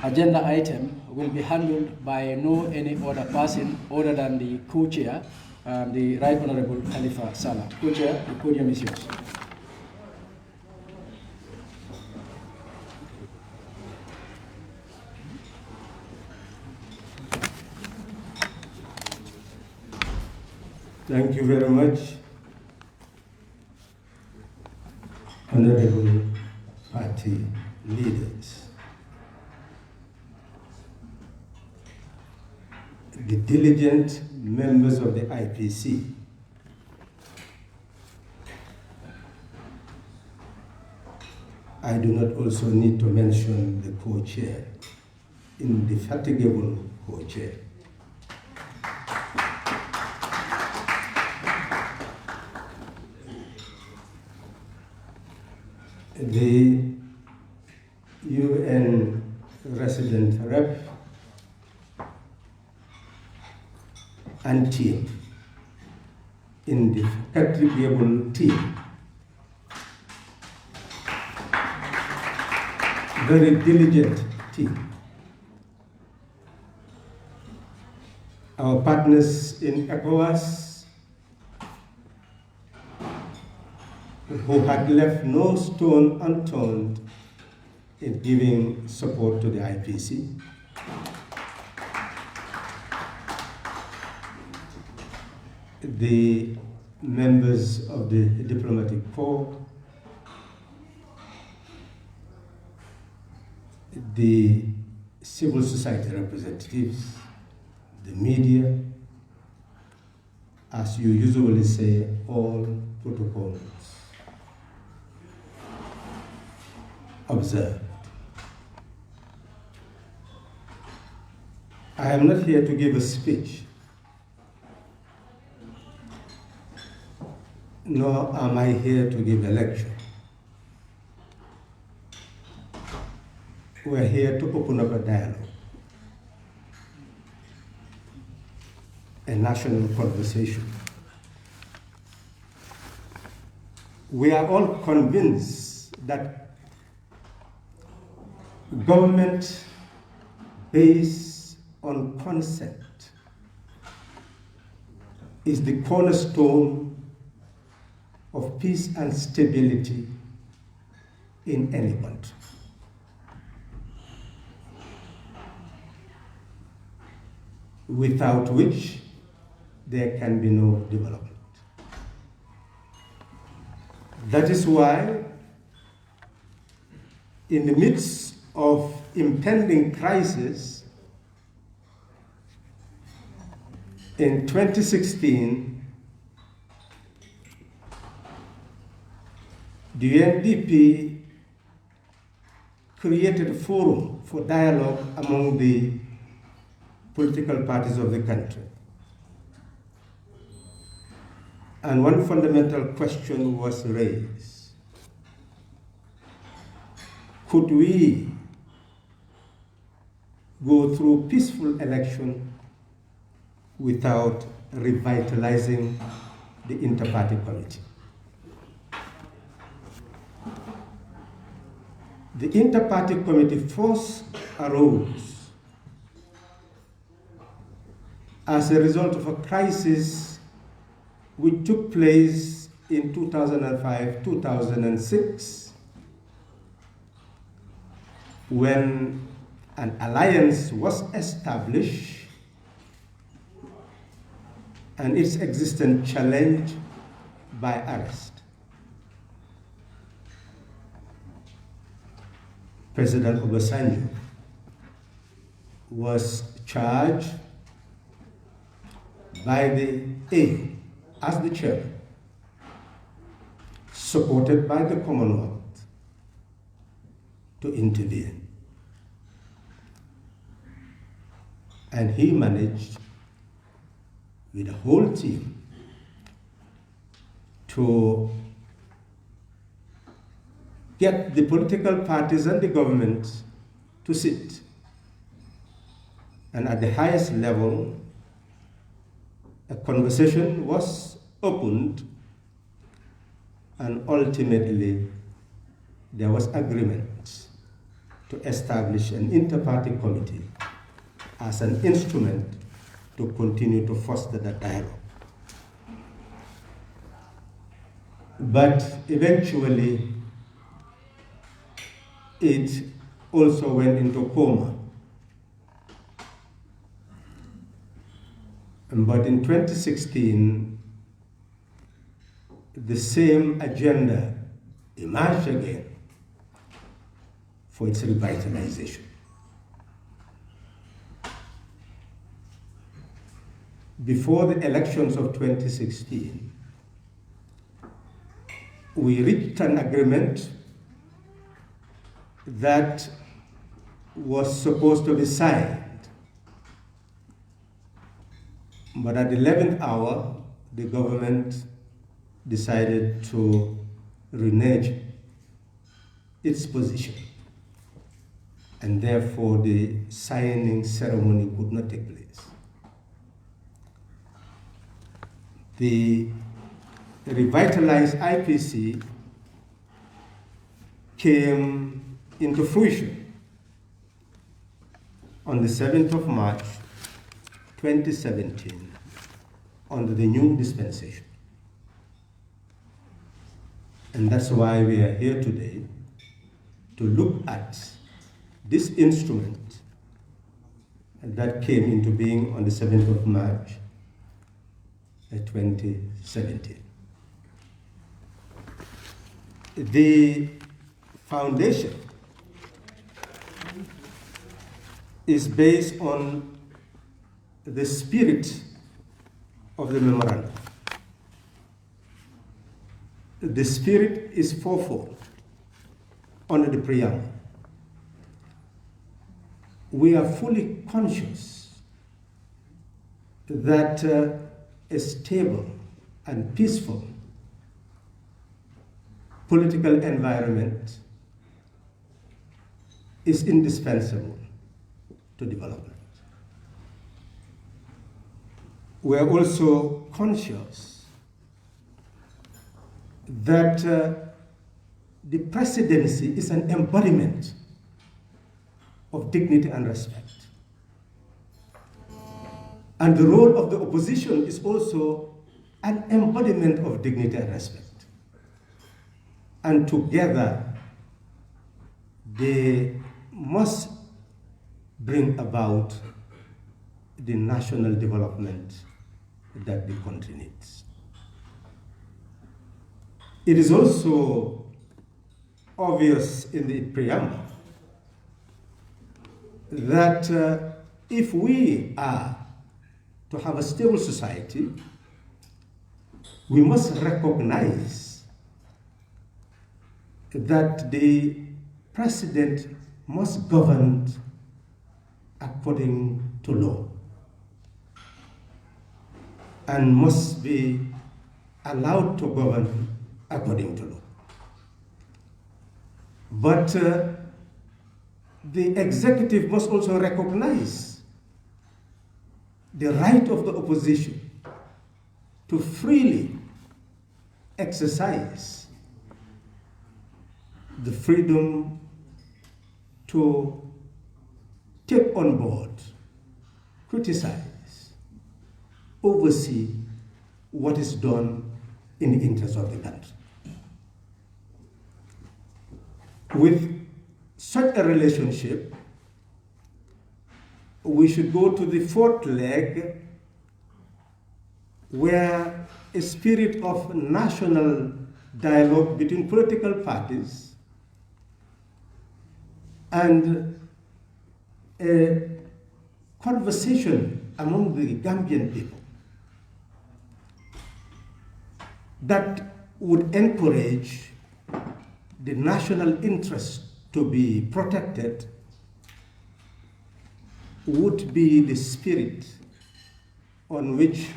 agenda item will be handled by no any other person other than the co-chair, the Right Honorable Khalifa Salah. Co-chair, the podium is yours. Thank you very much, honorable party leaders, the diligent members of the IPC, I do not also need to mention the co-chair, indefatigable co-chair. The UN resident rep and team, indefatigable team, very diligent team. Our partners in ECOWAS, who had left no stone unturned in giving support to the IPC. The members of the diplomatic corps, the civil society representatives, the media, as you usually say, all protocols observed. I am not here to give a speech, nor am I here to give a lecture. We're here to open up a dialogue, a national conversation. We are all convinced that government based on consent is the cornerstone of peace and stability in any country. Without which there can be no development. That is why, in the midst of impending crisis, in 2016, the UNDP created a forum for dialogue among the political parties of the country. And one fundamental question was raised. Could we go through peaceful election without revitalizing the inter-party committee? The inter-party committee first arose as a result of a crisis which took place in 2005-2006 when an alliance was established and its existence challenged by arrest. President Obasanjo was charged by the A as the chairman, supported by the Commonwealth, to intervene. And he managed, with the whole team, to get the political parties and the government to sit. And at the highest level, a conversation was opened, and ultimately there was agreement to establish an inter-party committee as an instrument to continue to foster that dialogue. But eventually, it also went into coma. But in 2016, the same agenda emerged again for its revitalization. Before the elections of 2016, we reached an agreement that was supposed to be signed. But at the 11th hour, the government decided to renege its position, and therefore the signing ceremony could not take place. The revitalized IPC came into fruition on the 7th of March 2017 under the new dispensation. And that's why we are here today, to look at this instrument that came into being on the 7th of March 2017. The foundation is based on the spirit of the memorandum. The spirit is fourfold under the preamble. We are fully conscious that a stable and peaceful political environment is indispensable to development. We are also conscious that the presidency is an embodiment of dignity and respect. And the role of the opposition is also an embodiment of dignity and respect. And together, they must bring about the national development that the country needs. It is also obvious in the preamble that if we are to have a stable society, we must recognize that the president must govern according to law and must be allowed to govern according to law. But the executive must also recognize the right of the opposition to freely exercise the freedom to take on board, criticize, oversee what is done in the interest of the country. With such a relationship, we should go to the fourth leg, where a spirit of national dialogue between political parties and a conversation among the Gambian people that would encourage the national interest to be protected would be the spirit on which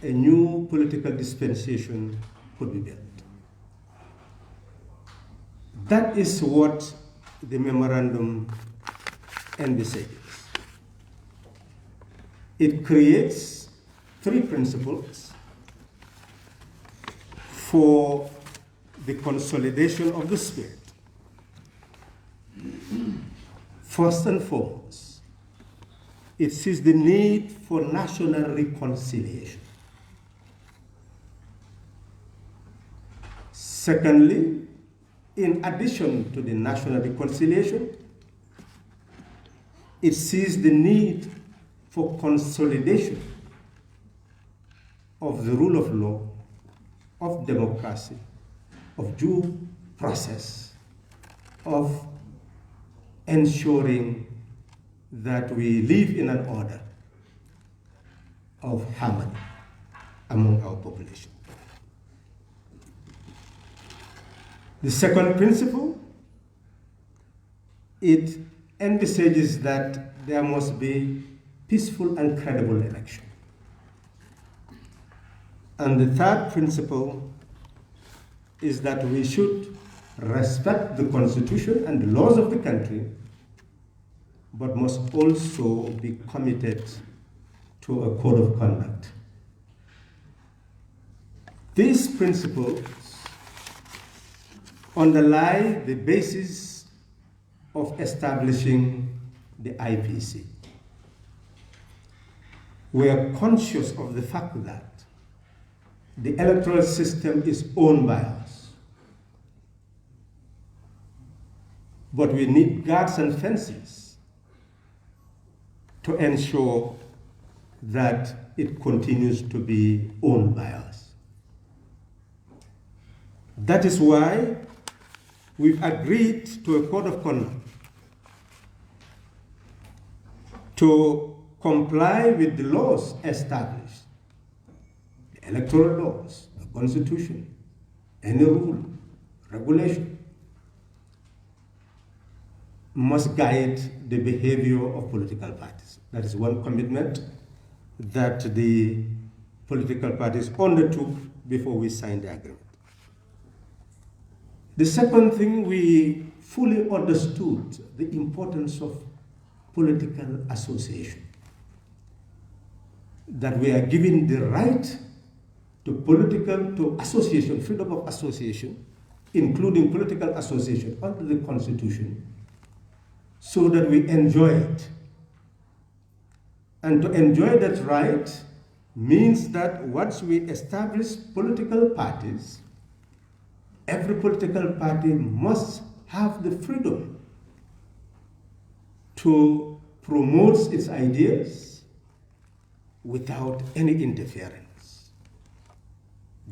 a new political dispensation could be built. That is what the memorandum envisages. It creates three principles for the consolidation of the spirit. First and foremost, it sees the need for national reconciliation. Secondly, in addition to the national reconciliation, it sees the need for consolidation of the rule of law, of democracy, of due process, of ensuring that we live in an order of harmony among our population. The second principle, it envisages that there must be peaceful and credible election. And the third principle is that we should respect the Constitution and the laws of the country, but must also be committed to a code of conduct. These principles underlie the basis of establishing the IPC. We are conscious of the fact that the electoral system is owned by us, but we need guards and fences to ensure that it continues to be owned by us. That is why we've agreed to a code of conduct to comply with the laws established, the electoral laws, the Constitution, any rule, regulation, must guide the behavior of political parties. That is one commitment that the political parties undertook before we signed the agreement. The second thing, we fully understood the importance of political association, that we are given the right to association, freedom of association, including political association under the Constitution, so that we enjoy it. And to enjoy that right means that once we establish political parties, every political party must have the freedom to promote its ideas without any interference,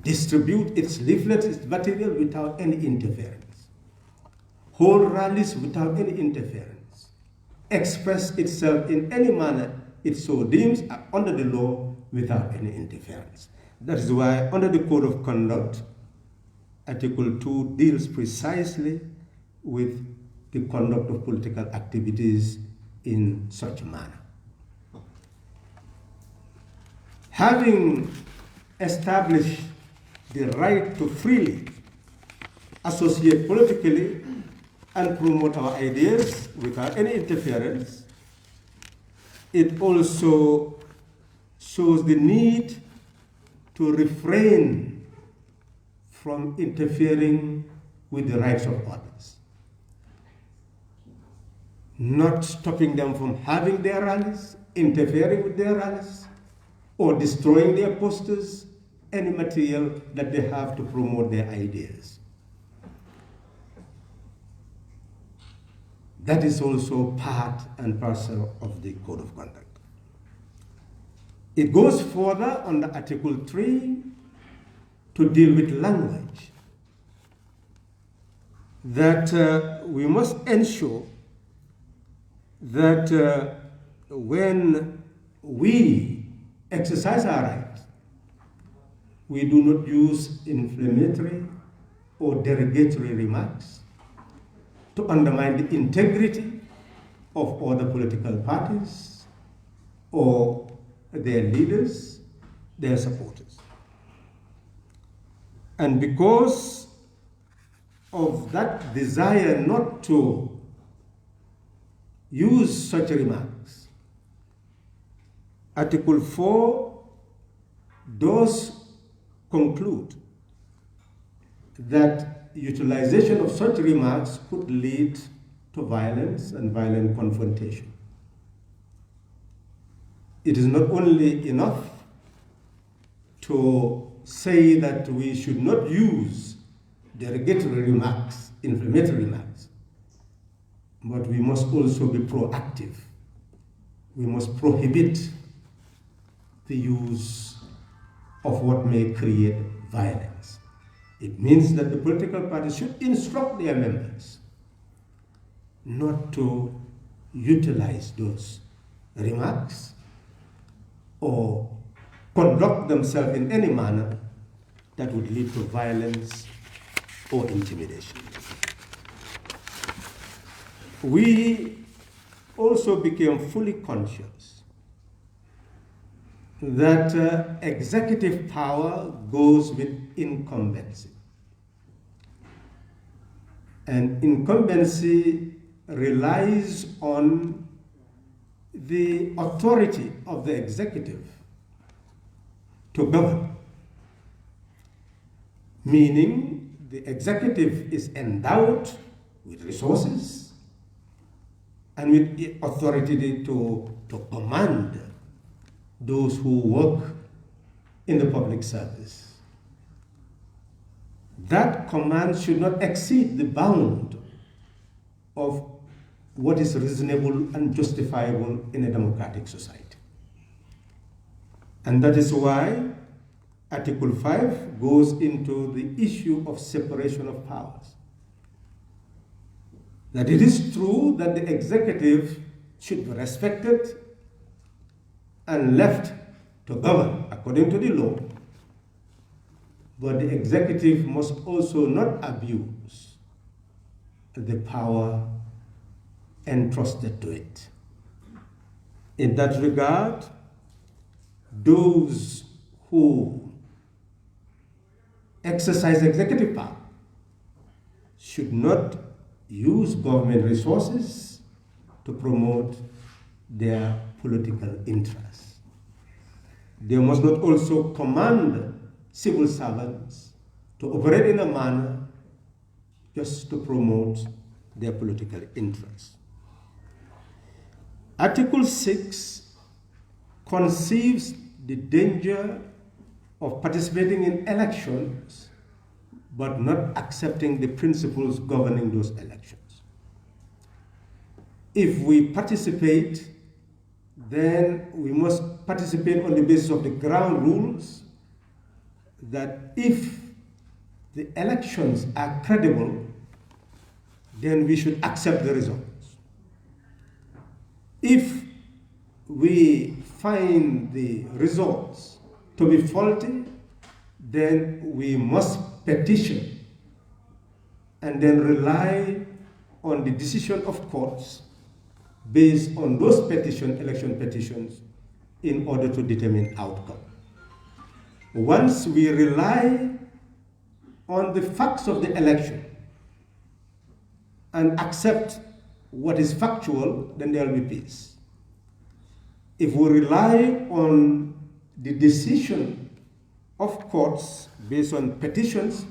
distribute its leaflets, its material without any interference, hold rallies without any interference, express itself in any manner it so deems under the law without any interference. That is why under the Code of Conduct, Article 2 deals precisely with the conduct of political activities in such a manner. Having established the right to freely associate politically and promote our ideas without any interference, it also shows the need to refrain from interfering with the rights of others, not stopping them from having their rallies, interfering with their rallies, or destroying their posters, any material that they have to promote their ideas. That is also part and parcel of the Code of Conduct. It goes further under Article 3 to deal with language, that we must ensure that when we exercise our rights, we do not use inflammatory or derogatory remarks to undermine the integrity of other political parties or their leaders, their supporters. And because of that desire not to use such remarks, Article 4 does conclude that utilization of such remarks could lead to violence and violent confrontation. It is not only enough to say that we should not use derogatory remarks, inflammatory remarks, but we must also be proactive. We must prohibit the use of what may create violence. It means that the political parties should instruct their members not to utilize those remarks or conduct themselves in any manner that would lead to violence or intimidation. We also became fully conscious that executive power goes with incumbency. And incumbency relies on the authority of the executive to govern, meaning the executive is endowed with resources and with the authority to command those who work in the public service. That command should not exceed the bound of what is reasonable and justifiable in a democratic society. And that is why Article 5 goes into the issue of separation of powers. That it is true that the executive should be respected and left to govern according to the law, but the executive must also not abuse the power entrusted to it. In that regard, those who exercise executive power should not use government resources to promote their political interests. They must not also command civil servants to operate in a manner just to promote their political interests. Article 6 conceives the danger of participating in elections but not accepting the principles governing those elections. If we participate, then we must participate on the basis of the ground rules that if the elections are credible, then we should accept the results. If we find the results to be faulty, then we must petition and then rely on the decision of courts based on those election petitions in order to determine outcome. Once we rely on the facts of the election and accept what is factual, then there will be peace. If we rely on the decision of courts based on petitions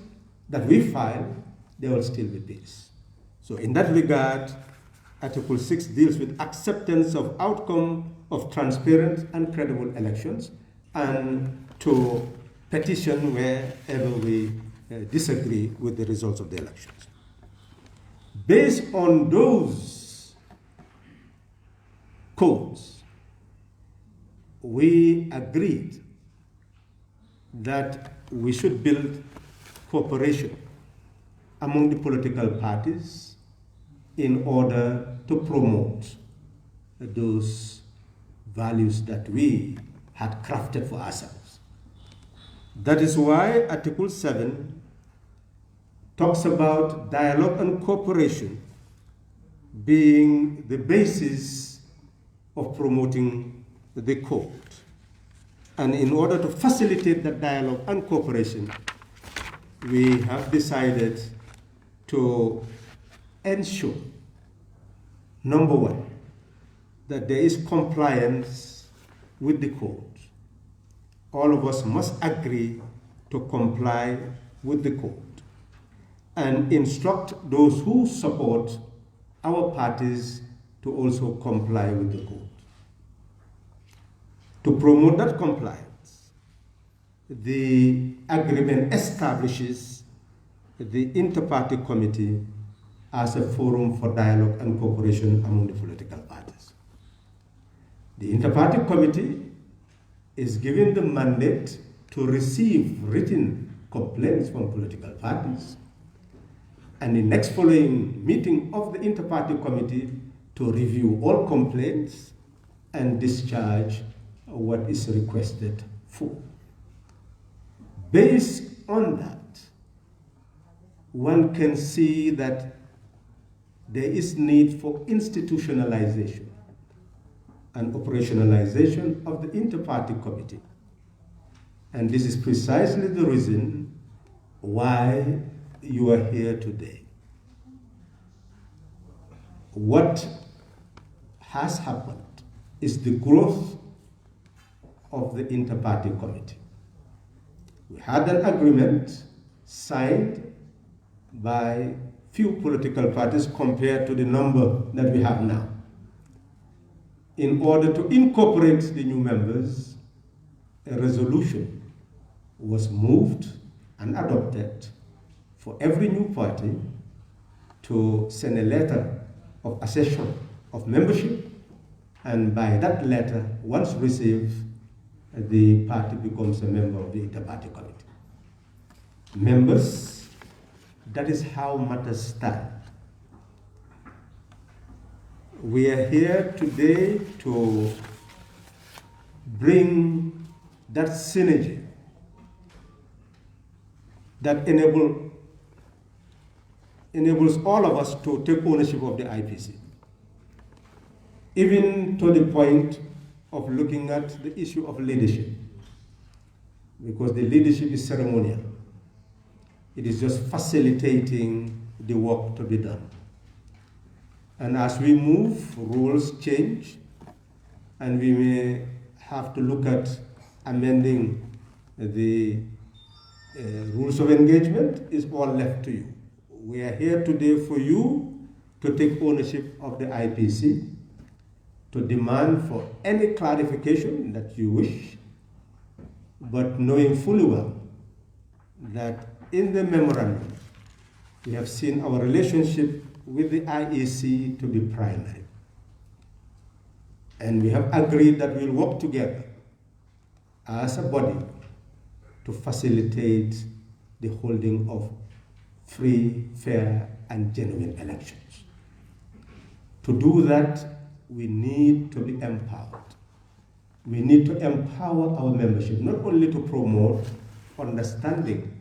that we file, there will still be peace. So in that regard, Article 6 deals with acceptance of outcome of transparent and credible elections and to petition wherever we disagree with the results of the elections. Based on those codes, we agreed that we should build cooperation among the political parties in order to promote those values that we had crafted for ourselves. That is why Article 7 talks about dialogue and cooperation being the basis of promoting the code. And in order to facilitate that dialogue and cooperation, we have decided to ensure, number one, that there is compliance with the code. All of us must agree to comply with the code and instruct those who support our parties to also comply with the code. To promote that compliance, the agreement establishes the Inter-Party Committee as a forum for dialogue and cooperation among the political parties. The Inter-Party Committee is given the mandate to receive written complaints from political parties, and the next following meeting of the Inter-Party Committee to review all complaints and discharge what is requested for. Based on that, one can see that there is need for institutionalization and operationalization of the Inter-Party Committee. And this is precisely the reason why you are here today. What has happened is the growth of the Inter-Party Committee. We had an agreement signed by few political parties compared to the number that we have now. In order to incorporate the new members, a resolution was moved and adopted for every new party to send a letter of accession of membership, and by that letter, once received, the party becomes a member of the Inter-Party Committee. Members, that is how matters stand. We are here today to bring that synergy that enables all of us to take ownership of the IPC, even to the point of looking at the issue of leadership, because the leadership is ceremonial. It is just facilitating the work to be done. And as we move, rules change, and we may have to look at amending the rules of engagement. Is all left to you. We are here today for you to take ownership of the IPC, to demand for any clarification that you wish, but knowing fully well that in the memorandum, we have seen our relationship with the IEC to be primary. And we have agreed that we'll work together as a body to facilitate the holding of free, fair, and genuine elections. To do that, we need to be empowered. We need to empower our membership, not only to promote understanding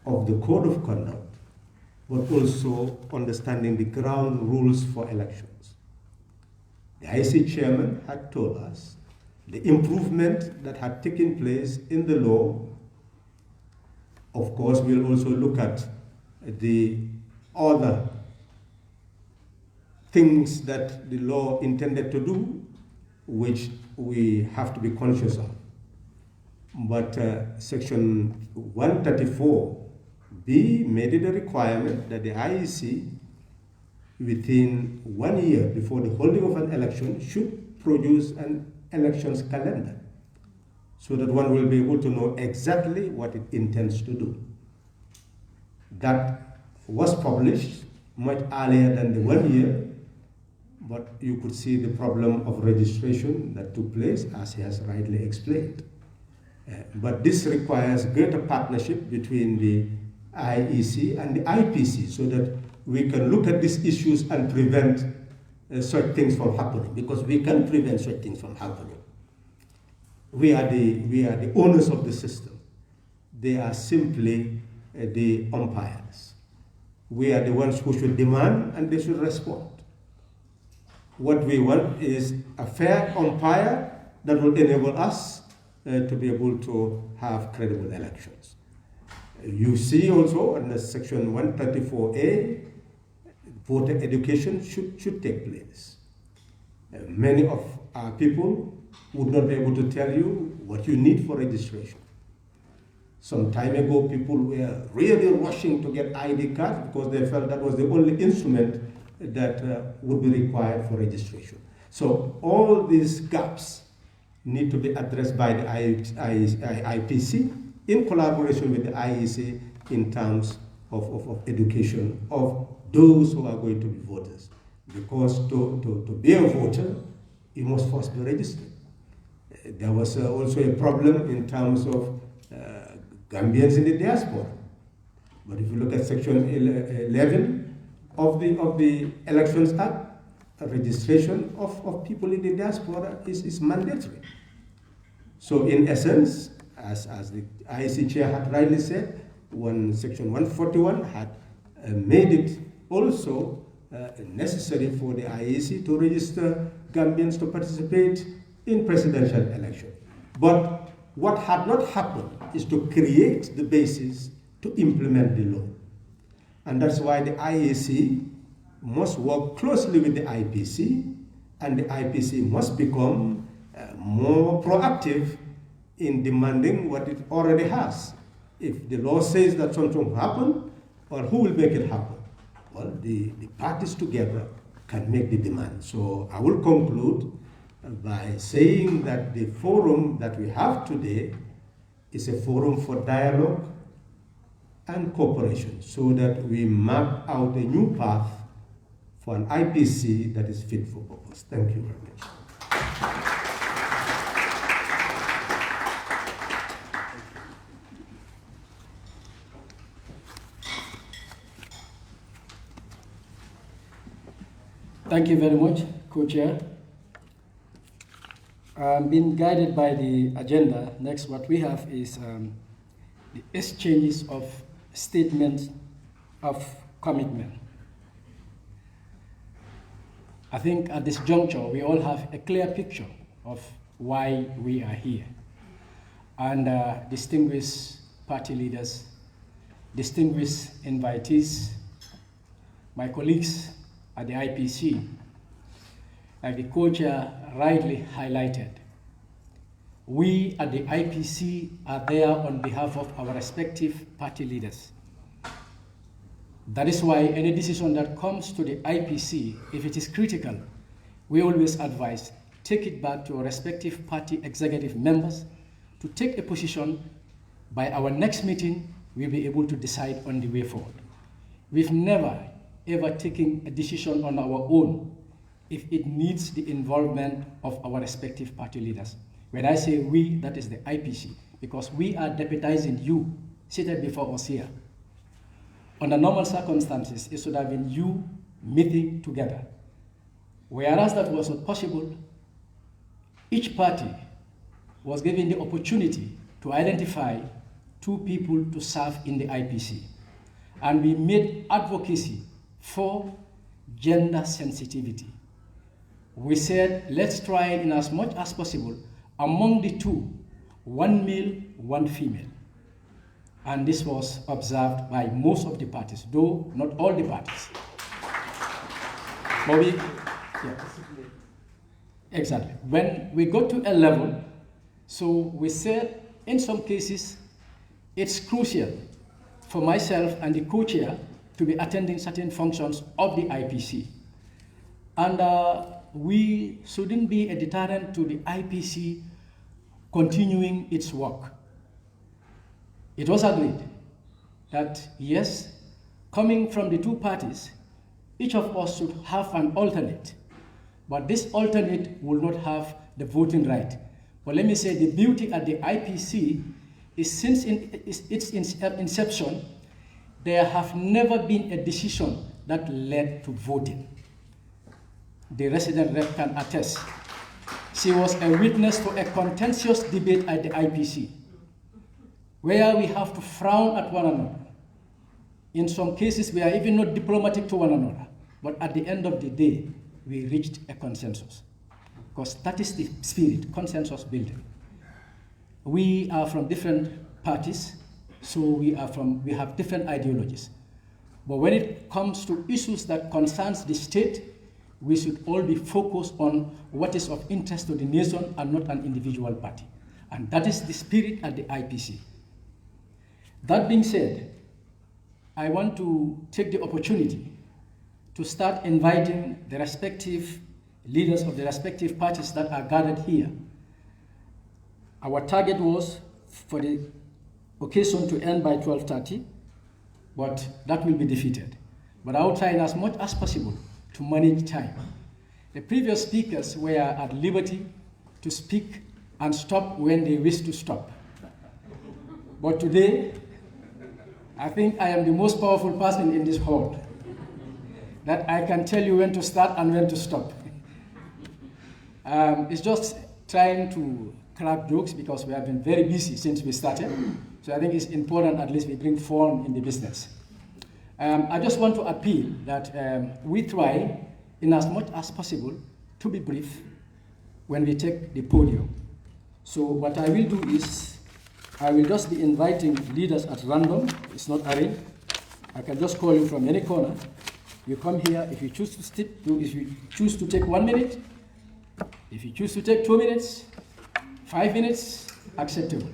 of the code of conduct, but also understanding the ground rules for elections. The IEC chairman had told us the improvement that had taken place in the law. Of course, we'll also look at the other things that the law intended to do, which we have to be conscious of. But Section 134B made it a requirement that the IEC, within 1 year before the holding of an election, should produce an elections calendar, so that one will be able to know exactly what it intends to do. That was published much earlier than the 1 year, but you could see the problem of registration that took place, as he has rightly explained. But this requires greater partnership between the IEC and the IPC, so that we can look at these issues and prevent such things from happening, because we can prevent such things from happening. We are the owners of the system. They are simply the umpires. We are the ones who should demand, and they should respond. What we want is a fair umpire that will enable us to be able to have credible elections. You see also under Section 134A, voter education should take place. Many of our people would not be able to tell you what you need for registration. Some time ago, people were really rushing to get ID cards because they felt that was the only instrument that would be required for registration. So all these gaps need to be addressed by the IPC in collaboration with the IEC in terms of education of those who are going to be voters. Because to be a voter, you must first be registered. There was also a problem in terms of Gambians in the diaspora. But if you look at Section 11 of the Elections Act, registration of people in the diaspora is mandatory. So in essence, as the IEC chair had rightly said, when Section 141 had made it also necessary for the IEC to register Gambians to participate in presidential election. But what had not happened is to create the basis to implement the law. And that's why the IEC must work closely with the IPC, and the IPC must become more proactive in demanding what it already has. If the law says that something will happen, or who will make it happen? Well, the parties together can make the demand. So I will conclude by saying that the forum that we have today is a forum for dialogue and cooperation, so that we map out a new path for an IPC that is fit for purpose. Thank you very much. Thank you very much, Co-Chair. Being guided by the agenda, next what we have is the exchanges of statements of commitment. I think at this juncture, we all have a clear picture of why we are here. And distinguished party leaders, distinguished invitees, my colleagues at the IPC, like the co-chair rightly highlighted, we at the IPC are there on behalf of our respective party leaders. That is why any decision that comes to the IPC, if it is critical, we always advise, take it back to our respective party executive members to take a position. By our next meeting, we'll be able to decide on the way forward. We've never, ever taken a decision on our own if it needs the involvement of our respective party leaders. When I say we, that is the IPC, because we are deputizing you seated before us here. Under normal circumstances, it should have been you meeting together. Whereas that was not possible, each party was given the opportunity to identify 2 people to serve in the IPC. And we made advocacy for gender sensitivity. We said, let's try in as much as possible among the 2, 1 male, 1 female. And this was observed by most of the parties, though not all the parties. But exactly. When we got to a level, so we said in some cases, it's crucial for myself and the co-chair to be attending certain functions of the IPC. And we shouldn't be a deterrent to the IPC continuing its work. It was agreed that, yes, coming from the 2 parties, each of us should have an alternate, but this alternate will not have the voting right. But let me say the beauty at the IPC is since its inception, there have never been a decision that led to voting. The resident rep can attest. She was a witness to a contentious debate at the IPC, where we have to frown at one another. In some cases, we are even not diplomatic to one another. But at the end of the day, we reached a consensus. Because that is the spirit, consensus building. We are from different parties, so we have different ideologies. But when it comes to issues that concerns the state, we should all be focused on what is of interest to the nation and not an individual party. And that is the spirit at the IPC. That being said, I want to take the opportunity to start inviting the respective leaders of the respective parties that are gathered here. Our target was for the occasion to end by 12:30, but that will be defeated. But I will try as much as possible to manage time. The previous speakers were at liberty to speak and stop when they wish to stop. But today, I think I am the most powerful person in this hall, that I can tell you when to start and when to stop. It's just trying to crack jokes because we have been very busy since we started. So I think it's important at least we bring fun in the business. I just want to appeal that we try in as much as possible to be brief when we take the podium. So what I will do is I will just be inviting leaders at random. It's not arranged. I can just call you from any corner. You come here. If you choose to take 1 minute, if you choose to take 2 minutes, 5 minutes, acceptable.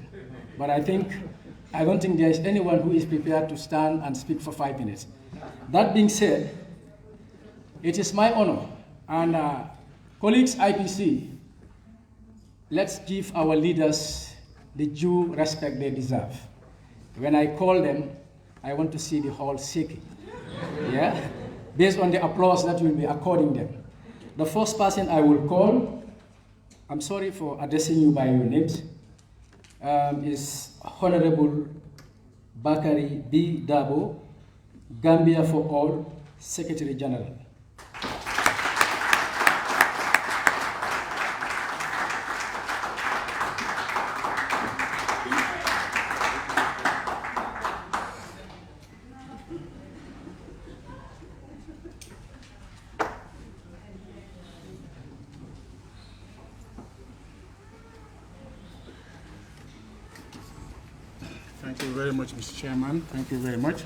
But I don't think there is anyone who is prepared to stand and speak for 5 minutes. That being said, it is my honor, and colleagues IPC, let's give our leaders the due respect they deserve. When I call them, I want to see the hall shaking, yeah? Based on the applause that will be according them. The first person I will call, I'm sorry for addressing you by your names, is Honorable Bakari B. Dabo, Gambia for All, Secretary General. Thank you very much, Mr. Chairman. Thank you very much.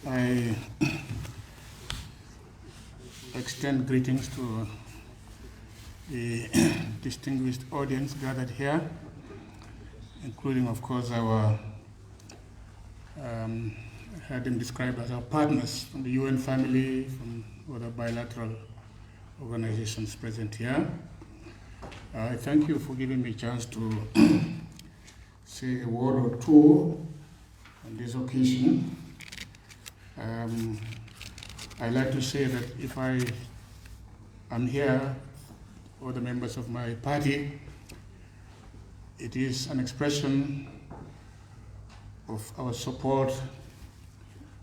I extend greetings to the distinguished audience gathered here, including, of course, our, I heard them described as our partners from the UN family, from other bilateral organizations present here. I thank you for giving me a chance to say a word or two on this occasion. I like to say that if I am here, or the members of my party, it is an expression of our support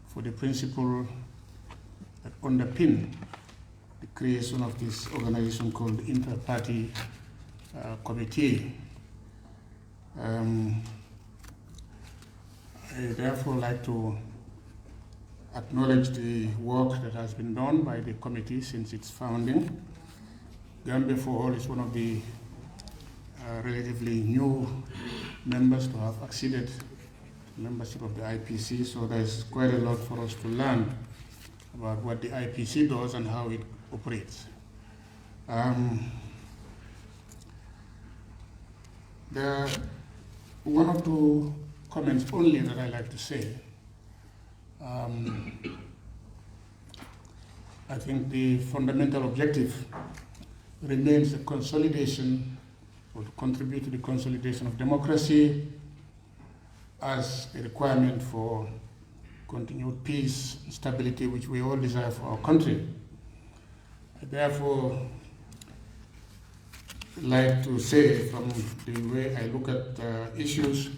for the principle that underpin the creation of this organization called the Inter-Party Committee. I therefore like to acknowledge the work that has been done by the committee since its founding. Gambia for All is one of the relatively new members to have acceded to membership of the IPC, so there's quite a lot for us to learn about what the IPC does and how it operates. There are one or two comments only that I like to say. I think the fundamental objective remains the consolidation, or to contribute to the consolidation of democracy as a requirement for continued peace and stability, which we all desire for our country. I therefore like to say, from the way I look at issues,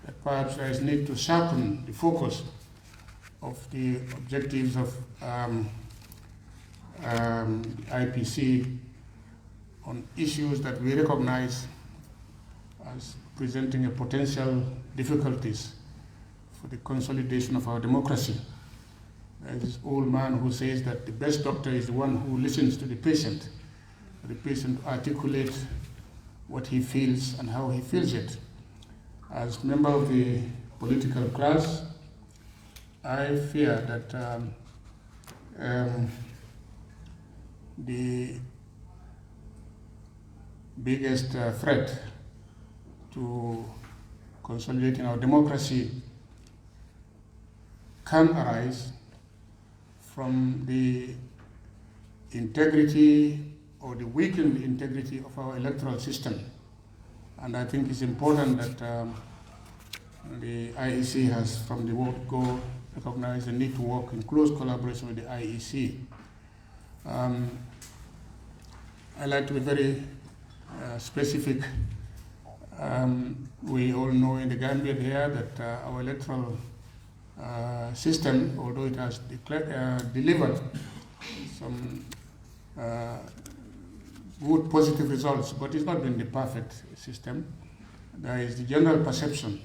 that perhaps there is need to sharpen the focus of the objectives of IPC on issues that we recognize as presenting a potential difficulties for the consolidation of our democracy. There's this old man who says that the best doctor is the one who listens to the patient articulate what he feels and how he feels it. As member of the political class, I fear that the biggest threat to consolidating our democracy can arise from the integrity or the weakened integrity of our electoral system. And I think it's important that the IEC has, from the word go, recognized the need to work in close collaboration with the IEC. I like to be very specific. We all know in the Gambia here that our electoral system, although it has delivered some good positive results, but it's not been the perfect system. There is the general perception.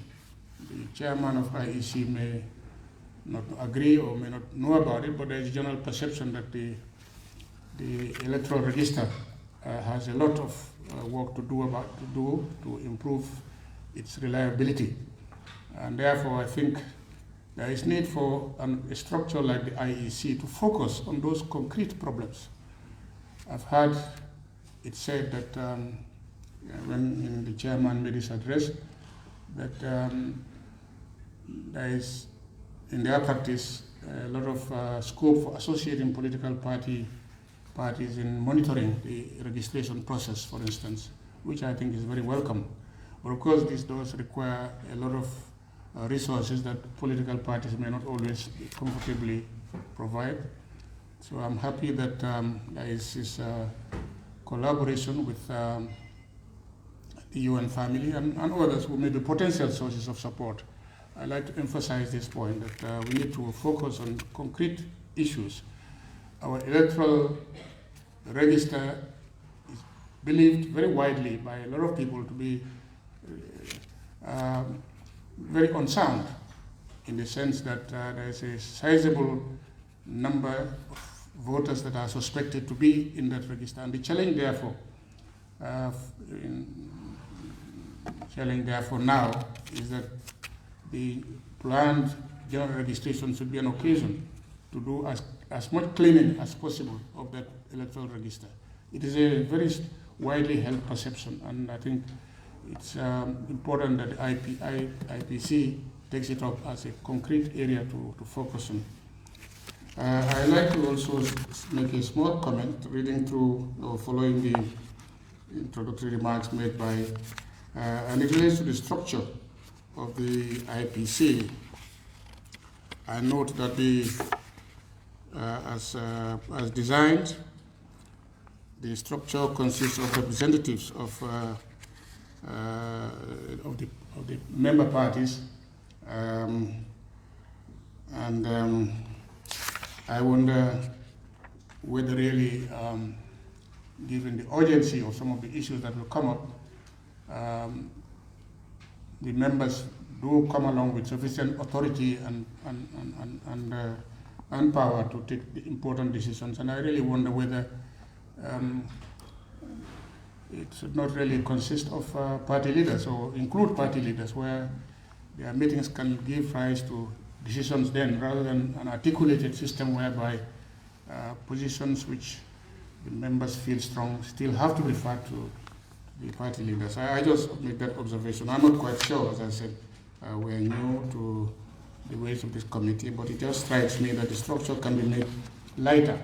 The chairman of IEC may not agree or may not know about it, but there is a general perception that the electoral register has a lot of work to do to improve its reliability. And therefore, I think there is need for a structure like the IEC to focus on those concrete problems. I've heard it said that when the chairman made his address, that there is, in their practice, a lot of scope for associating political parties in monitoring the registration process, for instance, which I think is very welcome. But of course, this does require a lot of resources that political parties may not always comfortably provide. So I'm happy that there is this collaboration with the UN family and others who may be potential sources of support. I'd like to emphasize this point, that we need to focus on concrete issues. Our electoral register is believed very widely by a lot of people to be very unsound, in the sense that there is a sizable number of voters that are suspected to be in that register. And the challenge, therefore, now is that the planned general registration should be an occasion to do as much cleaning as possible of that electoral register. It is a very widely held perception, and I think it's important that the IPC takes it up as a concrete area to focus on. I'd like to also make a small comment, reading through or following the introductory remarks made by, and it relates to the structure of the IPC. I note that as designed, the structure consists of representatives of the member parties, I wonder whether really, given the urgency of some of the issues that will come up, the members do come along with sufficient authority and power to take the important decisions. And I really wonder whether it should not really consist of party leaders or include party leaders, where their meetings can give rise to decisions then, rather than an articulated system whereby positions which the members feel strong still have to refer to the party leaders. I just make that observation. I'm not quite sure, as I said, we're new to the ways of this committee, but it just strikes me that the structure can be made lighter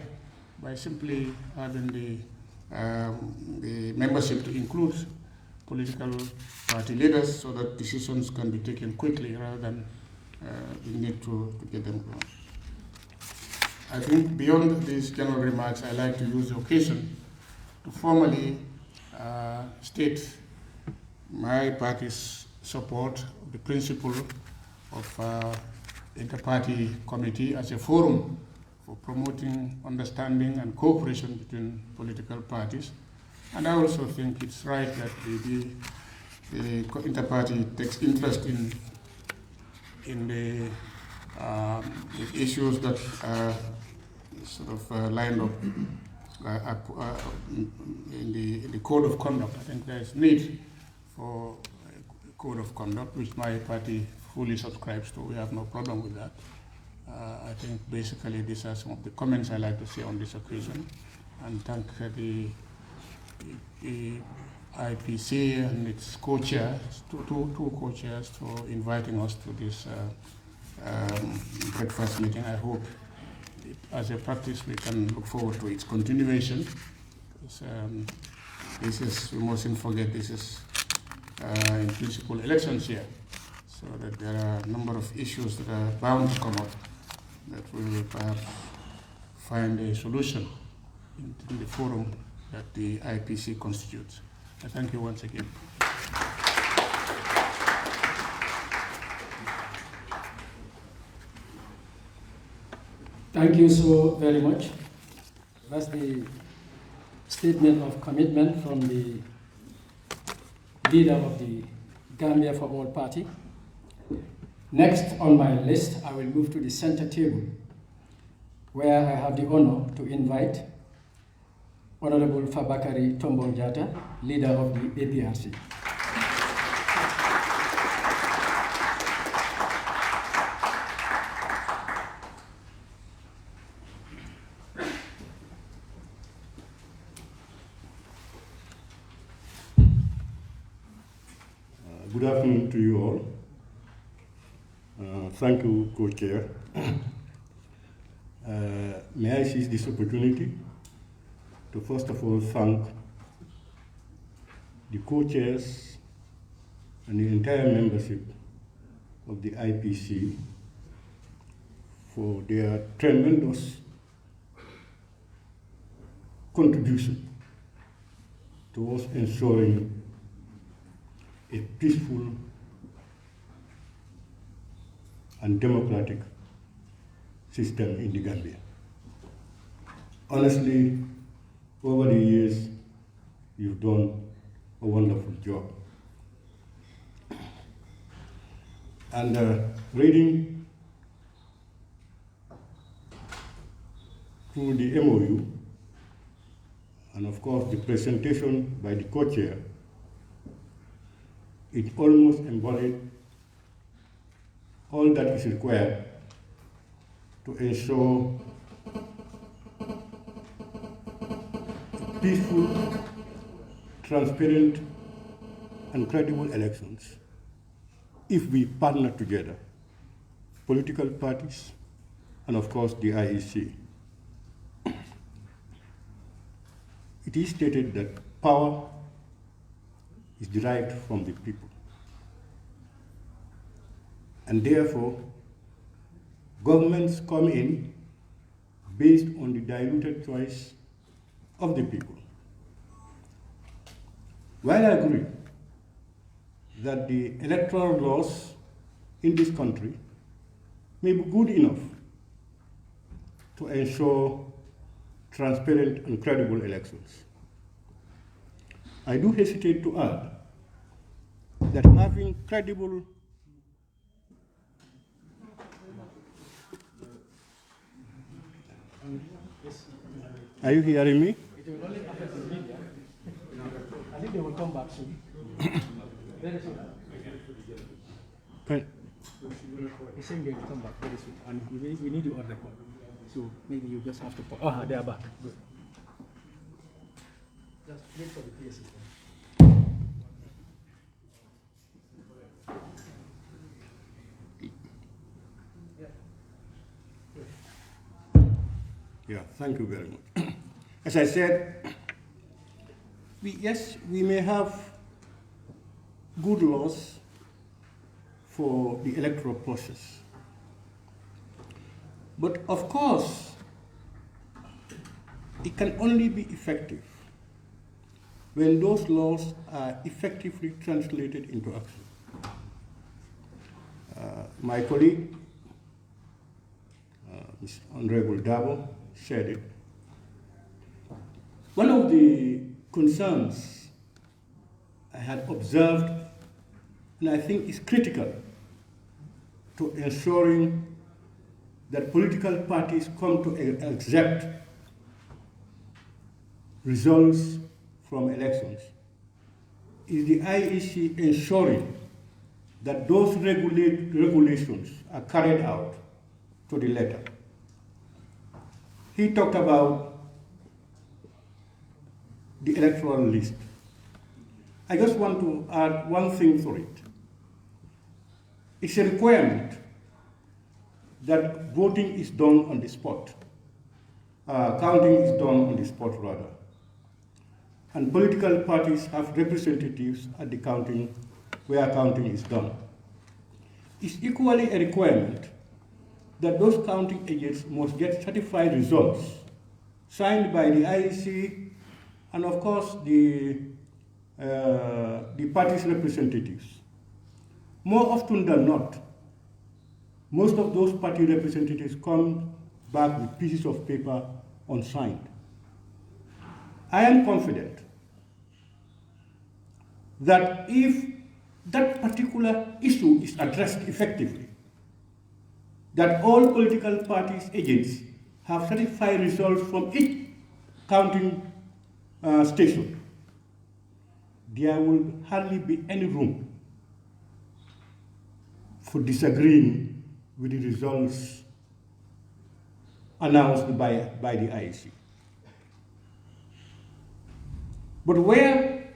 by simply having the membership to include political party leaders, so that decisions can be taken quickly rather than the need to get them wrong. I think beyond these general remarks, I like to use the occasion to formally state my party's support of the principle of inter-party committee as a forum for promoting understanding and cooperation between political parties. And I also think it's right that the inter-party takes interest in the issues that are sort of lined up in the code of conduct. I think there is need for a code of conduct, which my party fully subscribes to. We have no problem with that. I think basically these are some of the comments I like to say on this occasion, and thank the IPC and its co-chairs, two co-chairs, for inviting us to this breakfast meeting. I hope as a practice, we can look forward to its continuation. This is, we mustn't forget, this is in principle elections year, so that there are a number of issues that are bound to come up that we will perhaps find a solution in the forum that the IPC constitutes. I thank you once again. Thank you so very much. That's the statement of commitment from the leader of the Gambia for All Party. Next on my list, I will move to the center table, where I have the honor to invite Honorable Fabakary Tombong Jatta, leader of the APRC. Good afternoon to you all. Thank you, Co-Chair. May I seize this opportunity to first of all thank the Co-Chairs and the entire membership of the IPC for their tremendous contribution towards ensuring a peaceful and democratic system in the Gambia. Honestly, over the years, you've done a wonderful job. And reading through the MOU, and of course the presentation by the co-chair, it almost embodied all that is required to ensure peaceful, transparent, and credible elections if we partner together, political parties, and of course the IEC. It is stated that power is derived from the people. And therefore, governments come in based on the diluted choice of the people. While I agree that the electoral laws in this country may be good enough to ensure transparent and credible elections, I do hesitate to add that having credible Are you hearing me? It will only affect the media. I think they will come back soon. Very soon. He's saying they will come back very soon, and we need you on record. So maybe you just have to. They are back. Good. Just wait for the PA system. Yeah, thank you very much. As I said, yes, we may have good laws for the electoral process. But of course, it can only be effective when those laws are effectively translated into action. My colleague, Mr. Honorable Dabo, said it. One of the concerns I had observed, and I think is critical to ensuring that political parties come to accept results from elections, is the IEC ensuring that those regulations are carried out to the letter. He talked about the electoral list. I just want to add one thing for it. It's a requirement that voting is done on the spot. counting is done on the spot rather. And political parties have representatives at the counting, where counting is done. It's equally a requirement that those counting agents must get certified results signed by the IEC and of course the party's representatives. More often than not, most of those party representatives come back with pieces of paper unsigned. I am confident that if that particular issue is addressed effectively, that all political parties' agents have certified results from each counting station, there will hardly be any room for disagreeing with the results announced by the IEC. But where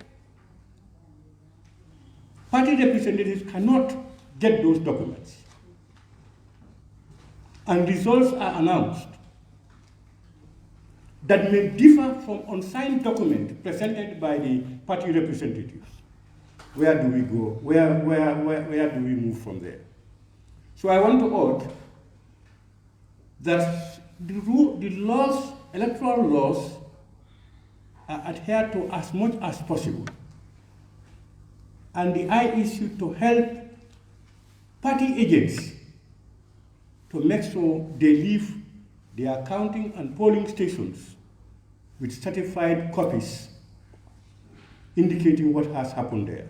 party representatives cannot get those documents and results are announced that may differ from unsigned document presented by the party representatives, where do we go? Where do we move from there? So I want to urge that the laws, electoral laws, are adhered to as much as possible, and the IEC to help party agents to make sure they leave their counting and polling stations with certified copies indicating what has happened there.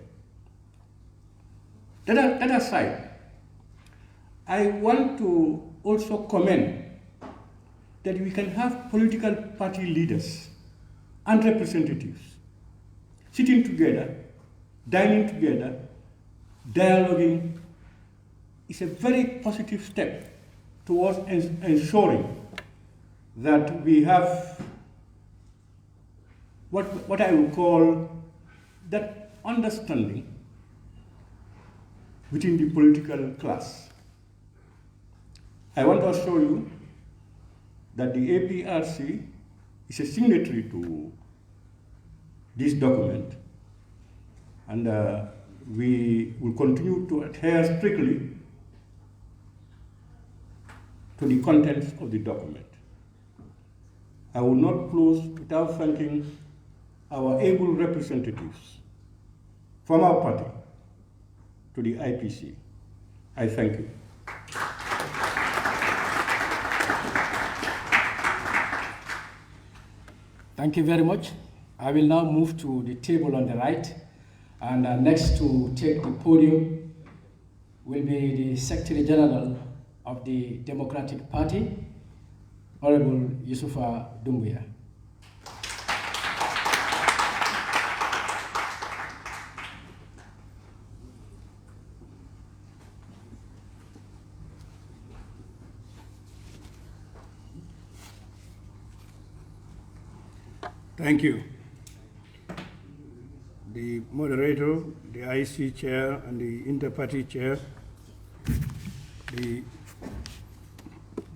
That aside, I want to also comment that we can have political party leaders and representatives sitting together, dining together, dialoguing. Is a very positive step towards ensuring that we have what I would call that understanding within the political class. I want to assure you that the APRC is a signatory to this document, and we will continue to adhere strictly to the contents of the document. I will not close without thanking our able representatives from our party to the IPC. I thank you. Thank you very much. I will now move to the table on the right, and next to take the podium will be the Secretary General of the Democratic Party, Honorable Yusufa Dumbuya. Thank you. The moderator, the IC chair, and the inter-party chair, the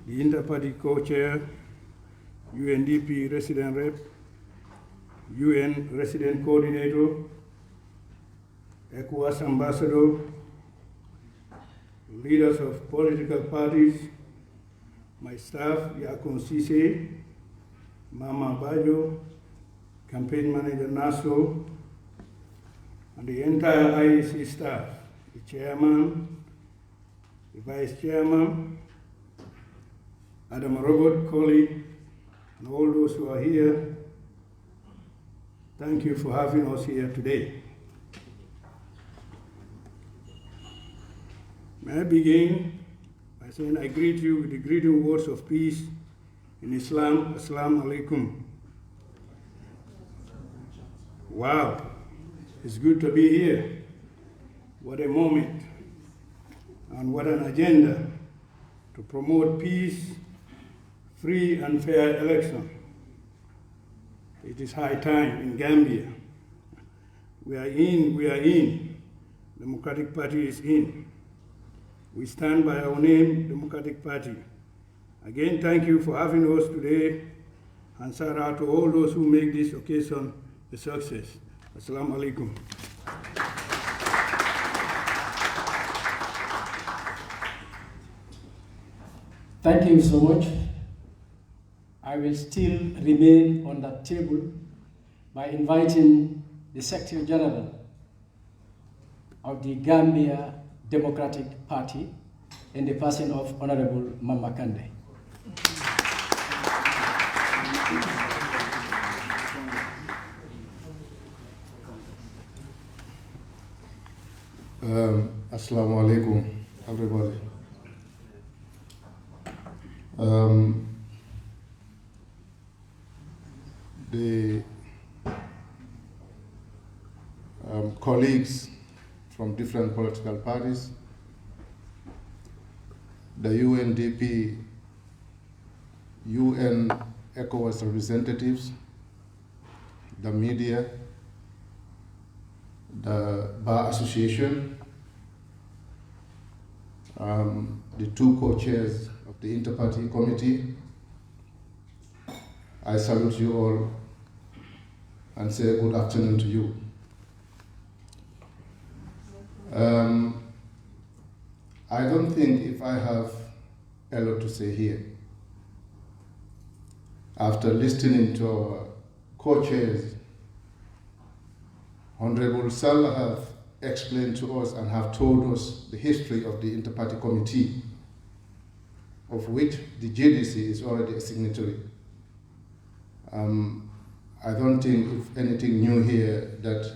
inter-party co-chair, UNDP resident rep, UN resident coordinator, ECOWAS ambassador, leaders of political parties, my staff, Yakon Sise, Mama Bajo, campaign manager Naso, and the entire IEC staff, the chairman, the vice chairman, Adam Robert, colleague, and all those who are here. Thank you for having us here today. May I begin by saying I greet you with the greeting words of peace in Islam, Assalamu alaikum. Wow, it's good to be here. What a moment, and what an agenda to promote peace, free and fair election. It is high time in Gambia. We are in. Democratic Party is in. We stand by our name, Democratic Party. Again, thank you for having us today and shout out to all those who make this occasion a success. Assalamu alaikum. Thank you so much. I will still remain on that table by inviting the Secretary General of the Gambia Democratic Party in the person of Honorable Mama Kande. Assalamu alaikum, everybody. The colleagues from different political parties, the UNDP, UN ECOWAS representatives, the media, the Bar Association, the two co-chairs of the Inter-Party Committee. I salute you all and say good afternoon to you. I don't think if I have a lot to say here. After listening to our co-chairs, Honorable Salah have explained to us and have told us the history of the Inter-Party Committee, of which the GDC is already a signatory. I don't think if anything new here that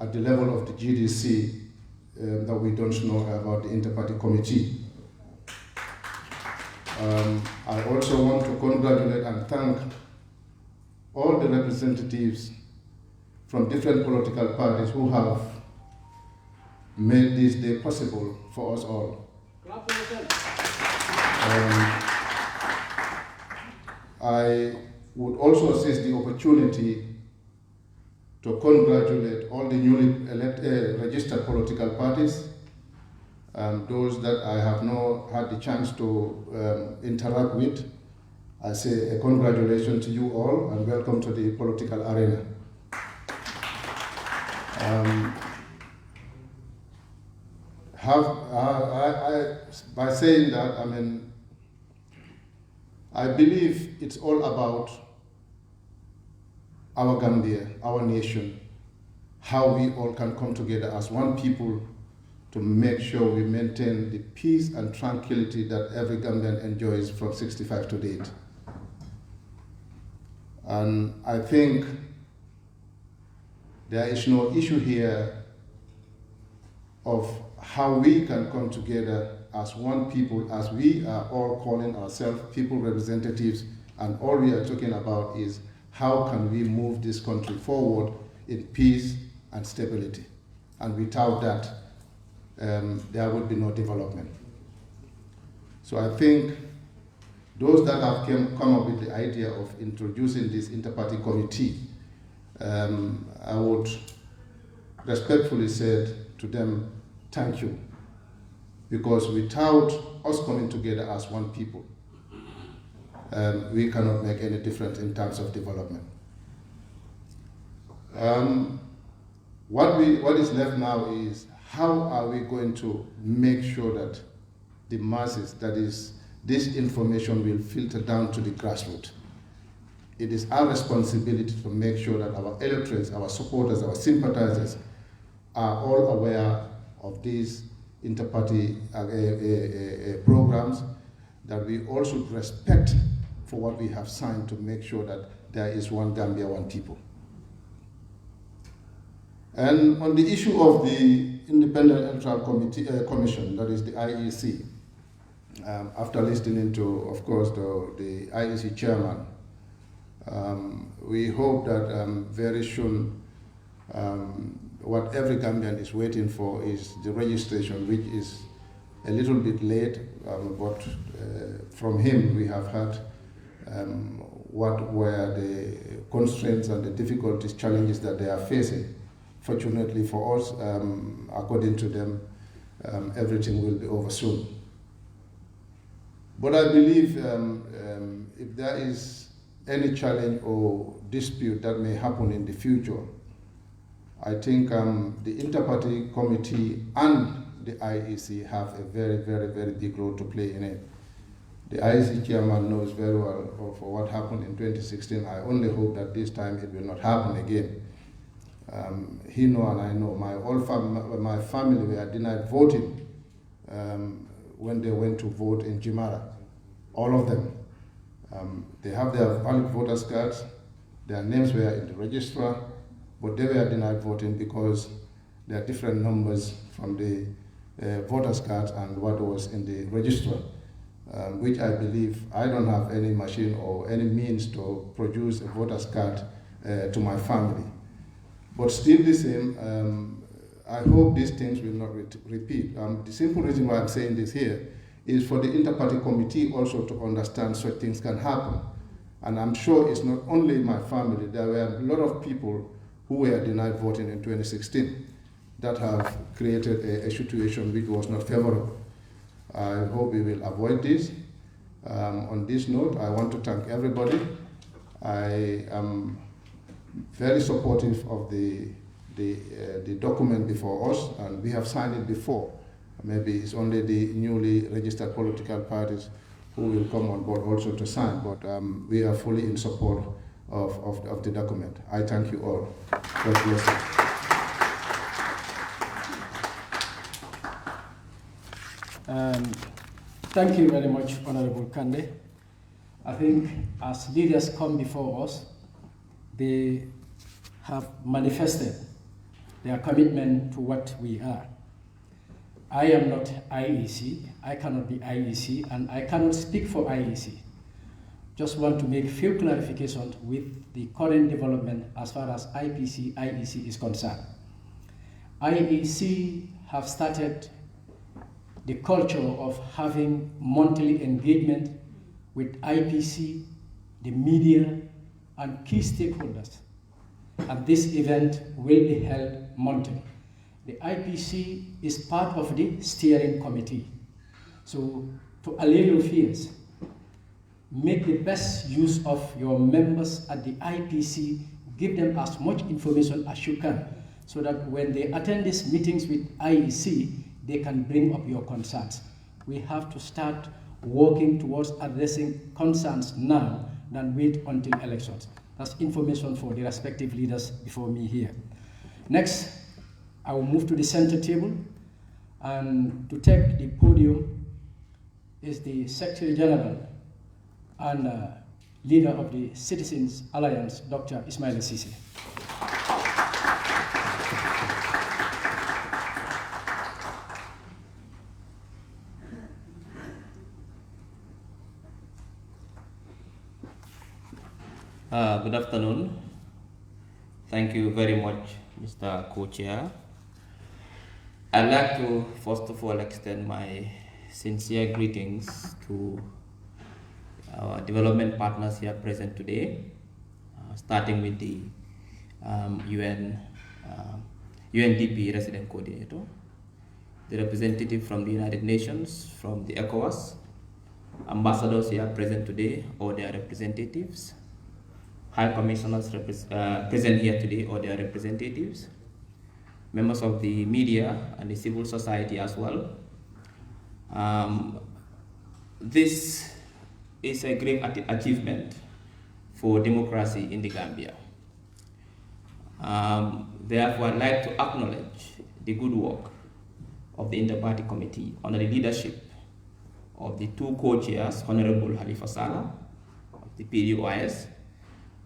at the level of the GDC that we don't know about the Inter-Party Committee. I also want to congratulate and thank all the representatives from different political parties who have made this day possible for us all. I would also seize the opportunity to congratulate all the newly registered political parties, those that I have not had the chance to interact with. I say a congratulations to you all and welcome to the political arena. By saying that, I believe it's all about our Gambia, our nation, how we all can come together as one people to make sure we maintain the peace and tranquility that every Gambian enjoys from 65 to date. And I think there is no issue here of how we can come together as one people, as we are all calling ourselves people representatives, and all we are talking about is how can we move this country forward in peace and stability. And without that, there will be no development. So I think those that have come up with the idea of introducing this inter-party committee, I would respectfully say to them, thank you. Because without us coming together as one people, we cannot make any difference in terms of development. What is left now is how are we going to make sure that the masses, that is, this information will filter down to the grassroots. It is our responsibility to make sure that our electorates, our supporters, our sympathizers are all aware of these inter-party programs, that we all should respect for what we have signed to make sure that there is one Gambia, one people. And on the issue of the Independent Electoral Commission, that is the IEC, after listening to, of course, the IEC chairman, we hope that very soon what every Gambian is waiting for is the registration, which is a little bit late, but from him we have heard what were the constraints and the difficulties, challenges that they are facing. Fortunately for us, according to them, everything will be over soon. But I believe if there is any challenge or dispute that may happen in the future, I think the Inter-Party Committee and the IEC have a very, very, very big role to play in it. The IEC chairman knows very well of what happened in 2016. I only hope that this time it will not happen again. He knows and I know. My family were denied voting when they went to vote in Jimara. All of them. They have their valid voters cards. Their names were in the registrar, but they were denied voting because there are different numbers from the voters cards and what was in the registrar. Which I believe I don't have any machine or any means to produce a voter's card to my family. But still the same, I hope these things will not repeat. The simple reason why I'm saying this here is for the Inter-Party Committee also to understand such things can happen. And I'm sure it's not only my family, there were a lot of people who were denied voting in 2016 that have created a situation which was not favorable. I hope we will avoid this. On this note, I want to thank everybody. I am very supportive of the document before us, and we have signed it before. Maybe it's only the newly registered political parties who will come on board also to sign, but we are fully in support of the document. I thank you all. God bless you. Thank you very much, Honorable Kande. I think as leaders come before us, they have manifested their commitment to what we are. I am not IEC, I cannot be IEC, and I cannot speak for IEC. Just want to make a few clarifications with the current development as far as IEC is concerned. IEC have started the culture of having monthly engagement with IPC, the media, and key stakeholders. And this event will be held monthly. The IPC is part of the steering committee. So to allay your fears, make the best use of your members at the IPC, give them as much information as you can, so that when they attend these meetings with IEC, they can bring up your concerns. We have to start working towards addressing concerns now than wait until elections. That's information for the respective leaders before me here. Next, I will move to the center table, and to take the podium is the Secretary General and leader of the Citizens Alliance, Dr. Ismail Sisi. Good afternoon. Thank you very much, Mr. Co-Chair. I'd like to first of all extend my sincere greetings to our development partners here present today, starting with the UNDP Resident Coordinator, the representative from the United Nations, from the ECOWAS, ambassadors here present today or their representatives, High Commissioners present here today or their representatives, members of the media and the civil society as well. This is a great achievement for democracy in the Gambia. Therefore, I'd like to acknowledge the good work of the Inter-Party Committee under the leadership of the two co-chairs, Honorable Halifa Saleh of the PDOIS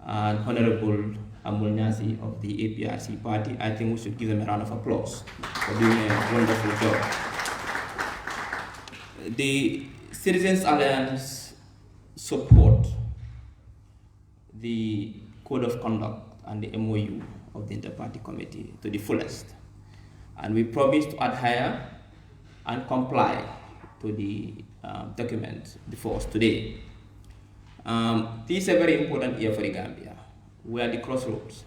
and Honorable Amul Nyasi of the APRC party. I think we should give them a round of applause for doing a wonderful job. The Citizens Alliance support the Code of Conduct and the MOU of the Inter-Party Committee to the fullest. And we promise to adhere and comply to the document before us today. This is a very important year for the Gambia. We are at the crossroads.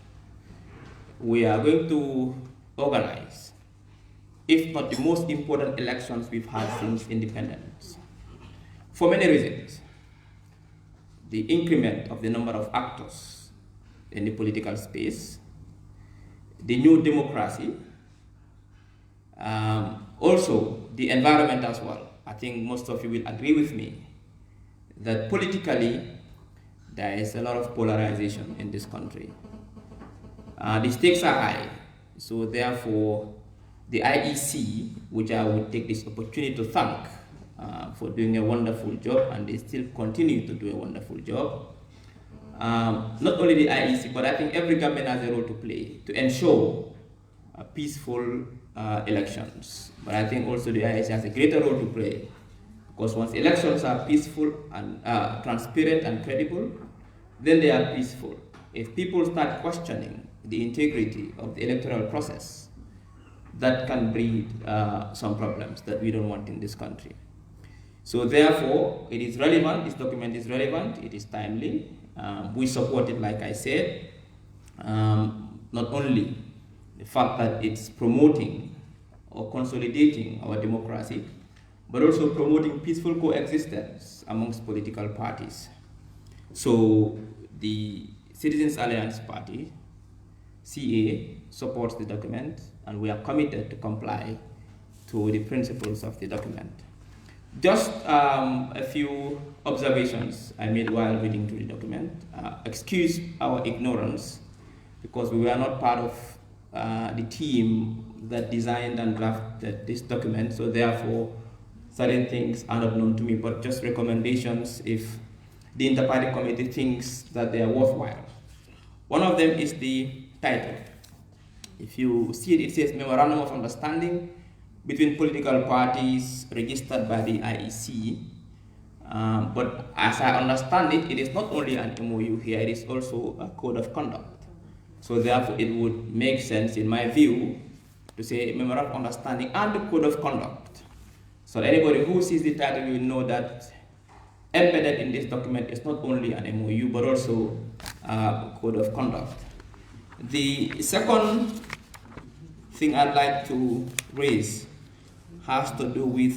We are going to organize, if not the most important elections we've had since independence, for many reasons. the increment of the number of actors in the political space, the new democracy, also the environment as well. I think most of you will agree with me that politically there is a lot of polarization in this country. The stakes are high, so therefore the IEC, which I would take this opportunity to thank for doing a wonderful job, and they still continue to do a wonderful job. Not only the IEC, but I think every government has a role to play to ensure peaceful elections. But I think also the IEC has a greater role to play, because once elections are peaceful and transparent and credible, then they are peaceful. If people start questioning the integrity of the electoral process, that can breed some problems that we don't want in this country. So therefore, it is relevant, this document is relevant, it is timely. We support it, like I said, not only the fact that it's promoting or consolidating our democracy, but also promoting peaceful coexistence amongst political parties. So the Citizens Alliance Party, CA, supports the document, and we are committed to comply to the principles of the document. Just a few observations I made while reading through the document. Excuse our ignorance, because we were not part of the team that designed and drafted this document, so therefore certain things are not known to me, but just recommendations if the Inter-Party Committee thinks that they are worthwhile. One of them is the title. If you see it, it says Memorandum of Understanding between political parties registered by the IEC. But as I understand it, it is not only an MOU here, it is also a code of conduct. So therefore it would make sense, in my view, to say Memorandum of Understanding and the code of conduct. So anybody who sees the title will know that embedded in this document is not only an MOU, but also a code of conduct. The second thing I'd like to raise has to do with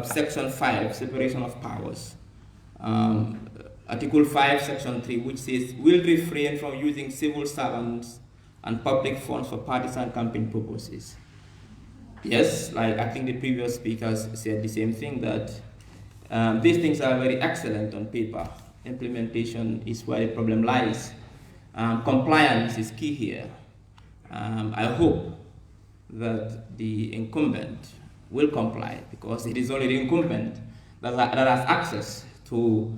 Section 5, separation of powers. Article 5, Section 3, which says, will refrain from using civil servants and public funds for partisan campaign purposes. Yes, like I think the previous speakers said the same thing, that these things are very excellent on paper. Implementation is where the problem lies. Compliance is key here. I hope that the incumbent will comply, because it is only the incumbent that has access to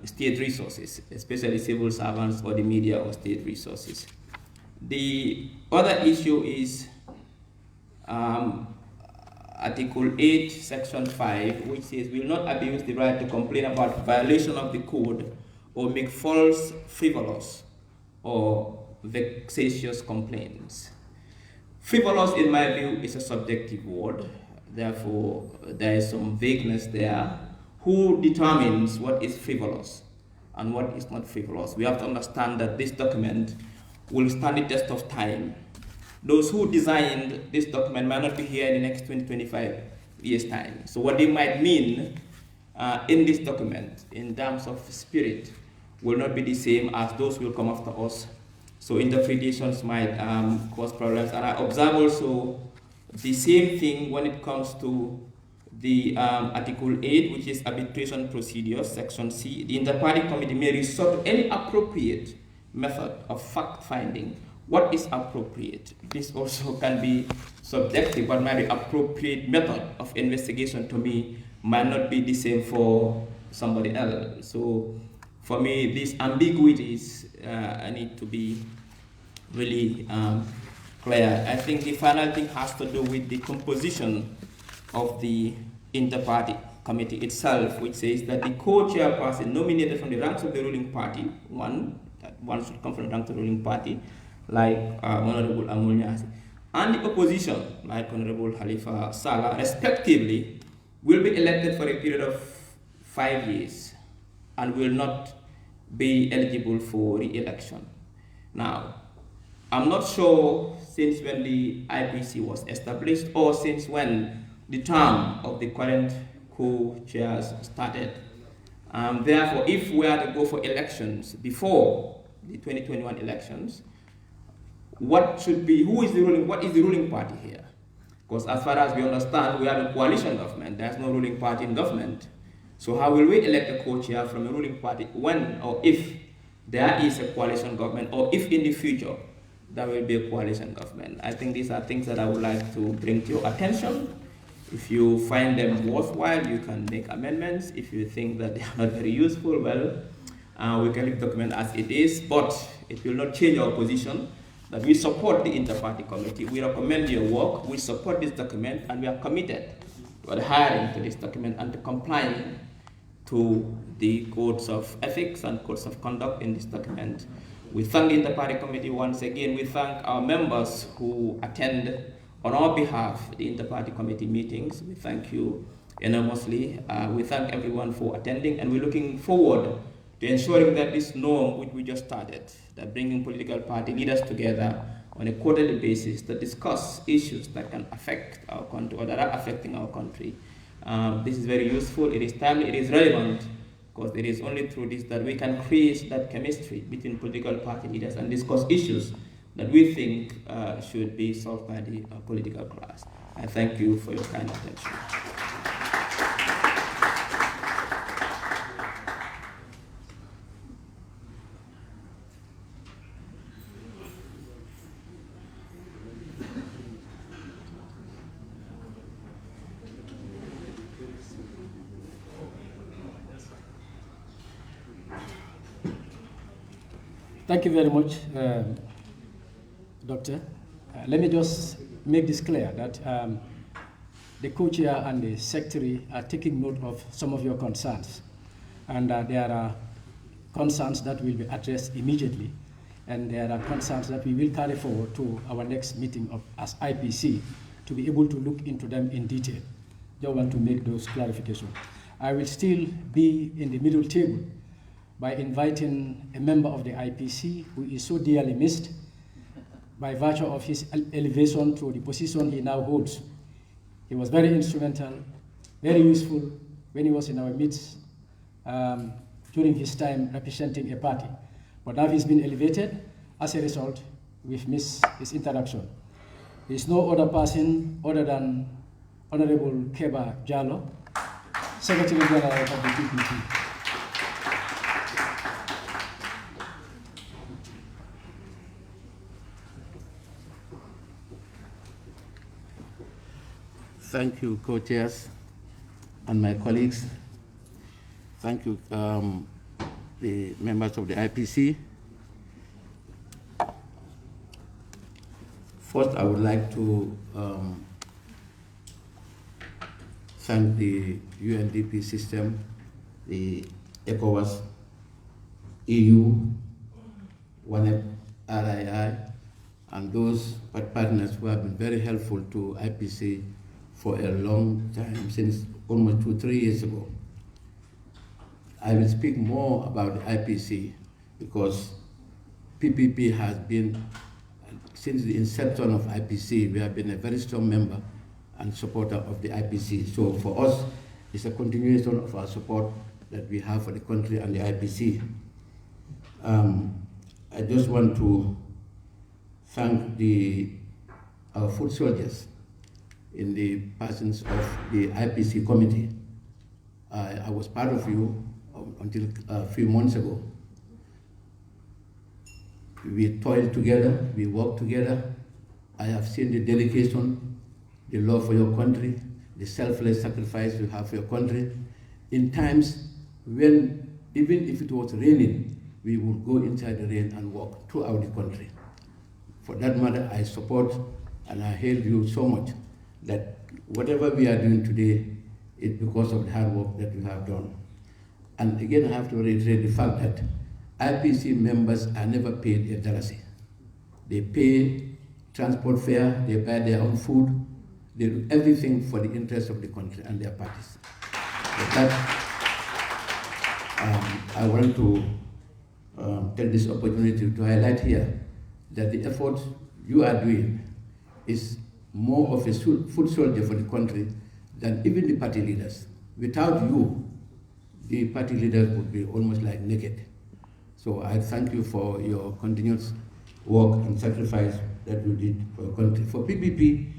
state resources, especially civil servants or the media or state resources. The other issue is Article 8, Section 5, which says, will not abuse the right to complain about violation of the code or make false, frivolous, or vexatious complaints. Frivolous, in my view, is a subjective word. Therefore, there is some vagueness there. Who determines what is frivolous and what is not frivolous? We have to understand that this document will stand the test of time. Those who designed this document might not be here in the next 20-25 years' time. So what they might mean in this document, in terms of spirit, will not be the same as those who will come after us. So interpretations might cause problems. And I observe also the same thing when it comes to the Article 8, which is arbitration procedures, Section C. The Inter-Party Committee may resort to any appropriate method of fact-finding. What is appropriate? This also can be subjective, but maybe appropriate method of investigation to me might not be the same for somebody else. So for me, these ambiguities need to be really clear. I think the final thing has to do with the composition of the Inter-Party Committee itself, which says that the co-chairperson nominated from the ranks of the ruling party, one should come from the ranks of the ruling party, like Honorable Amulnyasi, and the opposition, like Honorable Khalifa Sallah, respectively, will be elected for a period of 5 years and will not be eligible for re-election. Now, I'm not sure since when the IPC was established or since when the term of the current co-chairs started. Therefore, if we are to go for elections before the 2021 elections, what is the ruling party here? Because as far as we understand, we have a coalition government. There's no ruling party in government. So how will we elect a co-chair from a ruling party when or if there is a coalition government, or if in the future there will be a coalition government? I think these are things that I would like to bring to your attention. If you find them worthwhile, you can make amendments. If you think that they are not very useful, well, we can leave the document as it is, but it will not change our position that we support the Inter-Party Committee. We recommend your work, we support this document, and we are committed to adhering to this document and to complying to the codes of ethics and codes of conduct in this document. We thank the Inter-Party Committee once again. We thank our members who attend on our behalf the Inter-Party Committee meetings. We thank you enormously. We thank everyone for attending, and we're looking forward to ensuring that this norm which we just started, that bringing political party leaders together on a quarterly basis to discuss issues that can affect our country or that are affecting our country. This is very useful, it is timely, it is relevant, because it is only through this that we can create that chemistry between political party leaders and discuss issues that we think should be solved by the political class. I thank you for your kind attention. Thank you very much, Doctor. Let me just make this clear that the co-chair and the secretary are taking note of some of your concerns. And there are concerns that will be addressed immediately. And there are concerns that we will carry forward to our next meeting as IPC to be able to look into them in detail. Just want to make those clarifications. I will still be in the middle table by inviting a member of the IPC who is so dearly missed by virtue of his elevation to the position he now holds. He was very instrumental, very useful when he was in our midst during his time representing a party. But now he's been elevated. As a result, we've missed his interaction. There is no other person other than Honorable Keba Jallo, Secretary General of the PPP. Thank you, co-chairs and my colleagues. Thank you, the members of the IPC. First, I would like to thank the UNDP system, the ECOWAS, EU, WANEP, RII, and those partners who have been very helpful to IPC for a long time, since almost 2-3 years ago. I will speak more about the IPC because PPP has been, since the inception of IPC, we have been a very strong member and supporter of the IPC. So for us, it's a continuation of our support that we have for the country and the IPC. I just want to thank our foot soldiers in the persons of the IPC committee. I was part of you until a few months ago. We toiled together, we worked together. I have seen the dedication, the love for your country, the selfless sacrifice you have for your country. In times when, even if it was raining, we would go inside the rain and walk throughout the country. For that matter, I support and I hail you so much that whatever we are doing today is because of the hard work that you have done. And again, I have to reiterate the fact that IPC members are never paid a jealousy. They pay transport fare, they buy their own food, they do everything for the interest of the country and their parties. With that, I want to take this opportunity to highlight here that the effort you are doing is more of a foot soldier for the country than even the party leaders. Without you, the party leaders would be almost like naked. So I thank you for your continuous work and sacrifice that you did for your country. For PPP,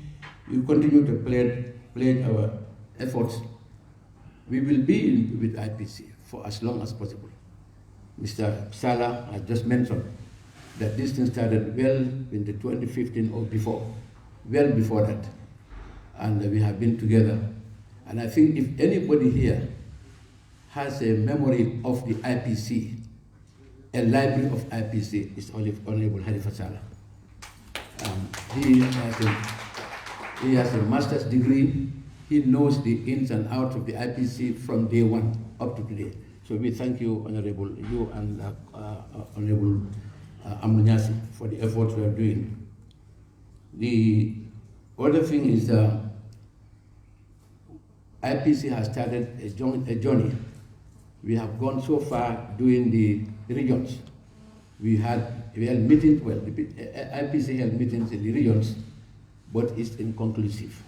you continue to pledge our efforts. We will be with IPC for as long as possible. Mr. Salah has just mentioned that this thing started well in the 2015 or before, well before that. And we have been together. And I think if anybody here has a memory of the IPC, a library of IPC, is Honorable Halifa Salah. He has a master's degree. He knows the ins and outs of the IPC from day one up to today. So we thank you, Honorable, you and Honorable Amnunyasi, for the efforts we are doing. The other thing is IPC has started a journey. We have gone so far doing the regions. We held meetings, well, the IPC held meetings in the regions, but it's inconclusive.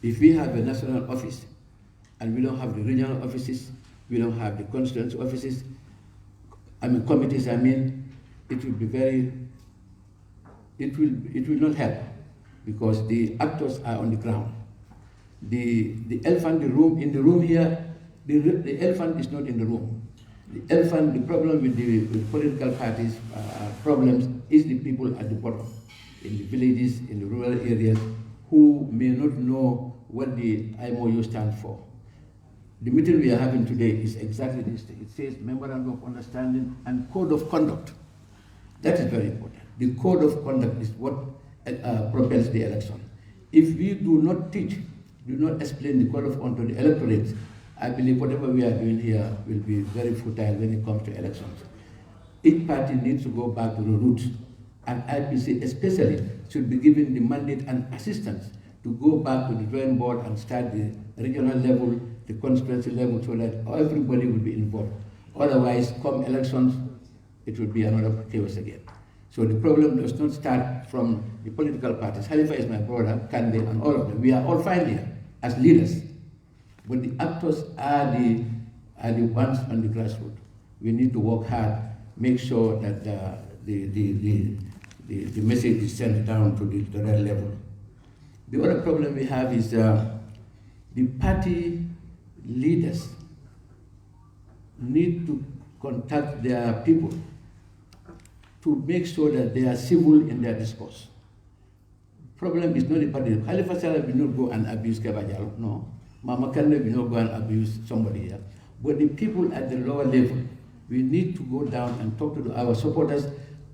If we have a national office and we don't have the regional offices, we don't have the constituency offices, committees, it will be it will not help, because the actors are on the ground. The elephant in the room here, the elephant is not in the room. The elephant, the problem with the political parties' problems is the people at the bottom, in the villages, in the rural areas, who may not know what the MOU stands for. The meeting we are having today is exactly this. It says Memorandum of Understanding and Code of Conduct. That is very important. The Code of Conduct is what propels the election. If we do not teach, do not explain the Code of Conduct to the electorate, I believe whatever we are doing here will be very futile when it comes to elections. Each party needs to go back to the roots, and IPC especially should be given the mandate and assistance to go back to the drawing board and start the regional level, the constituency level, so that everybody will be involved. Otherwise, come elections, it will be another chaos again. So the problem does not start from the political parties. Halifa is my brother, Kande, and all of them. We are all fine here as leaders. But the actors are the ones on the grassroots. We need to work hard, make sure that the message is sent down to the right level. The other problem we have is the party leaders need to contact their people to make sure that they are civil in their discourse. Problem is not the party. Halifa Salah will not go and abuse Kabajal, no. Mama Kande will not go and abuse somebody here. But the people at the lower level, we need to go down and talk to our supporters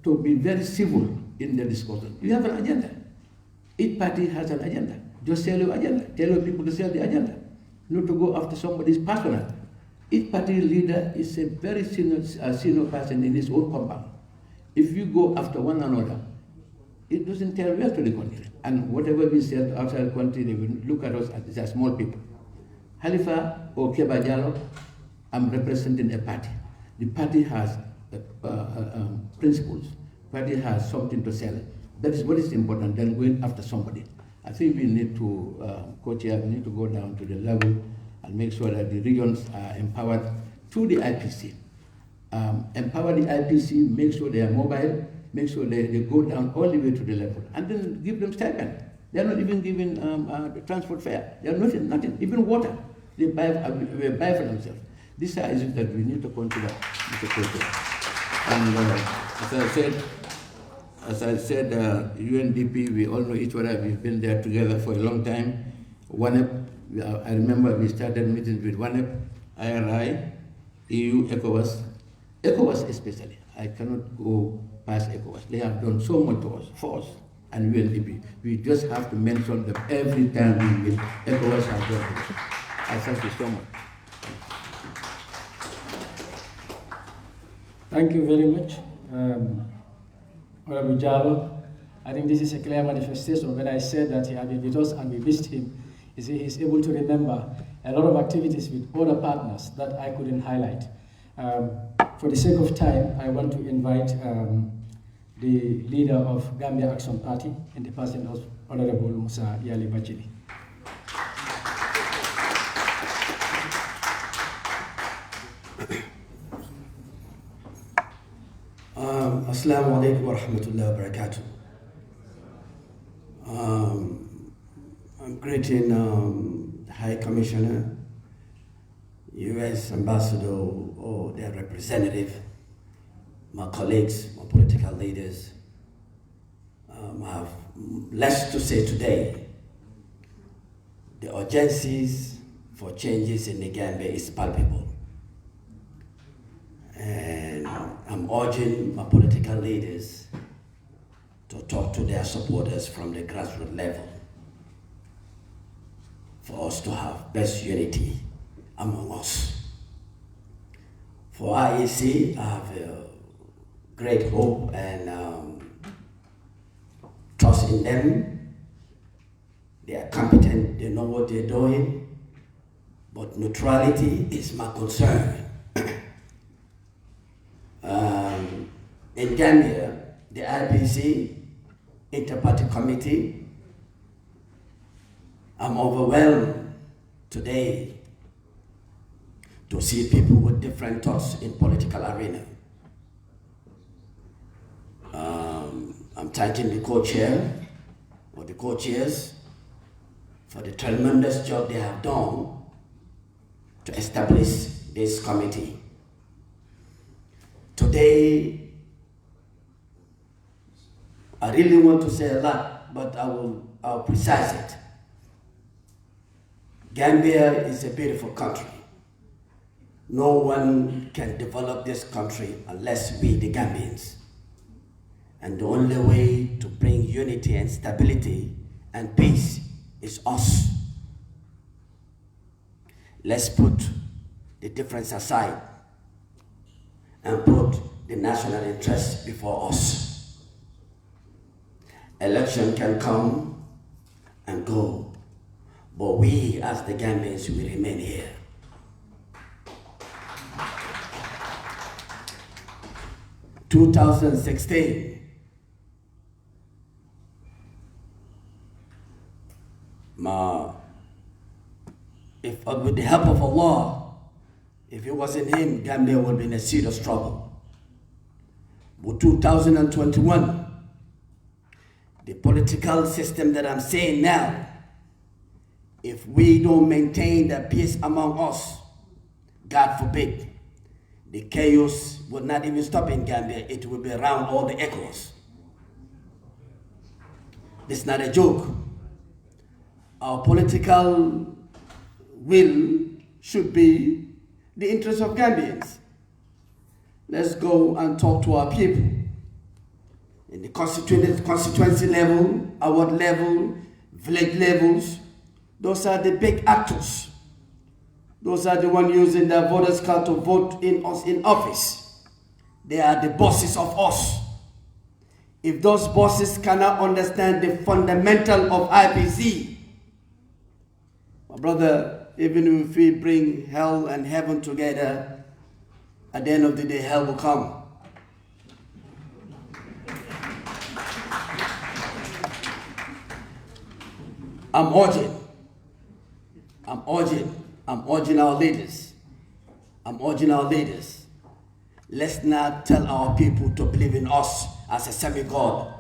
to be very civil in their discussion. You have an agenda. Each party has an agenda. Just sell your agenda. Tell your people to sell the agenda. Not to go after somebody's personal. Each party leader is a very senior person in his own compound. If you go after one another, it doesn't tell well to the country. And whatever we say outside the country, they will look at us as small people. Halifa or Keba Jallow, I'm representing a party. The party has principles. The party has something to sell. That is what is important than going after somebody. I think we need to, co-chair, we need to go down to the level and make sure that the regions are empowered through the IPC. Empower the IPC, make sure they are mobile, make sure they go down all the way to the level, and then give them stipend. They are not even given the transport fare. They are nothing, even water. They buy for themselves. These are issues that we need to consider, Mr. President. And as I said, UNDP, we all know each other. We've been there together for a long time. WANEP, I remember we started meetings with WANEP, IRI, EU, ECOWAS. ECOWAS especially. I cannot go past ECOWAS. They have done so much for us, and UNDP. We just have to mention them every time we meet. ECOWAS has done it. I thank you so much. Thank you very much, Honorable Jallow. I think this is a clear manifestation when I said that he had been with us and we missed him. He is able to remember a lot of activities with other partners that I couldn't highlight. For the sake of time, I want to invite the leader of Gambia Action Party in the person of Honorable Musa Yali Bajili. Assalamu alaikum wa rahmatullahi wa barakatuh. I'm greeting the High Commissioner, U.S. Ambassador or their representative, my colleagues, my political leaders. I have less to say today. The urgencies for changes in the Gambia is palpable. And I'm urging my political leaders to talk to their supporters from the grassroots level for us to have best unity among us. For IEC, I have a great hope and trust in them. They are competent, they know what they're doing, but neutrality is my concern. In Gambia, the IPC Inter-Party Committee, I'm overwhelmed today to see people with different thoughts in political arena. I'm thanking the co-chair or the co-chairs for the tremendous job they have done to establish this committee. Today, I really want to say a lot, but I'll precise it. Gambia is a beautiful country. No one can develop this country unless we, the Gambians. And the only way to bring unity and stability and peace is us. Let's put the difference aside and put the national interest before us. Election can come and go, but we as the Gambians will remain here. In 2016, with the help of Allah, if it wasn't him, Gambia would be in a serious trouble. But 2021, the political system that I'm saying now, if we don't maintain the peace among us, God forbid, the chaos will not even stop in Gambia, it will be around all the echoes. It's not a joke. Our political will should be the interest of Gambians. Let's go and talk to our people. In the constituency level, our ward level, village levels, those are the big actors. Those are the ones using their voters' card to vote in us in office. They are the bosses of us. If those bosses cannot understand the fundamental of IPC, my brother, even if we bring hell and heaven together, at the end of the day, hell will come. I'm urging our leaders. Let's not tell our people to believe in us as a semi-God.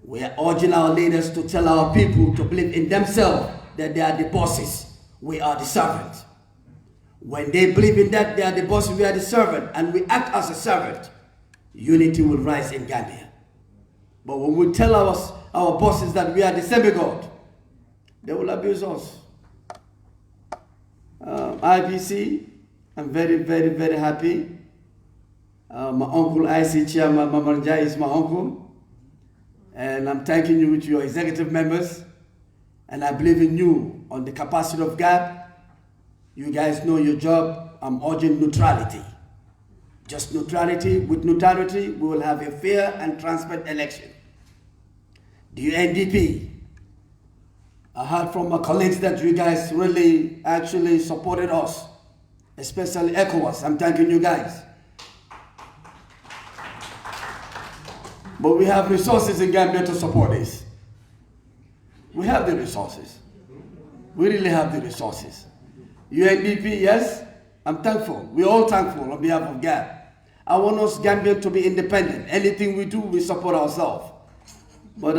We are urging our leaders to tell our people to believe in themselves, that they are the bosses, we are the servants. When they believe in that, they are the boss, we are the servant, and we act as a servant, unity will rise in Gambia. But when we tell our bosses that we are the semi-God, they will abuse us. IBC, I'm very, very, very happy. My uncle, IC Chairman Mamanjai, is my uncle. And I'm thanking you with your executive members. And I believe in you on the capacity of God. You guys know your job. I'm urging neutrality. Just neutrality. With neutrality, we will have a fair and transparent election. The UNDP, I heard from my colleagues that you guys really actually supported us, especially ECOWAS. I'm thanking you guys. But we have resources in Gambia to support this. We have the resources. We really have the resources. UNDP, yes, I'm thankful. We're all thankful on behalf of God. I want us Gambians to be independent. Anything we do, we support ourselves. But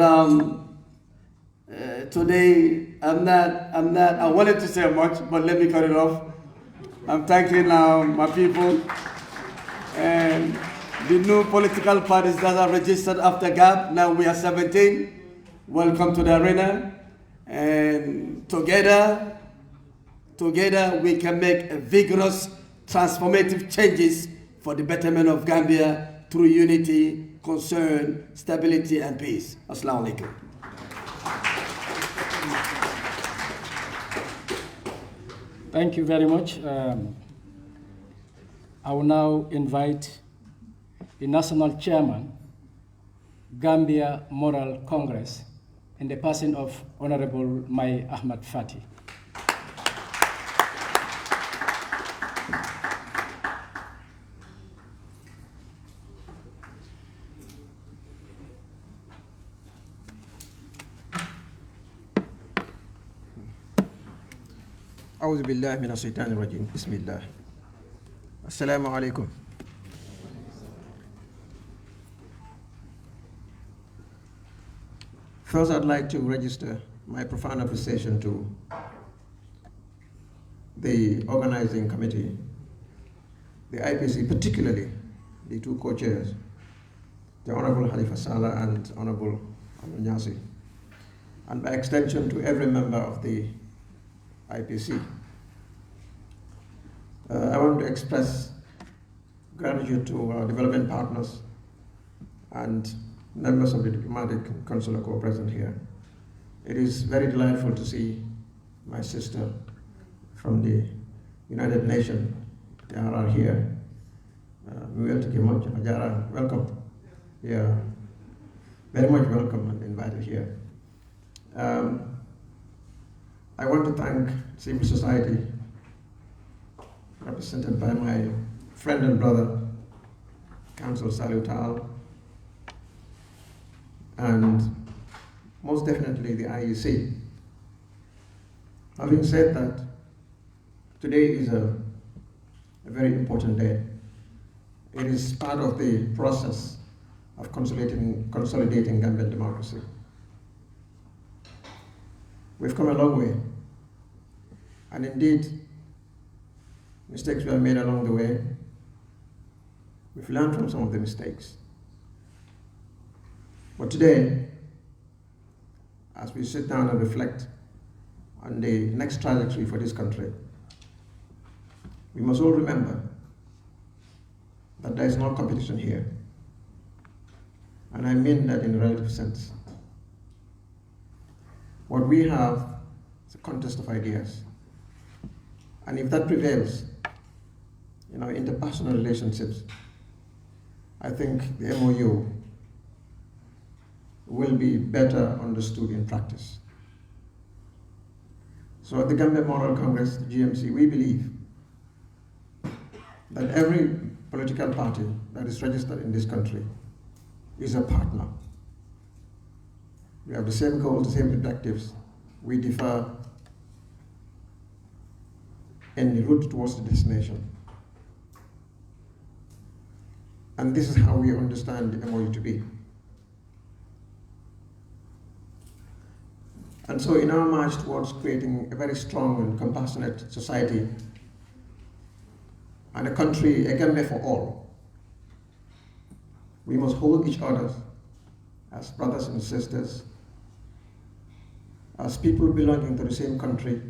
today, I wanted to say much, but let me cut it off. I'm thanking my people and the new political parties that are registered after GAP. Now we are 17. Welcome to the arena. And together we can make vigorous, transformative changes for the betterment of Gambia through unity, concern, stability, and peace. Assalamu alaikum. Thank you very much. I will now invite the National Chairman, Gambia Moral Congress, in the person of Honorable Mai Ahmad Fati. أعوذ بالله من الشيطان الرجيم بسم الله السلام عليكم. First, I'd like to register my profound appreciation to the organizing committee, the IPC, particularly the two co-chairs, the Honorable Halifa Saleh and Honorable Amal Nyasi, and by extension to every member of the IPC. I want to express gratitude to our development partners and members of the diplomatic and consular corps present here. It is very delightful to see my sister from the United Nations, Jara, here. Welcome. Yeah, very much welcome and invited here. I want to thank civil society, represented by my friend and brother, Council Salutal, and most definitely the IEC. Having said that, today is a very important day. It is part of the process of consolidating Gambian democracy. We've come a long way, and indeed, mistakes were made along the way. We've learned from some of the mistakes. But today, as we sit down and reflect on the next trajectory for this country, we must all remember that there is no competition here. And I mean that in a relative sense. What we have is a contest of ideas. And if that prevails in our interpersonal relationships, I think the MOU will be better understood in practice. So at the Gambia Moral Congress, the GMC, we believe that every political party that is registered in this country is a partner. We have the same goals, the same objectives. We differ in the route towards the destination. And this is how we understand the MOU to be. And so in our march towards creating a very strong and compassionate society and a country, a Gambia for all, we must hold each other as brothers and sisters, as people belonging to the same country,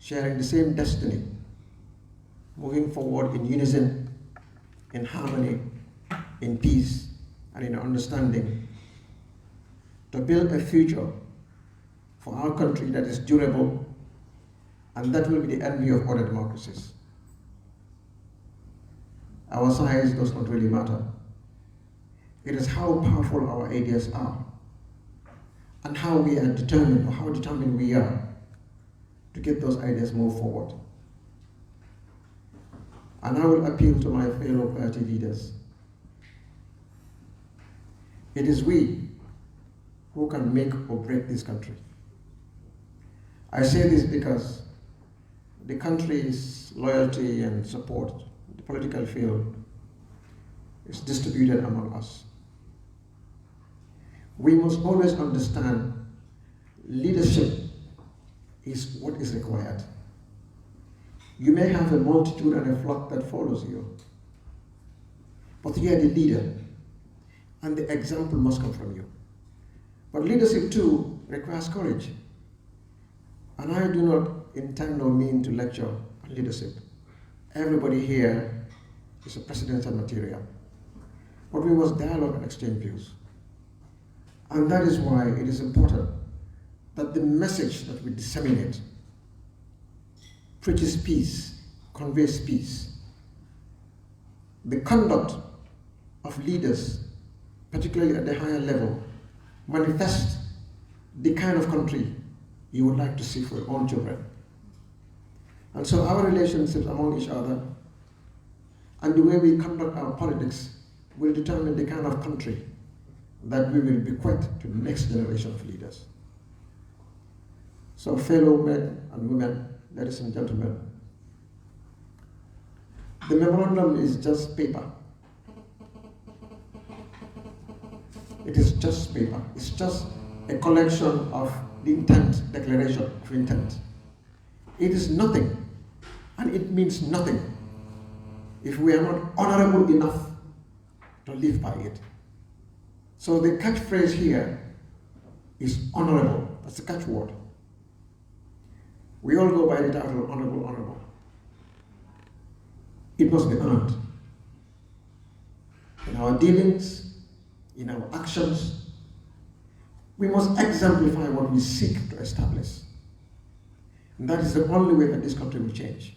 sharing the same destiny, moving forward in unison, in harmony, in peace, and in understanding, to build a future for our country that is durable, and that will be the envy of other democracies. Our size does not really matter. It is how powerful our ideas are, and how we are determined, or how determined we are to get those ideas move forward. And I will appeal to my fellow party leaders. It is we who can make or break this country. I say this because the country's loyalty and support, the political field, is distributed among us. We must always understand leadership is what is required. You may have a multitude and a flock that follows you, but you are the leader, and the example must come from you. But leadership too requires courage. And I do not intend or mean to lecture on leadership. Everybody here is a presidential material. But we must dialogue and exchange views. And that is why it is important that the message that we disseminate preaches peace, conveys peace. The conduct of leaders, particularly at the higher level, manifests the kind of country you would like to see for your own children. And so our relationships among each other and the way we conduct our politics will determine the kind of country that we will bequeath to the next generation of leaders. So fellow men and women, ladies and gentlemen, the memorandum is just paper. It is just paper. It's just a collection of the intent, declaration of intent. It is nothing, and it means nothing if we are not honorable enough to live by it. So the catchphrase here is honorable. That's the catchword. We all go by the title honorable, honorable. It must be earned. In our dealings, in our actions, we must exemplify what we seek to establish. And that is the only way that this country will change.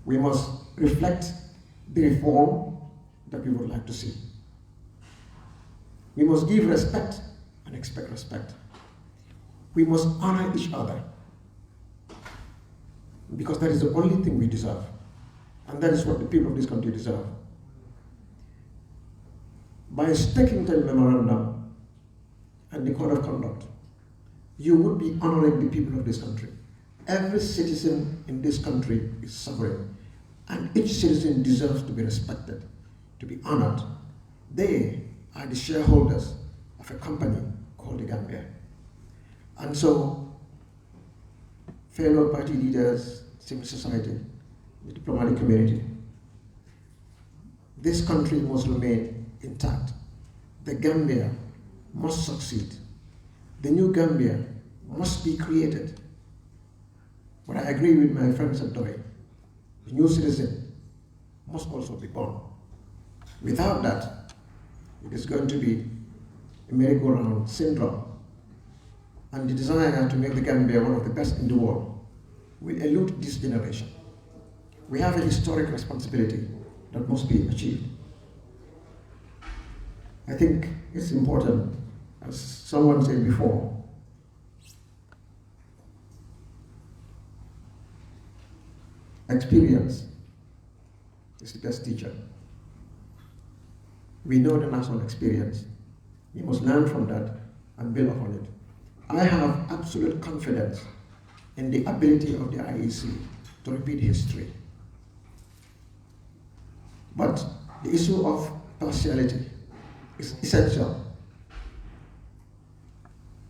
We must reflect the reform that we would like to see. We must give respect and expect respect. We must honor each other, because that is the only thing we deserve. And that is what the people of this country deserve. By sticking to the memorandum and the code of conduct, you would be honoring the people of this country. Every citizen in this country is sovereign, and each citizen deserves to be respected, to be honored. They are the shareholders of a company called the Gambia. And so, fellow party leaders, civil society, the diplomatic community, this country must remain intact. The Gambia must succeed. The new Gambia must be created. But I agree with my friends at Doi. The new citizen must also be born. Without that, it is going to be a merry-go-round syndrome. And the desire to make the Gambia one of the best in the world will elude this generation. We have a historic responsibility that must be achieved. I think it's important, as someone said before, experience is the best teacher. We know the national experience. We must learn from that and build upon it. I have absolute confidence in the ability of the IEC to repeat history. But the issue of partiality is essential.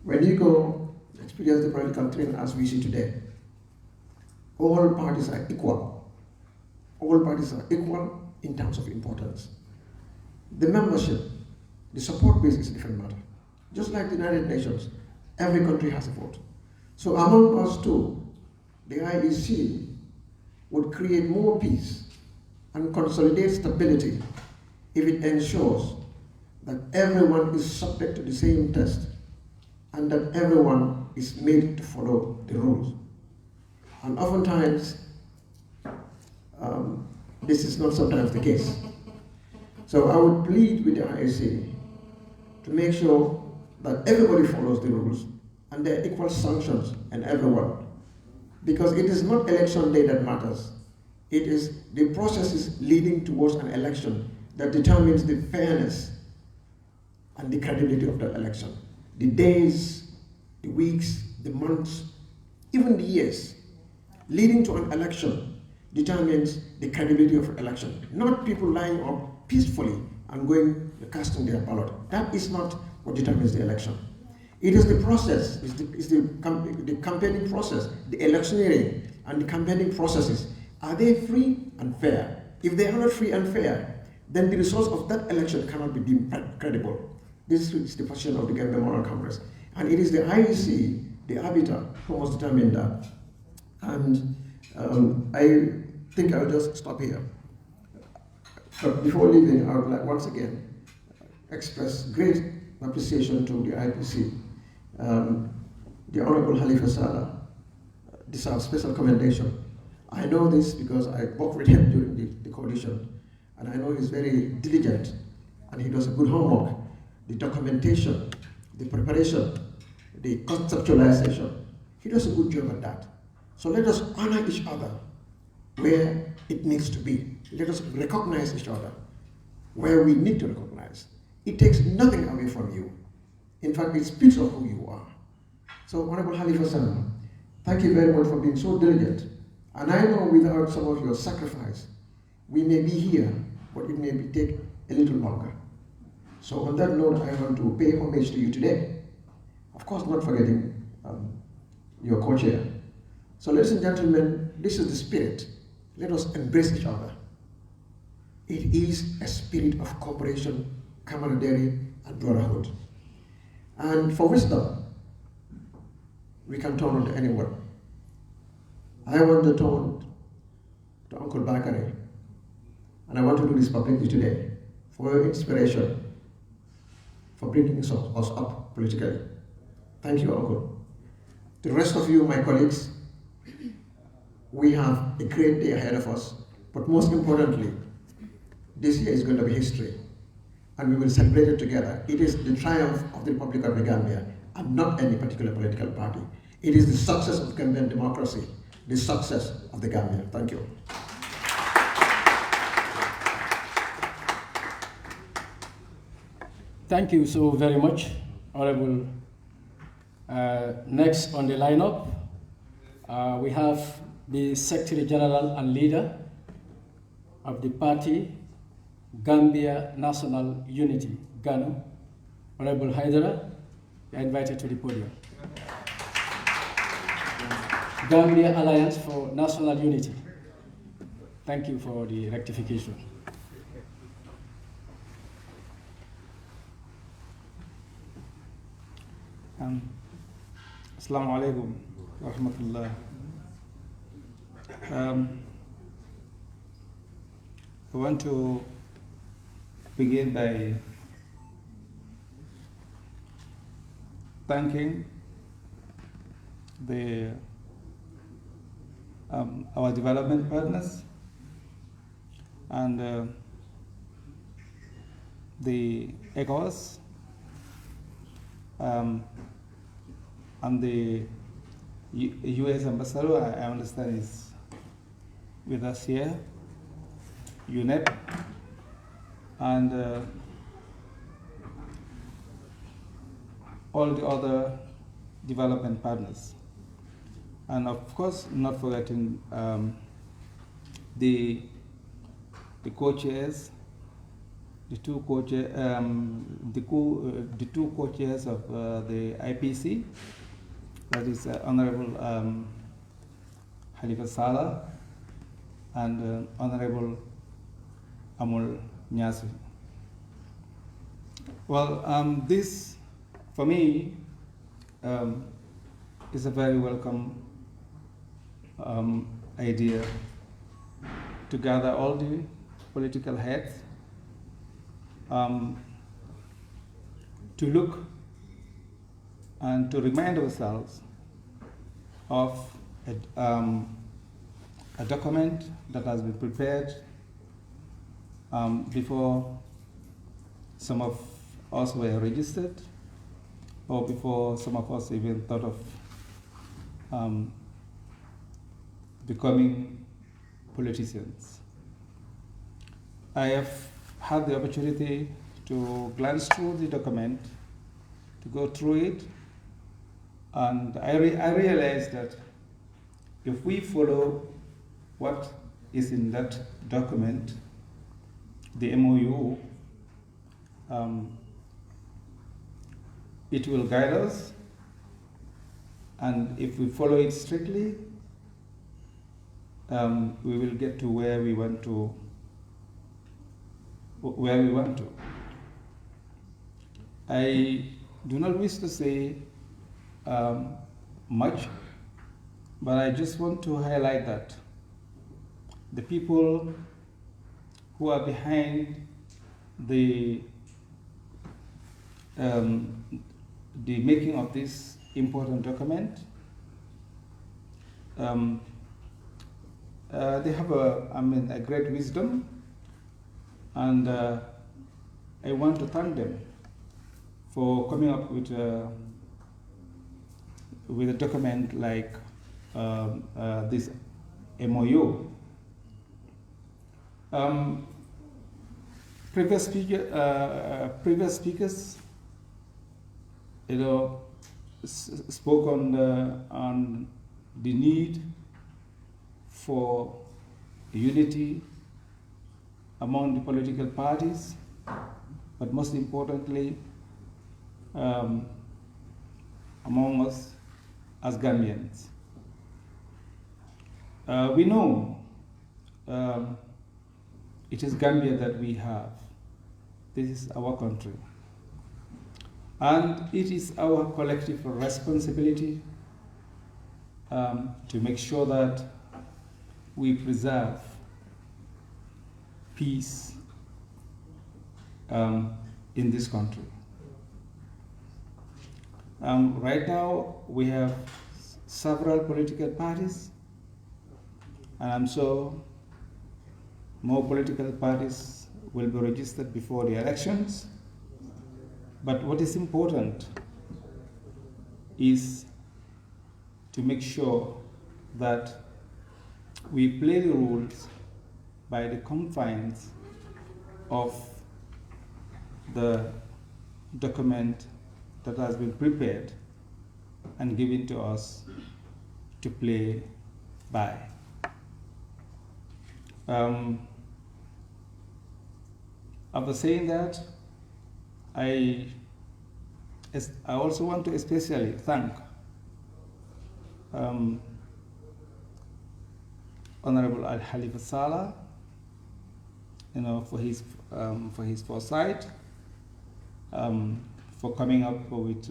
When you go experience the political terrain as we see today, all parties are equal. All parties are equal in terms of importance. The membership, the support base is a different matter. Just like the United Nations, every country has a vote. So among us too, the IEC would create more peace and consolidate stability if it ensures that everyone is subject to the same test and that everyone is made to follow the rules. And oftentimes, this is not sometimes the case. So I would plead with the IEC to make sure that everybody follows the rules and there are equal sanctions in everyone. Because it is not election day that matters. It is the processes leading towards an election that determines the fairness and the credibility of the election. The days, the weeks, the months, even the years leading to an election determines the credibility of election. Not people lying up peacefully and going casting their ballot. That is not what determines the election. It is the process, it's the campaigning process, the electioneering and the campaigning processes. Are they free and fair? If they are not free and fair, then the results of that election cannot be deemed credible. This is the position of the Gambia Moral Congress. And it is the IEC, the arbiter, who must determine that. And I think I'll just stop here. But before leaving, I would like once again express great appreciation to the IPC. The Honorable Halifa Saleh deserves special commendation. I know this because I worked with him during the coalition, and I know he's very diligent, and he does a good homework. The documentation, the preparation, the conceptualization, he does a good job at that. So let us honor each other where it needs to be. Let us recognize each other where we need to recognize. It takes nothing away from you. In fact, it speaks of who you are. So, Honorable Halifa Saleh, thank you very much for being so diligent. And I know without some of your sacrifice, we may be here, but it may take a little longer. So on that note, I want to pay homage to you today. Of course, not forgetting your co-chair. So ladies and gentlemen, this is the spirit. Let us embrace each other. It is a spirit of cooperation, camaraderie, and brotherhood. And for wisdom, we can turn on to anyone. I want to turn to Uncle Bakari, and I want to do this publicly today for your inspiration, for bringing us up politically. Thank you, Uncle. The rest of you, my colleagues, we have a great day ahead of us, but most importantly, this year is going to be history, and we will celebrate it together. It is the triumph of the Republic of the Gambia, and not any particular political party. It is the success of Gambian democracy, the success of the Gambia. Thank you. Thank you so very much, Honorable. Next on the lineup, we have the Secretary General and leader of the party, Gambia National Unity, GANU, Honorable Haidara. You are invited to the podium. Gambia Alliance for National Unity. Thank you for the rectification. Assalamu alaikum wa rahmatullah. I want to begin by thanking our development partners and the ECOWAS and the U.S. ambassador, I understand, is with us here, UNEP, and all the other development partners. And of course, not forgetting the co-chairs, the two co-chairs of the IPC, that is Honorable Halifa Saleh and Honorable Amul Nyasi. Well, this, for me, is a very welcome idea to gather all the political heads to look and to remind ourselves of a document that has been prepared before some of us were registered, or before some of us even thought of becoming politicians. I have had the opportunity to glance through the document, to go through it, and I realized that if we follow what is in that document, the MOU, it will guide us, and if we follow it strictly, we will get to where we want to. I do not wish to say much, but I just want to highlight that the people who are behind the making of this important document, they have a great wisdom, and I want to thank them for coming up with a document like this MOU. Previous speakers, spoke on the need for unity among the political parties, but most importantly, among us as Gambians. We know it is Gambia that we have. This is our country. And it is our collective responsibility to make sure that we preserve peace in this country. Right now, we have several political parties, and I'm sure more political parties will be registered before the elections. But what is important is to make sure that we play the rules by the confines of the document that has been prepared and given to us to play by. After saying that, I also want to especially thank Honorable Al Khalifa Saleh, for his foresight, for coming up with.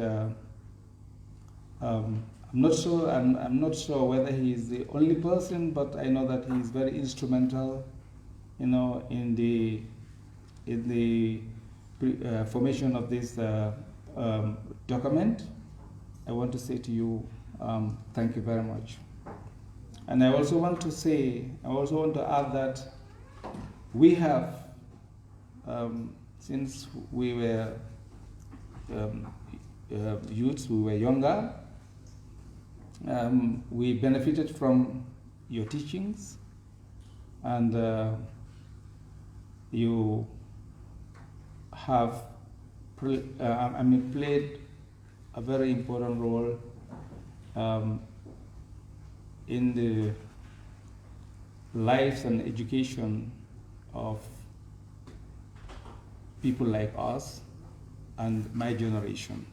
I'm not sure whether he is the only person, but I know that he is very instrumental, in the formation of this document. I want to say to you, thank you very much. And I also want to add that we have, since we were youths, we were younger, we benefited from your teachings, and you have played a very important role in the lives and education of people like us and my generation.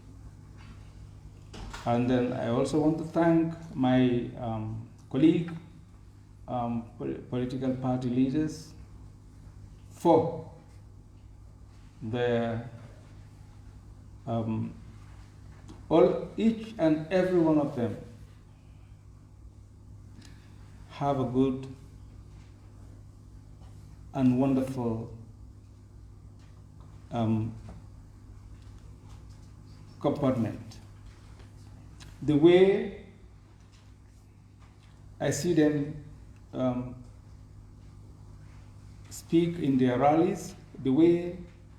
And then I also want to thank my colleague, political party leaders, for their each and every one of them have a good and wonderful comportment. The way I see them speak in their rallies, the way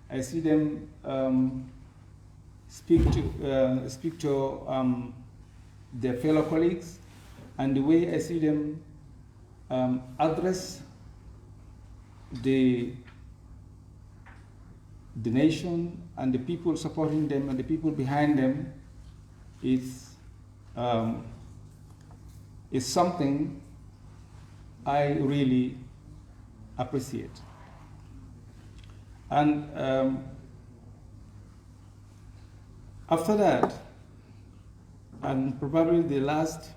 I see them speak to their fellow colleagues, and the way I see them address the nation and the people supporting them and the people behind them is something I really appreciate. And after that, and probably the last,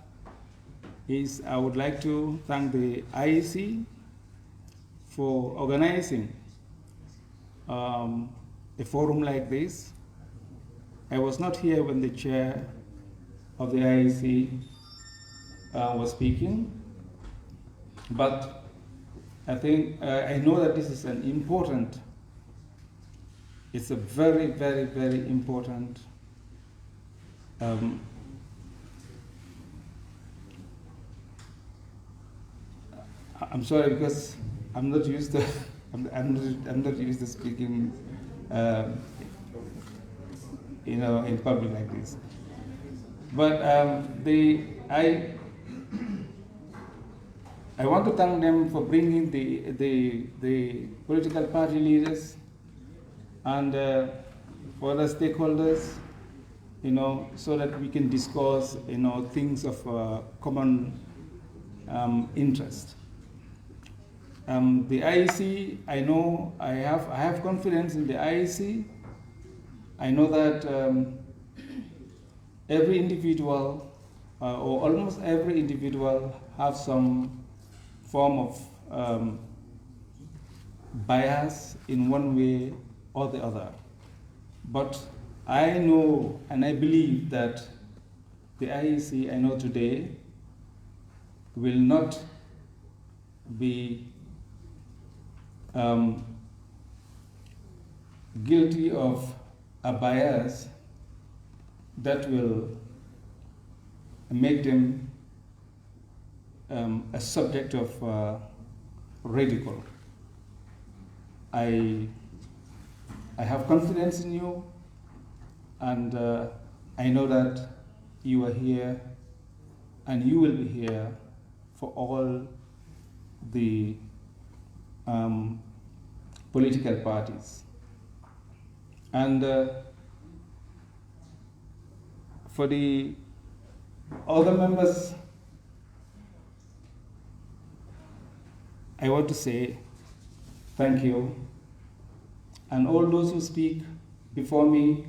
is I would like to thank the IEC for organizing a forum like this. I was not here when the chair of the IEC was speaking, but I think I know that this is an important, it's a very, very, very important I'm sorry because I'm not used to I'm not used to speaking in public like this. But I want to thank them for bringing the political party leaders and for other stakeholders, so that we can discuss, things of common interest. The IEC, I know I have confidence in the IEC. I know that every individual, or almost every individual, have some form of bias in one way or the other. But I know and I believe that the IEC I know today will not be guilty of a bias that will make them a subject of ridicule. I have confidence in you, and I know that you are here and you will be here for all the political parties. And for the other members, I want to say thank you. And all those who speak before me,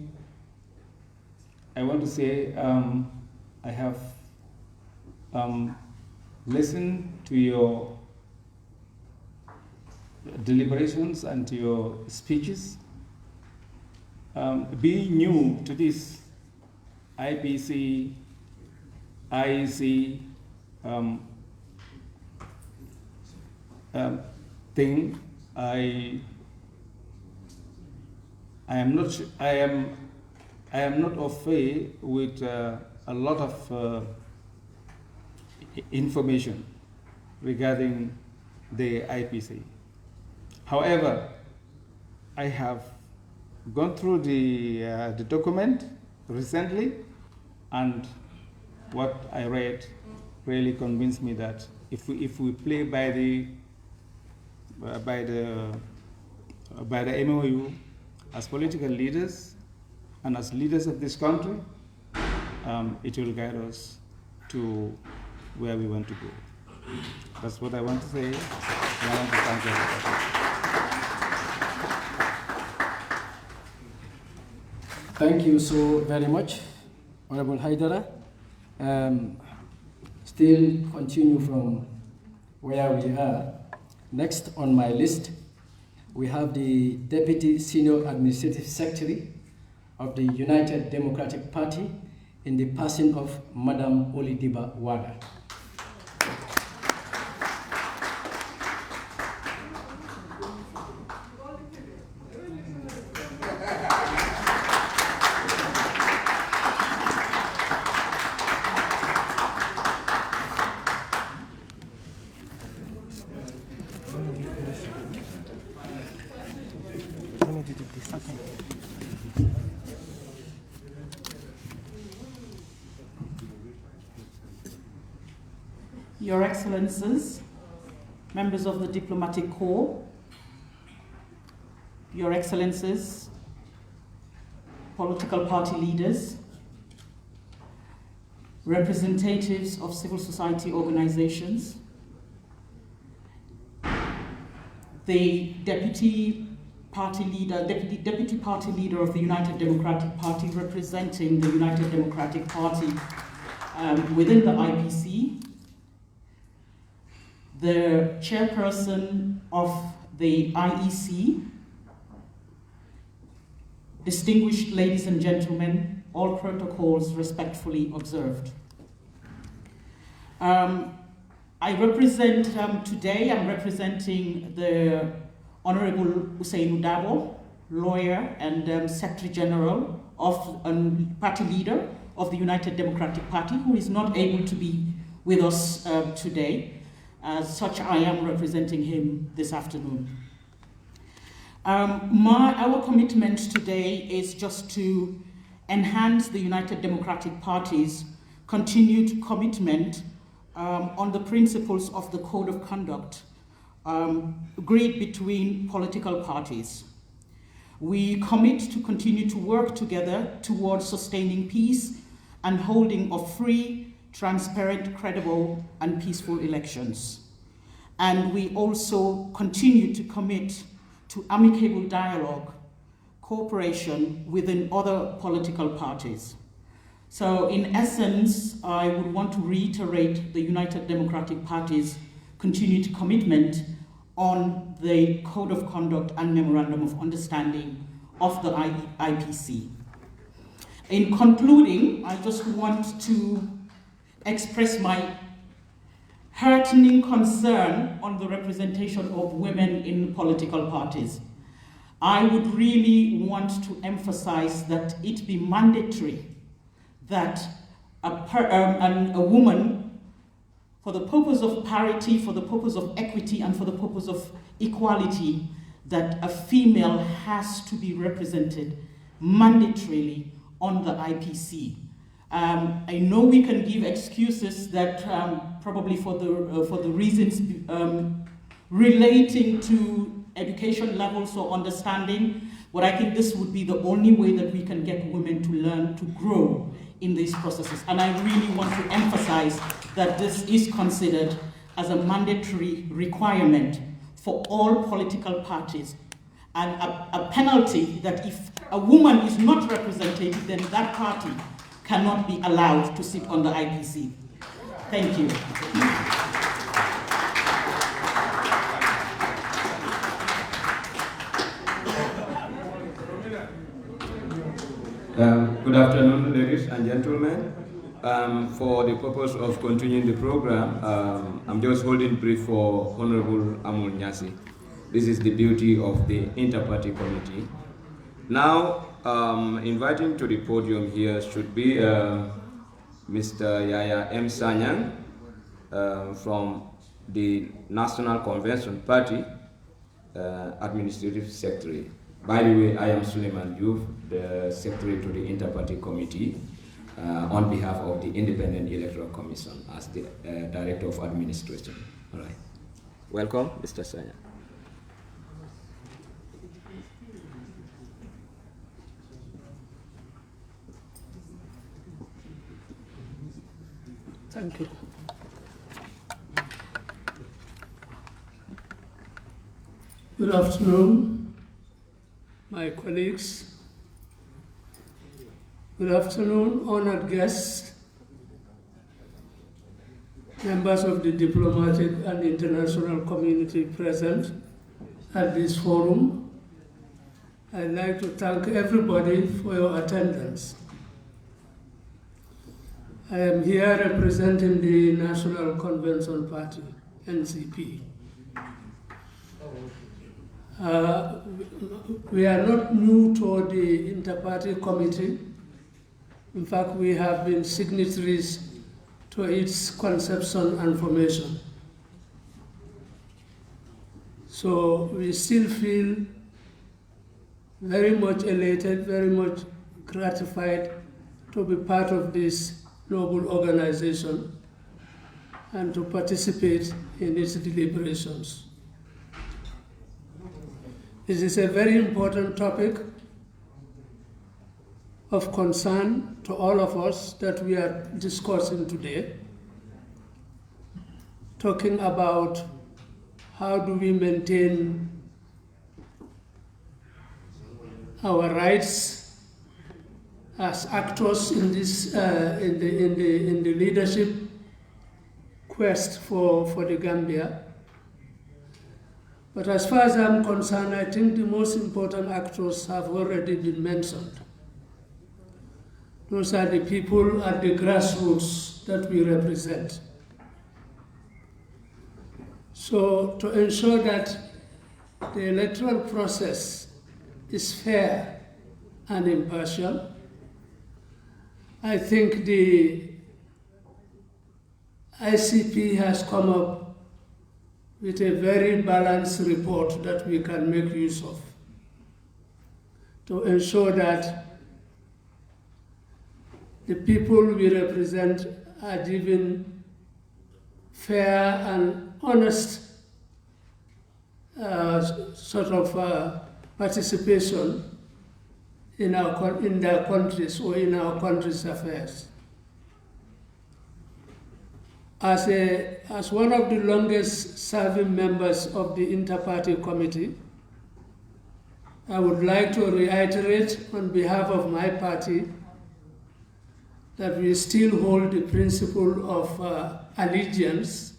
I want to say I have listened to your deliberations and to your speeches. Being new to this IPC, IEC thing, I am not au fait with a lot of information regarding the IPC. However, I have gone through the document recently, and what I read really convinced me that if we play by the MOU as political leaders and as leaders of this country, it will guide us to where we want to go. That's what I want to say. And I want to thank everybody. Thank you so very much, Honorable Haidara. Still continue from where we are. Next on my list, we have the Deputy Senior Administrative Secretary of the United Democratic Party in the person of Madam Olidiba Wada. Your Excellencies, members of the Diplomatic Corps, Your Excellencies, political party leaders, representatives of civil society organizations, the deputy party leader of the United Democratic Party, representing the United Democratic Party within the IPC, the chairperson of the IEC, distinguished ladies and gentlemen, all protocols respectfully observed. Today I'm representing the Honorable Usainu Dabo, lawyer and Secretary General of party leader of the United Democratic Party, who is not able to be with us today. As such, I am representing him this afternoon. Our commitment today is just to enhance the United Democratic Party's continued commitment on the principles of the Code of Conduct agreed between political parties. We commit to continue to work together towards sustaining peace and holding of free, transparent, credible, and peaceful elections. And we also continue to commit to amicable dialogue, cooperation within other political parties. So in essence, I would want to reiterate the United Democratic Party's continued commitment on the Code of Conduct and Memorandum of Understanding of the IPC. In concluding, I just want to express my heartening concern on the representation of women in political parties. I would really want to emphasize that it be mandatory that a woman, for the purpose of parity, for the purpose of equity, and for the purpose of equality, that a female has to be represented mandatorily on the IPC. I know we can give excuses that probably for the reasons relating to education levels or understanding, but I think this would be the only way that we can get women to learn to grow in these processes. And I really want to emphasize that this is considered as a mandatory requirement for all political parties, and a penalty that if a woman is not represented, then that party cannot be allowed to sit on the IPC. Thank you. Good afternoon, ladies and gentlemen. For the purpose of continuing the program, I'm just holding brief for Honorable Amul Nyasi. This is the beauty of the Inter-Party Committee. Now, inviting to the podium here should be Mr. Yaya M. Sanyang from the National Convention Party, Administrative Secretary. By the way, I am Suleiman Youth, the Secretary to the Inter-Party Committee, on behalf of the Independent Electoral Commission as the Director of Administration. All right. Welcome, Mr. Sanyang. Thank you. Good afternoon, my colleagues. Good afternoon, honored guests, members of the diplomatic and international community present at this forum. I'd like to thank everybody for your attendance. I am here representing the National Convention Party, NCP. We are not new to the Inter-Party Committee. In fact, we have been signatories to its conception and formation. So we still feel very much elated, very much gratified to be part of this noble organization and to participate in its deliberations. This is a very important topic of concern to all of us that we are discussing today, talking about how do we maintain our rights as actors in this in the leadership quest for the Gambia. But as far as I'm concerned, I think the most important actors have already been mentioned. Those are the people at the grassroots that we represent. So to ensure that the electoral process is fair and impartial, I think the ICP has come up with a very balanced report that we can make use of to ensure that the people we represent are given fair and honest participation in their countries or in our country's affairs. As one of the longest serving members of the Inter-Party Committee, I would like to reiterate on behalf of my party that we still hold the principle of allegiance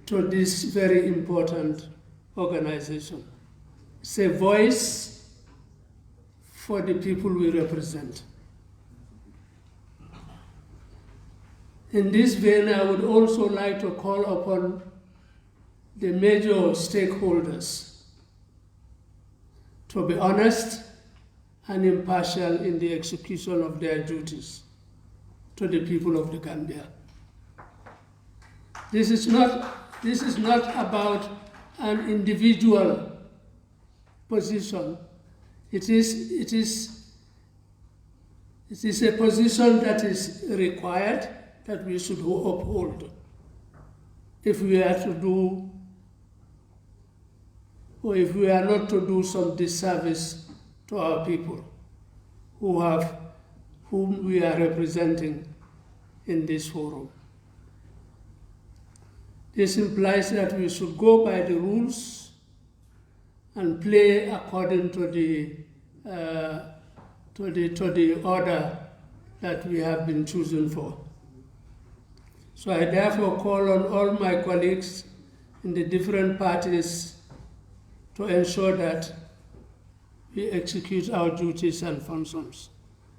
to this very important organization. It's a voice for the people we represent. In this vein, I would also like to call upon the major stakeholders to be honest and impartial in the execution of their duties to the people of the Gambia. This is not about an individual position. It is a position that is required, that we should uphold if we are to do, or if we are not to do some disservice to our people whom we are representing in this forum. This implies that we should go by the rules and play according to the order that we have been chosen for. So I therefore call on all my colleagues in the different parties to ensure that we execute our duties and functions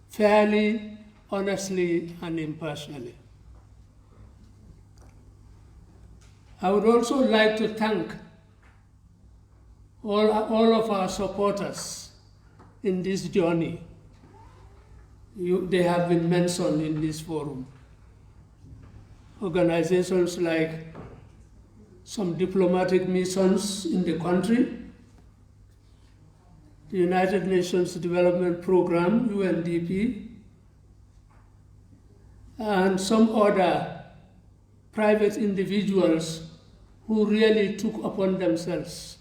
fairly, honestly, and impartially. I would also like to thank all of our supporters in this journey. They have been mentioned in this forum. Organizations like some diplomatic missions in the country, the United Nations Development Program, UNDP, and some other private individuals who really took upon themselves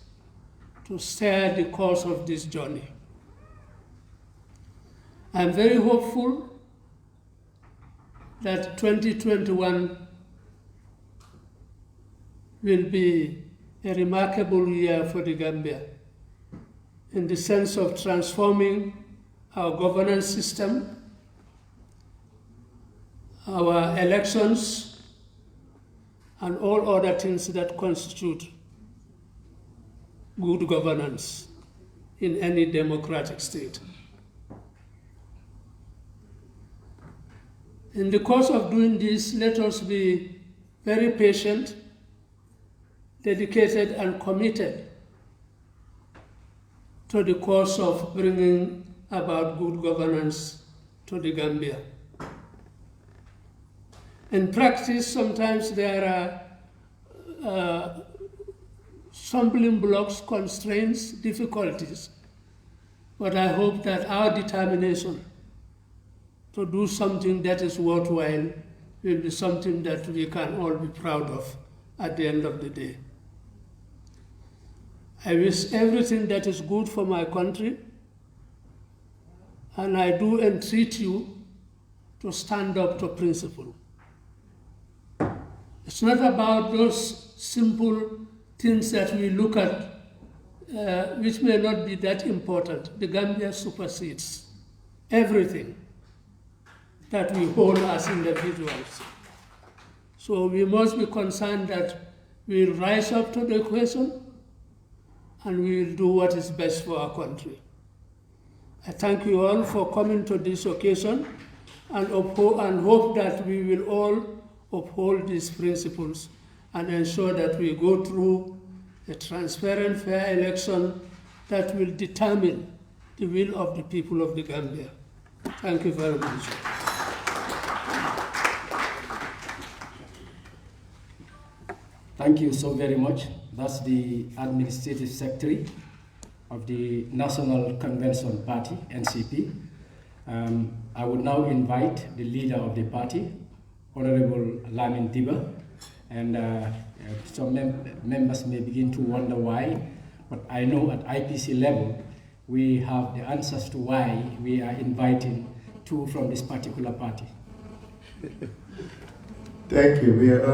to steer the course of this journey. I'm very hopeful that 2021 will be a remarkable year for the Gambia in the sense of transforming our governance system, our elections, and all other things that constitute good governance in any democratic state. In the course of doing this, let us be very patient, dedicated, and committed to the cause of bringing about good governance to the Gambia. In practice, sometimes there are stumbling blocks, constraints, difficulties, but I hope that our determination to do something that is worthwhile will be something that we can all be proud of at the end of the day. I wish everything that is good for my country, and I do entreat you to stand up to principle. It's not about those simple things that we look at which may not be that important, the Gambia supersedes everything that we hold as individuals. So we must be concerned that we'll rise up to the occasion and we will do what is best for our country. I thank you all for coming to this occasion and hope that we will all uphold these principles and ensure that we go through a transparent, fair election that will determine the will of the people of the Gambia. Thank you very much. Thank you so very much. That's the Administrative Secretary of the National Convention Party, NCP. I would now invite the leader of the party, Honorable Lamin Diba, and some members may begin to wonder why, but I know at IPC level, we have the answers to why we are inviting two from this particular party. Thank you, we are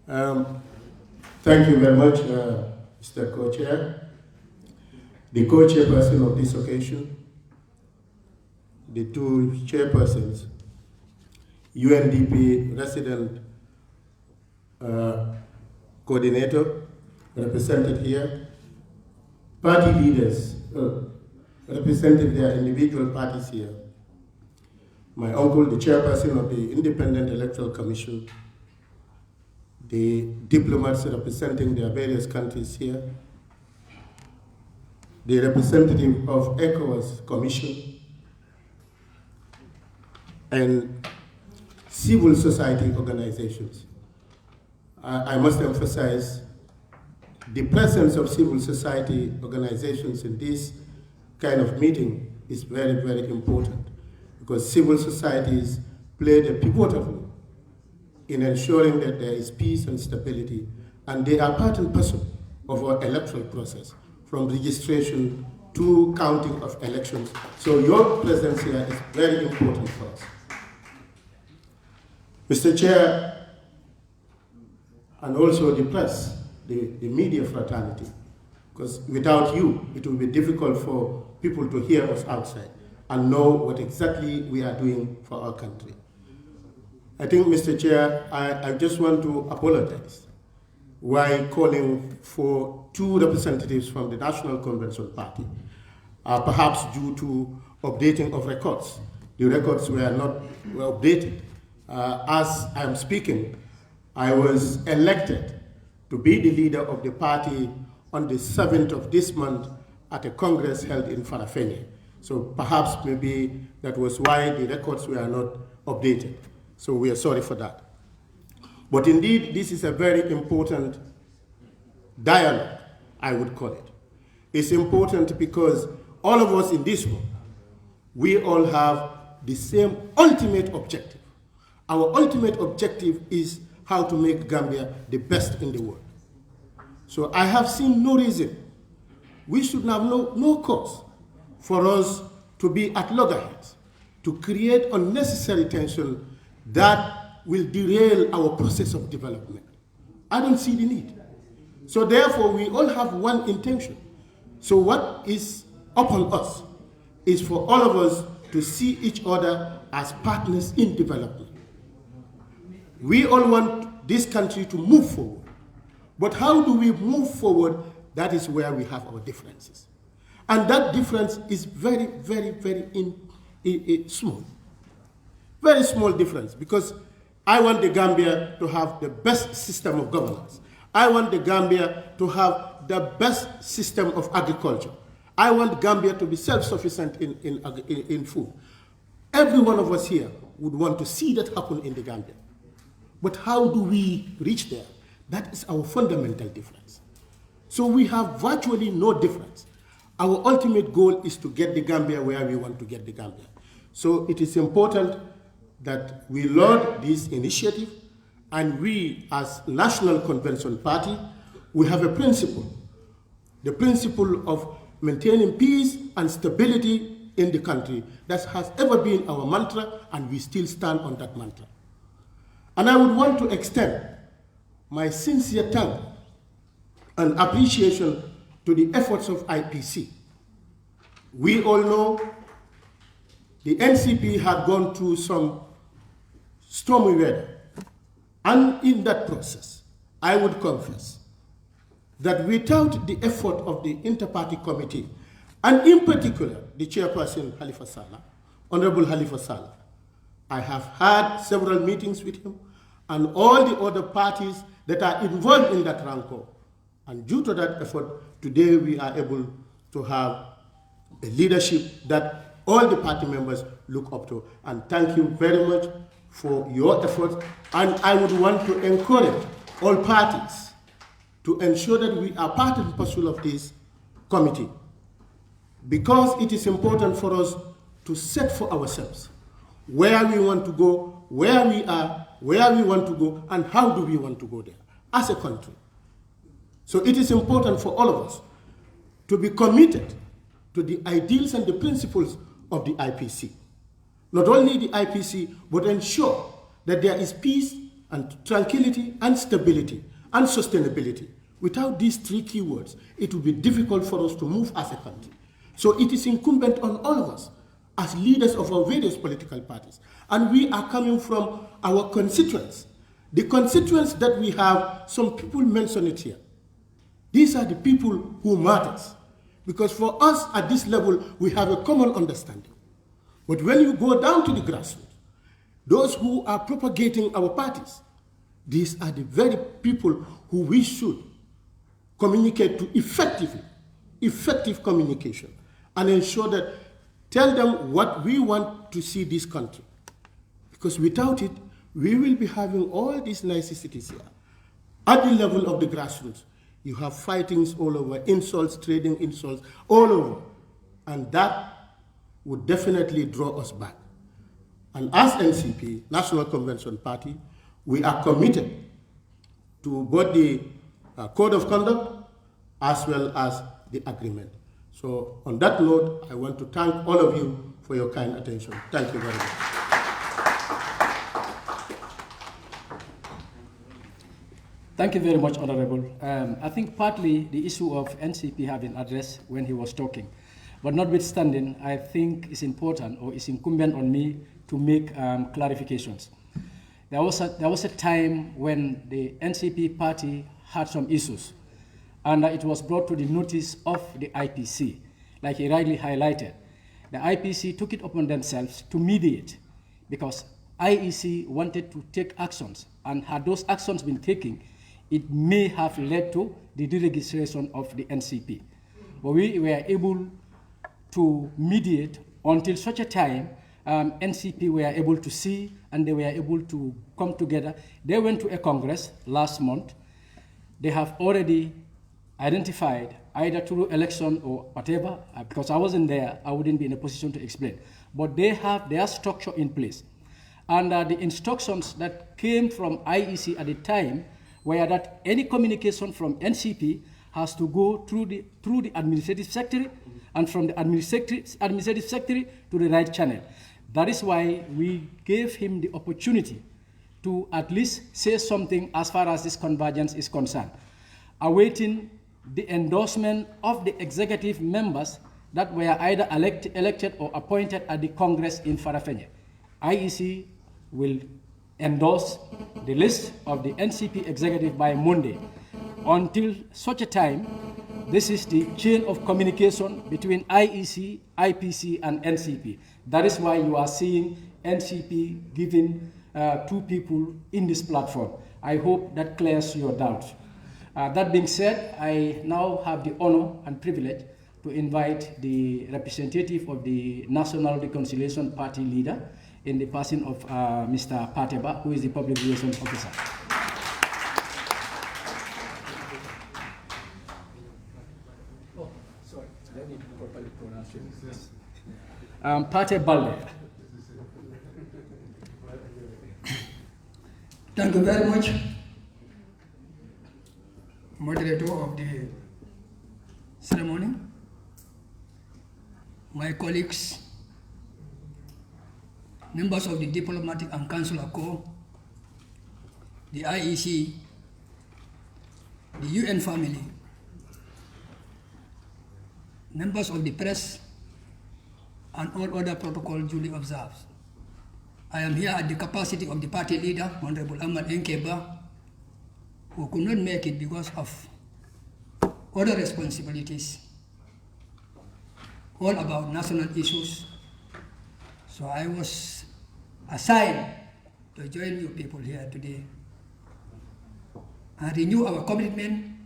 honored. Thank you very much, Mr. Co-Chair, the co-chairperson of this occasion, the two chairpersons, UNDP resident coordinator represented here, party leaders representing their individual parties here, my uncle, the chairperson of the Independent Electoral Commission, the diplomats representing their various countries here, the representative of ECOWAS Commission, and civil society organizations. I must emphasize the presence of civil society organizations in this kind of meeting is very, very important, because civil societies played a pivotal role in ensuring that there is peace and stability, and they are part and parcel of our electoral process, from registration to counting of elections. So your presence here is very important for us. Mr. Chair, and also the press, the media fraternity, because without you, it will be difficult for people to hear us outside and know what exactly we are doing for our country. I think, Mr. Chair, I just want to apologize while calling for two representatives from the National Convention Party, perhaps due to updating of records. The records were not updated. As I am speaking, I was elected to be the leader of the party on the 7th of this month at a congress held in Farafenni. So perhaps maybe that was why the records were not updated. So we are sorry for that. But indeed, this is a very important dialogue, I would call it. It's important because all of us in this room, we all have the same ultimate objective. Our ultimate objective is how to make Gambia the best in the world. So I have seen no reason, we should have no cause for us to be at loggerheads, to create unnecessary tension that will derail our process of development. I don't see the need. So therefore, we all have one intention. So what is upon us is for all of us to see each other as partners in development. We all want this country to move forward. But how do we move forward? That is where we have our differences. And that difference is very, very, very small. Very small difference, because I want the Gambia to have the best system of governance. I want the Gambia to have the best system of agriculture. I want Gambia to be self-sufficient in food. Every one of us here would want to see that happen in the Gambia. But how do we reach there? That is our fundamental difference. So we have virtually no difference. Our ultimate goal is to get the Gambia where we want to get the Gambia. So it is important that we laud this initiative, and we as National Convention Party, we have a principle, the principle of maintaining peace and stability in the country. That has ever been our mantra, and we still stand on that mantra. And I would want to extend my sincere thanks and appreciation to the efforts of IPC. We all know the NCP had gone through some stormy weather. And in that process, I would confess that without the effort of the Inter-Party Committee, and in particular, the chairperson, Halifa Sallah, Honorable Halifa Sallah, I have had several meetings with him and all the other parties that are involved in that rancor. And due to that effort, today we are able to have a leadership that all the party members look up to. And thank you very much for your efforts. And I would want to encourage all parties to ensure that we are part and parcel of this committee, because it is important for us to set for ourselves where we want to go, where we are, where we want to go, and how do we want to go there as a country. So it is important for all of us to be committed to the ideals and the principles of the IPC. Not only the IPC, but ensure that there is peace and tranquility and stability and sustainability. Without these three keywords, it will be difficult for us to move as a country. So it is incumbent on all of us as leaders of our various political parties. And we are coming from our constituents. The constituents that we have, some people mention it here. These are the people who matters. Because for us at this level, we have a common understanding. But when you go down to the grassroots, those who are propagating our parties, these are the very people who we should communicate to effective communication, and ensure that, tell them what we want to see this country. Because without it, we will be having all these niceties here. At the level of the grassroots, you have fightings all over, insults, trading insults, all over. And that would definitely draw us back. And as NCP, National Convention Party, we are committed to both the Code of Conduct as well as the agreement. So on that note, I want to thank all of you for your kind attention. Thank you very much. Thank you very much, Honorable. I think partly the issue of NCP have been addressed when he was talking. But notwithstanding, I think it's important, or it's incumbent on me to make clarifications. There was a time when the NCP party had some issues, and it was brought to the notice of the IPC. Like he rightly highlighted, the IPC took it upon themselves to mediate, because IEC wanted to take actions, and had those actions been taken, it may have led to the deregistration of the NCP. But we were able to mediate until such a time NCP were able to see, and they were able to come together. They went to a Congress last month. They have already identified, either through election or whatever, because I wasn't there, I wouldn't be in a position to explain. But they have their structure in place. And the instructions that came from IEC at the time were that any communication from NCP has to go through the administrative secretary, and from the administrative secretary to the right channel. That is why we gave him the opportunity to at least say something as far as this convergence is concerned, awaiting the endorsement of the executive members that were either elected or appointed at the Congress in Farafenni. IEC will endorse the list of the NCP executive by Monday. Until such a time, this is the chain of communication between IEC, IPC, and NCP. That is why you are seeing NCP giving two people in this platform. I hope that clears your doubt. That being said, I now have the honor and privilege to invite the representative of the National Reconciliation Party leader in the person of Mr. Pateba, who is the public relations officer. Oh, sorry, I need to properly pronounce it. Pate Balde. Thank you very much, moderator of the ceremony, my colleagues, members of the Diplomatic and Consular Corps, the IEC, the UN family, members of the press, and all other protocol duly observed. I am here at the capacity of the party leader, Honorable Ahmad Nkeba, who could not make it because of other responsibilities, all about national issues. So I was assigned to join you people here today and renew our commitment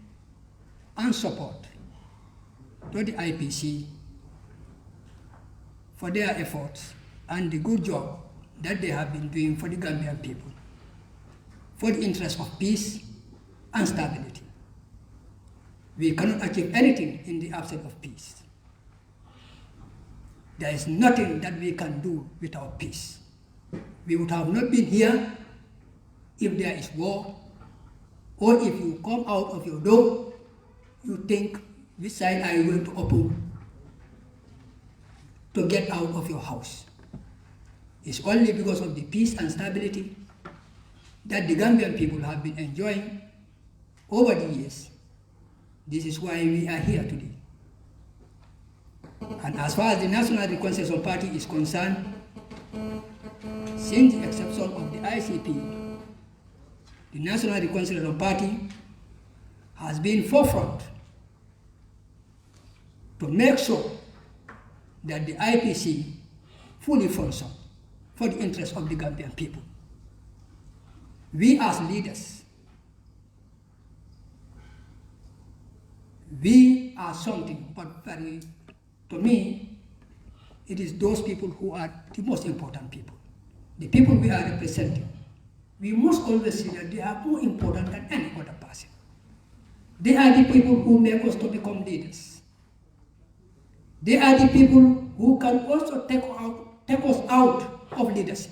and support to the IPC for their efforts and the good job that they have been doing for the Gambian people, for the interest of peace and stability. We cannot achieve anything in the absence of peace. There is nothing that we can do without peace. We would have not been here if there is war, or if you come out of your door, you think, which side are you going to open to get out of your house? It's only because of the peace and stability that the Gambian people have been enjoying over the years. This is why we are here today. And as far as the National Reconciliation Party is concerned, since the exception of the ICP, the National Reconciliation Party has been forefront to make sure that the IPC fully functions for the interest of the Gambian people. We as leaders, we are something, but to me, it is those people who are the most important people. The people we are representing. We must always see that they are more important than any other person. They are the people who make us to become leaders. They are the people who can also take us out of leadership.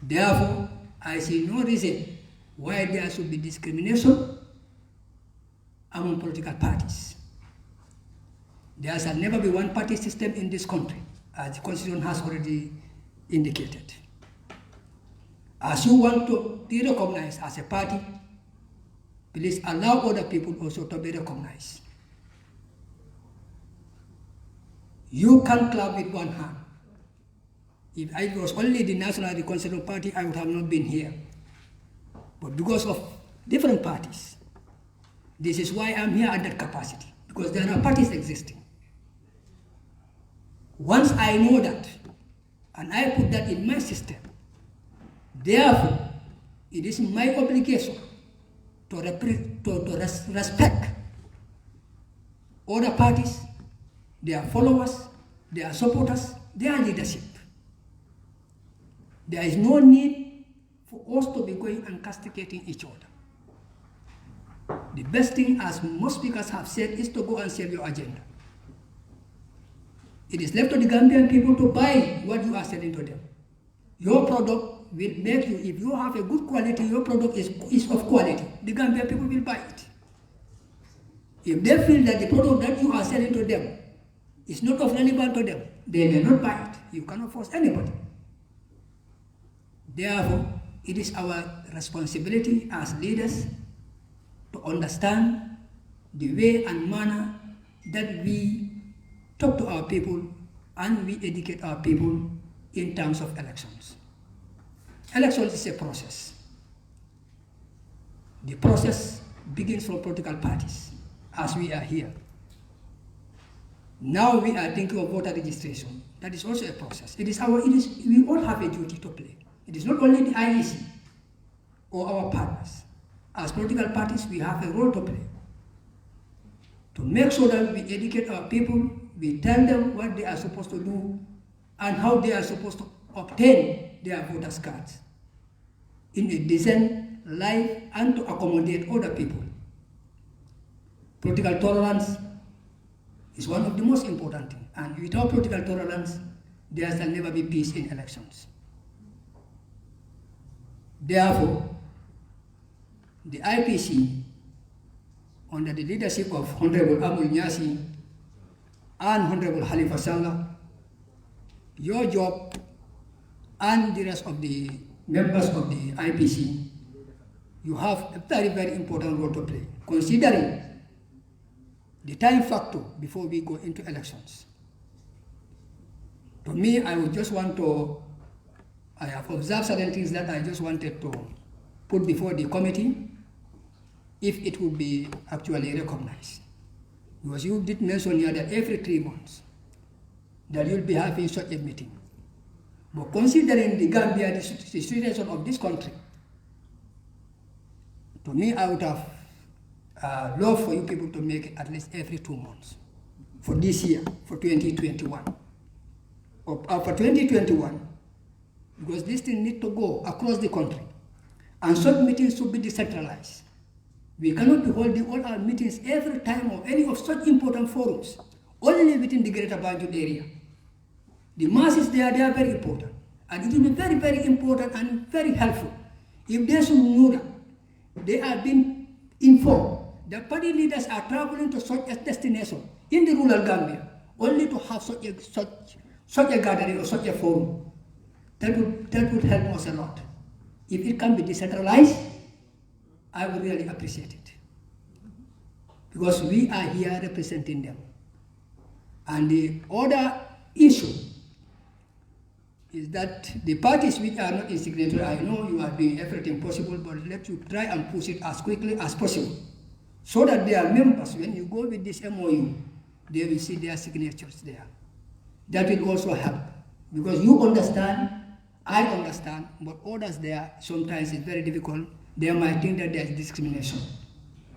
Therefore, I see no reason why there should be discrimination among political parties. There shall never be one party system in this country, as the Constitution has already indicated. As you want to be recognized as a party, please allow other people also to be recognized. You can't clap with one hand. If I was only the National Reconciliation Party, I would have not been here. But because of different parties, this is why I'm here at that capacity, because there are parties existing. Once I know that, and I put that in my system, therefore, it is my obligation to respect other parties, their followers, their supporters, their leadership. There is no need for us to be going and castigating each other. The best thing, as most speakers have said, is to go and sell your agenda. It is left to the Gambian people to buy what you are selling to them. Your product will make you, if you have a good quality, your product is of quality, the Gambian people will buy it. If they feel that the product that you are selling to them is not of relevance to them, they may not buy it. You cannot force anybody. Therefore, it is our responsibility as leaders to understand the way and manner that we talk to our people and we educate our people in terms of elections. Elections is a process. The process begins from political parties, as we are here. Now we are thinking of voter registration. That is also a process. We all have a duty to play. It is not only the IEC or our partners. As political parties, we have a role to play. To make sure that we educate our people, we tell them what they are supposed to do and how they are supposed to obtain their voters' cards in a decent life and to accommodate other people. Political tolerance is one of the most important things, and without political tolerance, there shall never be peace in elections. Therefore, the IPC, under the leadership of Honorable Amul Nyasi and Honorable Halifa Sallah, your job and the rest of the members of the IPC, you have a very, very important role to play, considering the time factor before we go into elections. To me, I would just want to, I have observed certain things that I just wanted to put before the committee, if it would be actually recognized. Because you did mention here that every 3 months, that you'll be having such a meeting. But considering the Gambia, the situation of this country, to me, I would have loved for you people to make it at least every 2 months for this year, for 2021. For 2021, because this thing needs to go across the country, and such meetings should be decentralized. We cannot be holding all our meetings every time of any of such important forums, only within the Greater Banjul area. The masses there, they are very important. And it will be very, very important and very helpful if they should know that they are being informed that party leaders are traveling to such a destination in the rural Gambia, only to have such a gathering or such a forum. That would help us a lot. If it can be decentralized, I would really appreciate it. Because we are here representing them. And the other issue is that the parties which are not in signatory, I know you are doing everything possible, but let you try and push it as quickly as possible, so that their members, when you go with this MOU, they will see their signatures there. That will also help, because you understand, I understand, but others there, sometimes it's very difficult. They might think that there is discrimination.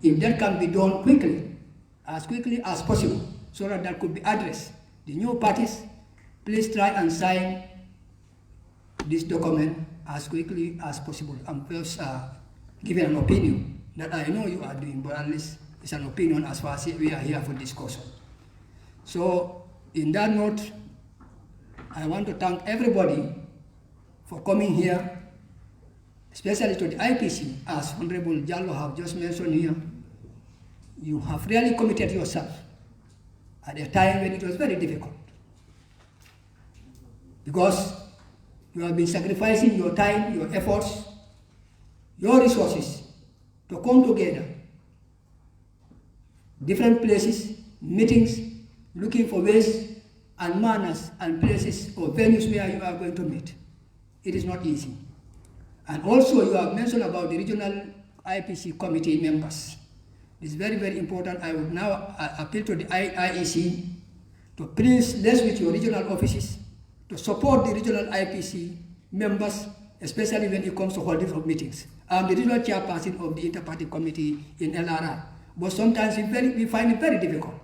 If that can be done quickly as possible, so that that could be addressed. The new parties, please try and sign this document as quickly as possible, and first give an opinion that I know you are doing, but at least it's an opinion as far as we are here for discussion. So, in that note, I want to thank everybody for coming here, especially to the IPC, as Honorable Jallo have just mentioned here. You have really committed yourself at a time when it was very difficult, because you have been sacrificing your time, your efforts, your resources to come together, different places, meetings, looking for ways and manners and places or venues where you are going to meet. It is not easy. And also you have mentioned about the regional IPC committee members. It's very, very important. I would now appeal to the IEC to please liaise with your regional offices to support the regional IPC members, especially when it comes to holding of meetings. I'm the regional chairperson of the inter-party committee in LRR, but sometimes we find it very difficult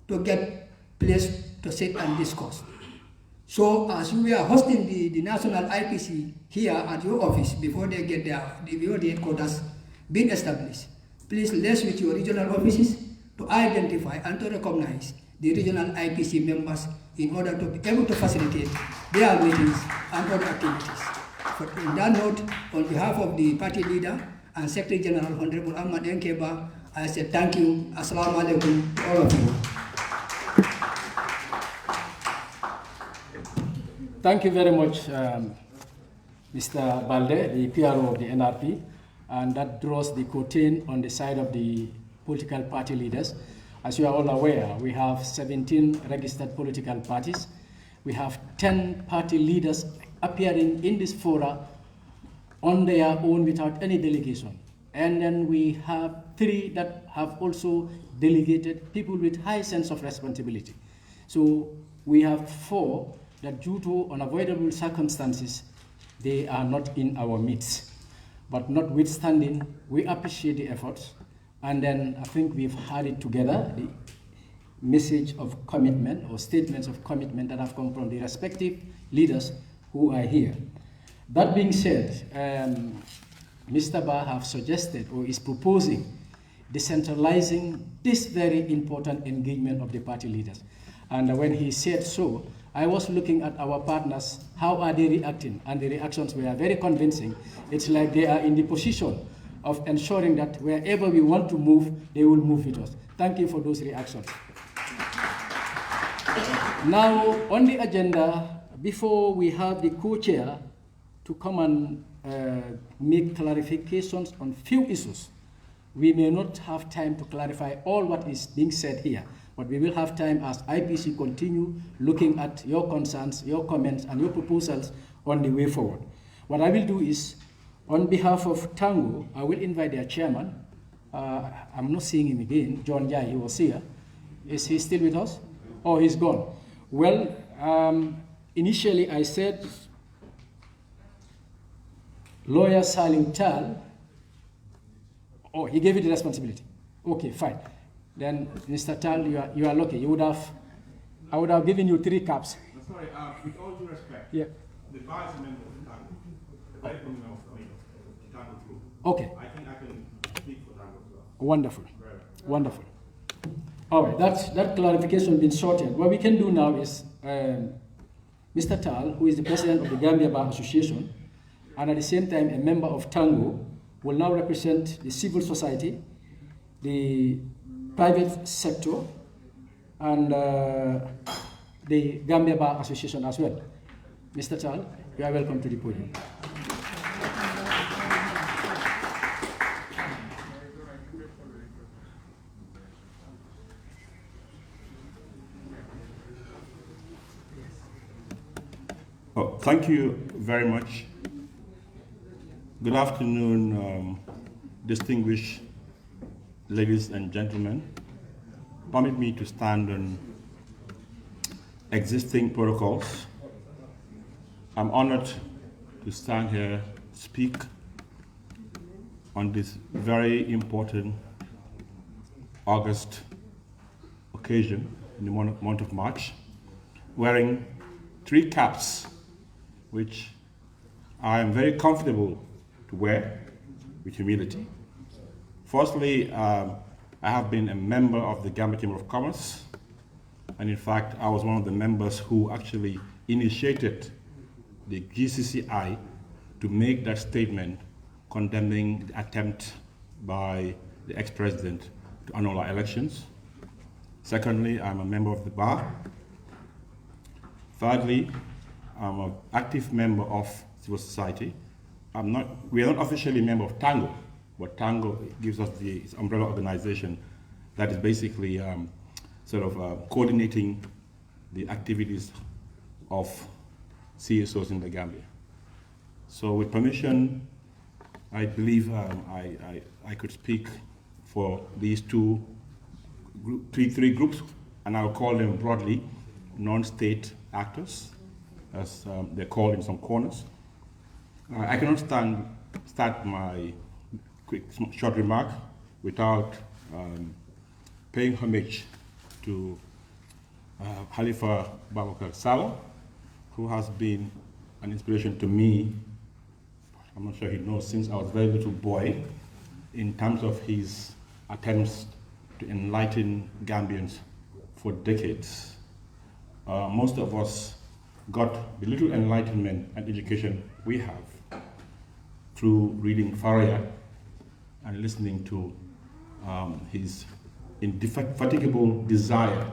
to get place to sit and discuss. So as we are hosting the national IPC here at your office before they get before the headquarters being established, please liaise with your regional offices to identify and to recognize the regional IPC members in order to be able to facilitate their meetings and other activities. But in that note, on behalf of the party leader and Secretary General Honorable Ahmad Nkeba, I say thank you. Assalamu alaikum to all of you. Thank you very much, Mr. Balde, the PRO of the NRP, and that draws the curtain on the side of the political party leaders. As you are all aware, we have 17 registered political parties. We have 10 party leaders appearing in this fora on their own without any delegation. And then we have 3 that have also delegated, people with high sense of responsibility. So we have 4 that due to unavoidable circumstances, they are not in our midst. But notwithstanding, we appreciate the efforts. And then I think we've had it together, the message of commitment or statements of commitment that have come from the respective leaders who are here. That being said, Mr. Ba have suggested or is proposing decentralizing this very important engagement of the party leaders. And when he said so, I was looking at our partners, how are they reacting? And the reactions were very convincing. It's like they are in the position of ensuring that wherever we want to move, they will move with us. Thank you for those reactions. Now, on the agenda, before we have the co-chair to come and make clarifications on few issues, we may not have time to clarify all what is being said here, but we will have time as IPC continue looking at your concerns, your comments, and your proposals on the way forward. What I will do is, on behalf of Tango, I will invite their chairman. I'm not seeing him again. John Jai, he was here. Is he still with us? Oh, he's gone. Well, initially I said lawyer Salim Tal. Oh, he gave you the responsibility. Okay, fine. Then, Mr. Tal, you are lucky. I would have given you 3 caps. Sorry, with all due respect, yeah. The vice member of the Tango, the very member of the Tango group. Okay. I think I can speak for Tango as well. Wonderful. Wonderful. All right, that clarification has been sorted. What we can do now is Mr. Tal, who is the president of the Gambia Bar Association, and at the same time a member of Tango, will now represent the civil society, the private sector, and the Gambia Bar Association as well. Mr. Tal, you are welcome to the podium. Oh, thank you very much. Good afternoon, distinguished ladies and gentlemen. Permit me to stand on existing protocols. I'm honored to stand here, speak on this very important August occasion in the month of March, wearing 3 caps, which I am very comfortable to wear with humility. Firstly, I have been a member of the Gambia Chamber of Commerce, and in fact, I was one of the members who actually initiated the GCCI to make that statement condemning the attempt by the ex-president to annul our elections. Secondly, I'm a member of the bar. Thirdly, I'm an active member of civil society. We are not officially a member of Tango, but Tango gives us its umbrella organization that is basically coordinating the activities of CSOs in the Gambia. So with permission, I believe I could speak for these three groups, and I'll call them broadly non-state actors, as they're called in some corners. I cannot start my short remark without paying homage to Khalifa Babakar Saleh, who has been an inspiration to me. I'm not sure he knows, since I was a very little boy, in terms of his attempts to enlighten Gambians for decades. Most of us got the little enlightenment and education we have through reading Faria and listening to his indefatigable desire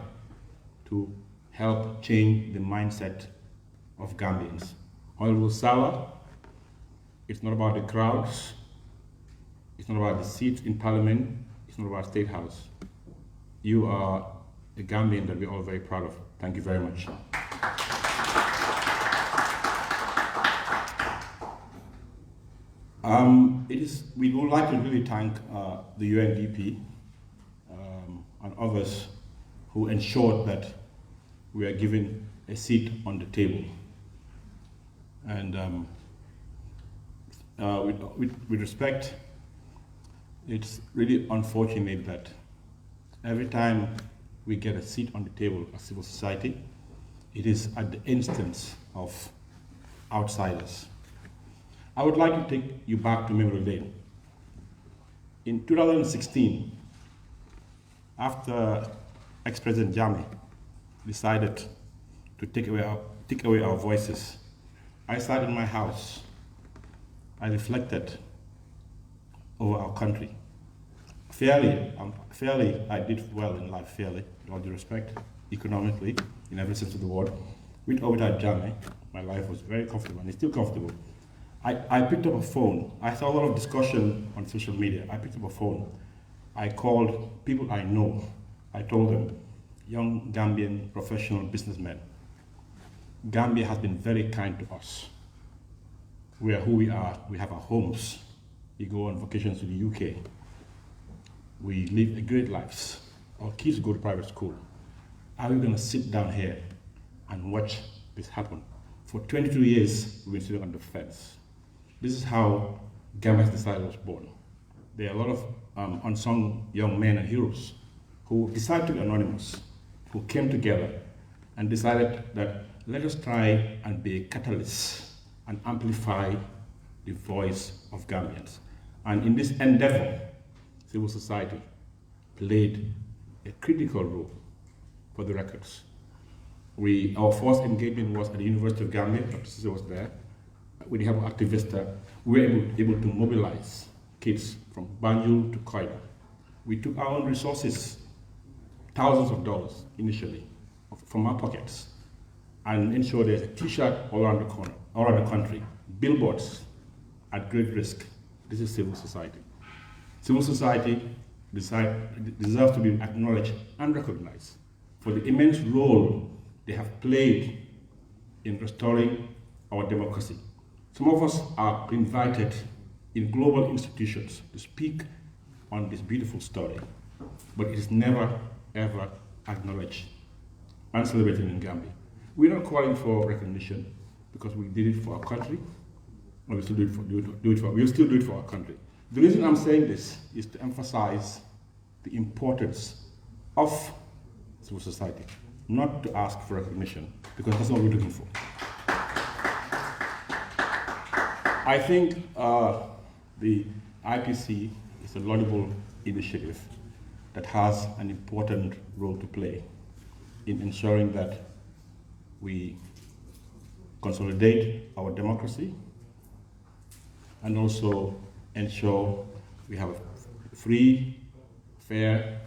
to help change the mindset of Gambians. Honorable Saleh, it's not about the crowds, it's not about the seats in parliament, it's not about State House. You are a Gambian that we're all very proud of. Thank you very much. We would like to really thank the UNDP and others who ensured that we are given a seat on the table. And with respect, it's really unfortunate that every time we get a seat on the table as civil society, it is at the instance of outsiders. I would like to take you back to memory lane. In 2016, after ex-President Jammeh decided to take away our voices, I sat in my house. I reflected over our country. Fairly, I did well in life, fairly, with all due respect, economically, in every sense of the word. With or without Jammeh, my life was very comfortable, and it's still comfortable. I picked up a phone. I saw a lot of discussion on social media. I picked up a phone, I called people I know. I told them, young Gambian professional businessmen, Gambia has been very kind to us. We are who we are. We have our homes. We go on vacations to the UK. We live great lives. Our kids go to private school. Are we going to sit down here and watch this happen? For 22 years, we've been sitting on the fence. This is how Gambia's Desire was born. There are a lot of unsung young men and heroes who decided to be anonymous, who came together and decided that let us try and be a catalyst and amplify the voice of Gambians. And in this endeavor, civil society played a critical role for the records. Our first engagement was at the University of Gambia. Dr. Cisse was there. With the help of activists, we were able to mobilize kids from Banjul to Koida. We took our own resources, thousands of dollars initially, from our pockets, and ensured there's a T-shirt all around the country, billboards at great risk. This is civil society. Civil society deserves to be acknowledged and recognized for the immense role they have played in restoring our democracy. Some of us are invited in global institutions to speak on this beautiful story, but it is never, ever acknowledged and celebrated in Gambia. We're not calling for recognition because we did it for our country, and we'll still do it for our country. The reason I'm saying this is to emphasize the importance of civil society, not to ask for recognition, because that's what we're looking for. I think the IPC is a laudable initiative that has an important role to play in ensuring that we consolidate our democracy and also ensure we have a free, fair,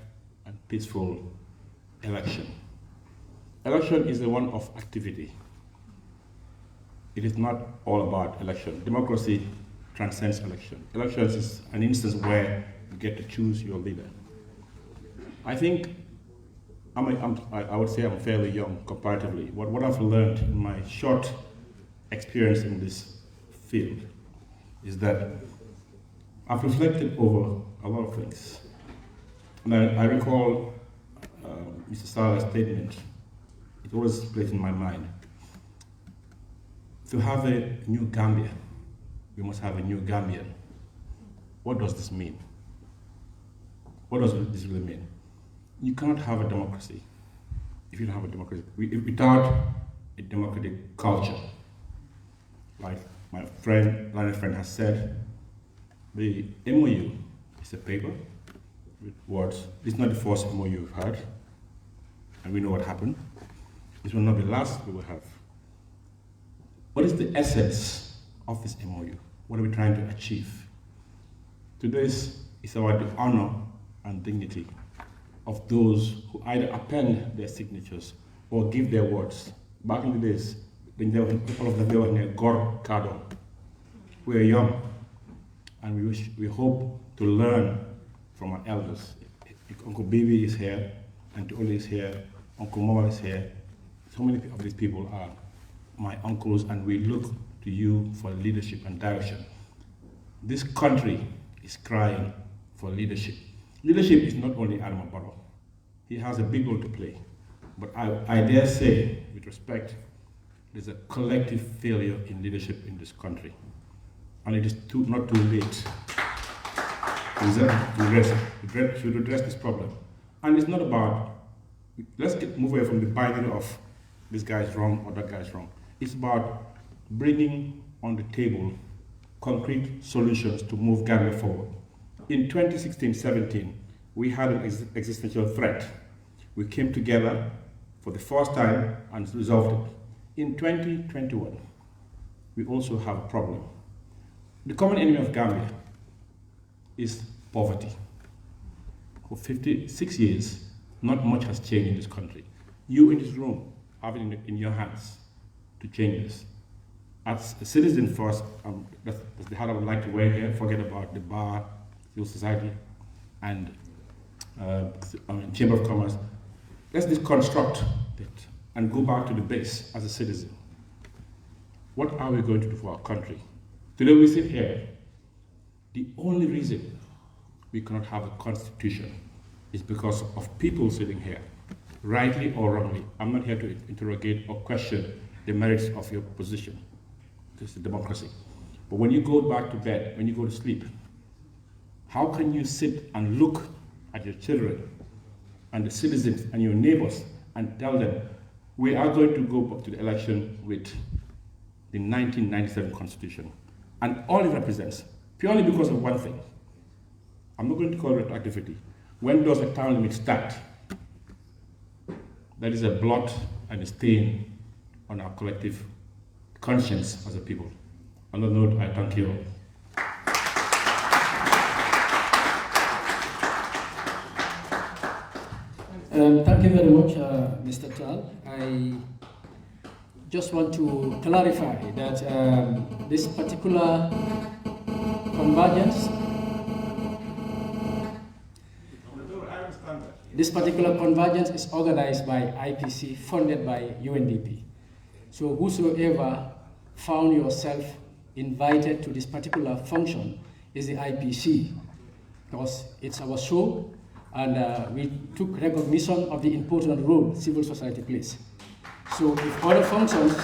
and peaceful election. Election is the one of activity. It is not all about election. Democracy transcends election. Elections is an instance where you get to choose your leader. I think I would say I'm fairly young comparatively. What I've learned in my short experience in this field is that I've reflected over a lot of things. And I recall Mr. Salah's statement. It always plays in my mind. To have a new Gambia, we must have a new Gambian. What does this mean? What does this really mean? You cannot have a democracy if you don't have a democracy, without a democratic culture. Like my learned friend has said, the MOU is a paper with words. It's not the first MOU you've heard, and we know what happened. This will not be the last we will have. What is the essence of this MOU? What are we trying to achieve? Today is about the honor and dignity of those who either append their signatures or give their words. Back in the days, all of them were near Gor Kado. We are young, and we hope to learn from our elders. Uncle Bibi is here, Auntie Oli is here, Uncle Mama is here. So many of these people are my uncles, and we look to you for leadership and direction. This country is crying for leadership. Leadership is not only Adama Barrow. He has a big role to play. But I dare say, with respect, there's a collective failure in leadership in this country. And it is not too late to address this problem. And it's not about, let's move away from the binary of this guy is wrong or that guy is wrong. It's about bringing on the table concrete solutions to move Gambia forward. In 2016-17, we had an existential threat. We came together for the first time and resolved it. In 2021, we also have a problem. The common enemy of Gambia is poverty. For 56 years, not much has changed in this country. You in this room have it in your hands to change this. As a citizen first, that's the hat I would like to wear here, forget about the bar, civil society, and Chamber of Commerce. Let's deconstruct it and go back to the base as a citizen. What are we going to do for our country? Today we sit here. The only reason we cannot have a constitution is because of people sitting here, rightly or wrongly. I'm not here to interrogate or question the merits of your position. This is democracy. But when you go back to bed, when you go to sleep, how can you sit and look at your children and the citizens and your neighbors and tell them, we are going to go back to the election with the 1997 Constitution, and all it represents, purely because of one thing. I'm not going to call it retroactivity. When does a term limit start? That is a blot and a stain on our collective conscience as a people. On that note, I thank you all. Thank you very much, Mr. Tal. I just want to clarify that this particular convergence is organized by IPC, funded by UNDP. So whosoever found yourself invited to this particular function is the IPC, because it's our show, and we took recognition of the important role civil society plays. So if other functions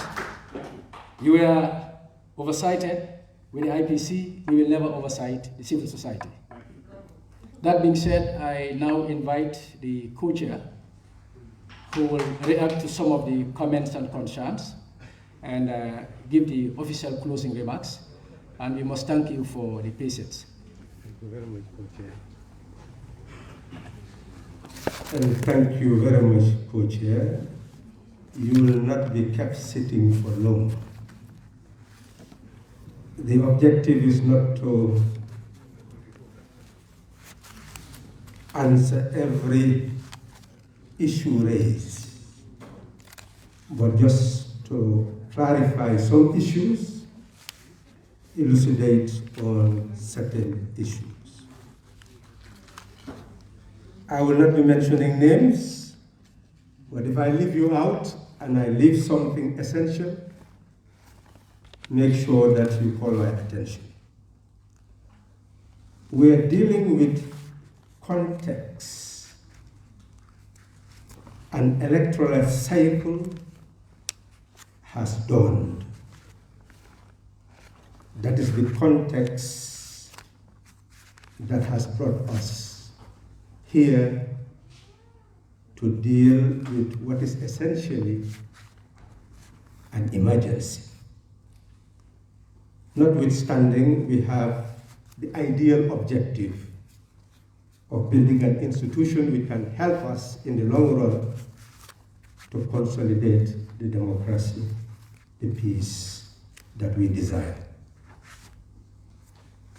you were oversighted with the IPC, we will never oversight the civil society. That being said, I now invite the co-chair who will react to some of the comments and concerns and give the official closing remarks. And we must thank you for the patience. Thank you very much, co-chair. And thank you very much, co-chair. You will not be kept sitting for long. The objective is not to answer every issue raised, but just to clarify some issues, elucidate on certain issues. I will not be mentioning names, but if I leave you out and I leave something essential, make sure that you call my attention. We are dealing with context. An electoral cycle has dawned. That is the context that has brought us here to deal with what is essentially an emergency. Notwithstanding, we have the ideal objective of building an institution which can help us in the long run to consolidate the democracy, the peace that we desire.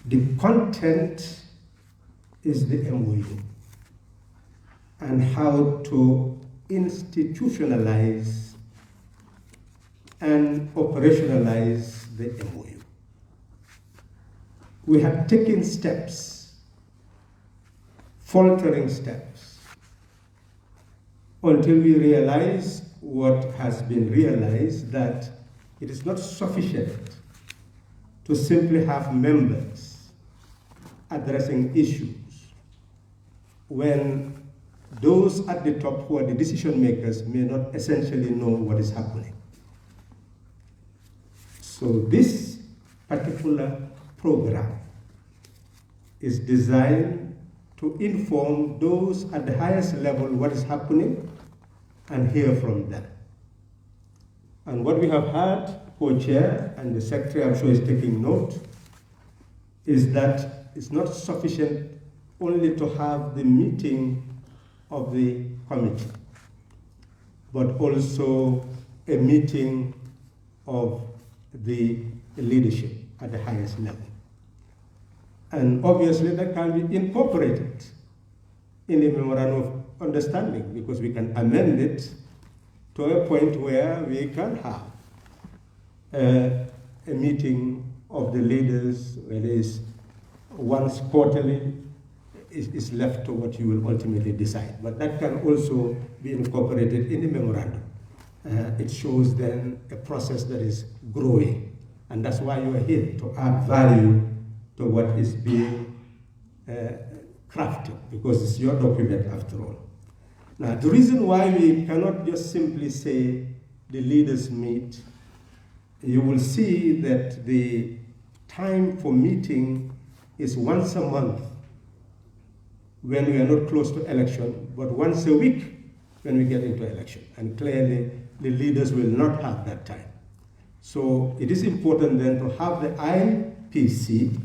The content is the MOU and how to institutionalize and operationalize the MOU. We have taken steps, faltering steps, until we realize what has been realized, that it is not sufficient to simply have members addressing issues when those at the top who are the decision makers may not essentially know what is happening. So this particular program is designed to inform those at the highest level what is happening and hear from them. And what we have heard, co-chair, and the secretary I'm sure is taking note, is that it's not sufficient only to have the meeting of the committee, but also a meeting of the leadership at the highest level. And obviously that can be incorporated in the memorandum of understanding, because we can amend it to a point where we can have a meeting of the leaders, whether it's once quarterly, is left to what you will ultimately decide. But that can also be incorporated in the memorandum. It shows then a process that is growing. And that's why you are here, to add value to what is being crafted, because it's your document after all. Now, the reason why we cannot just simply say the leaders meet, you will see that the time for meeting is once a month when we are not close to election, but once a week when we get into election. And clearly, the leaders will not have that time. So it is important then to have the IPC,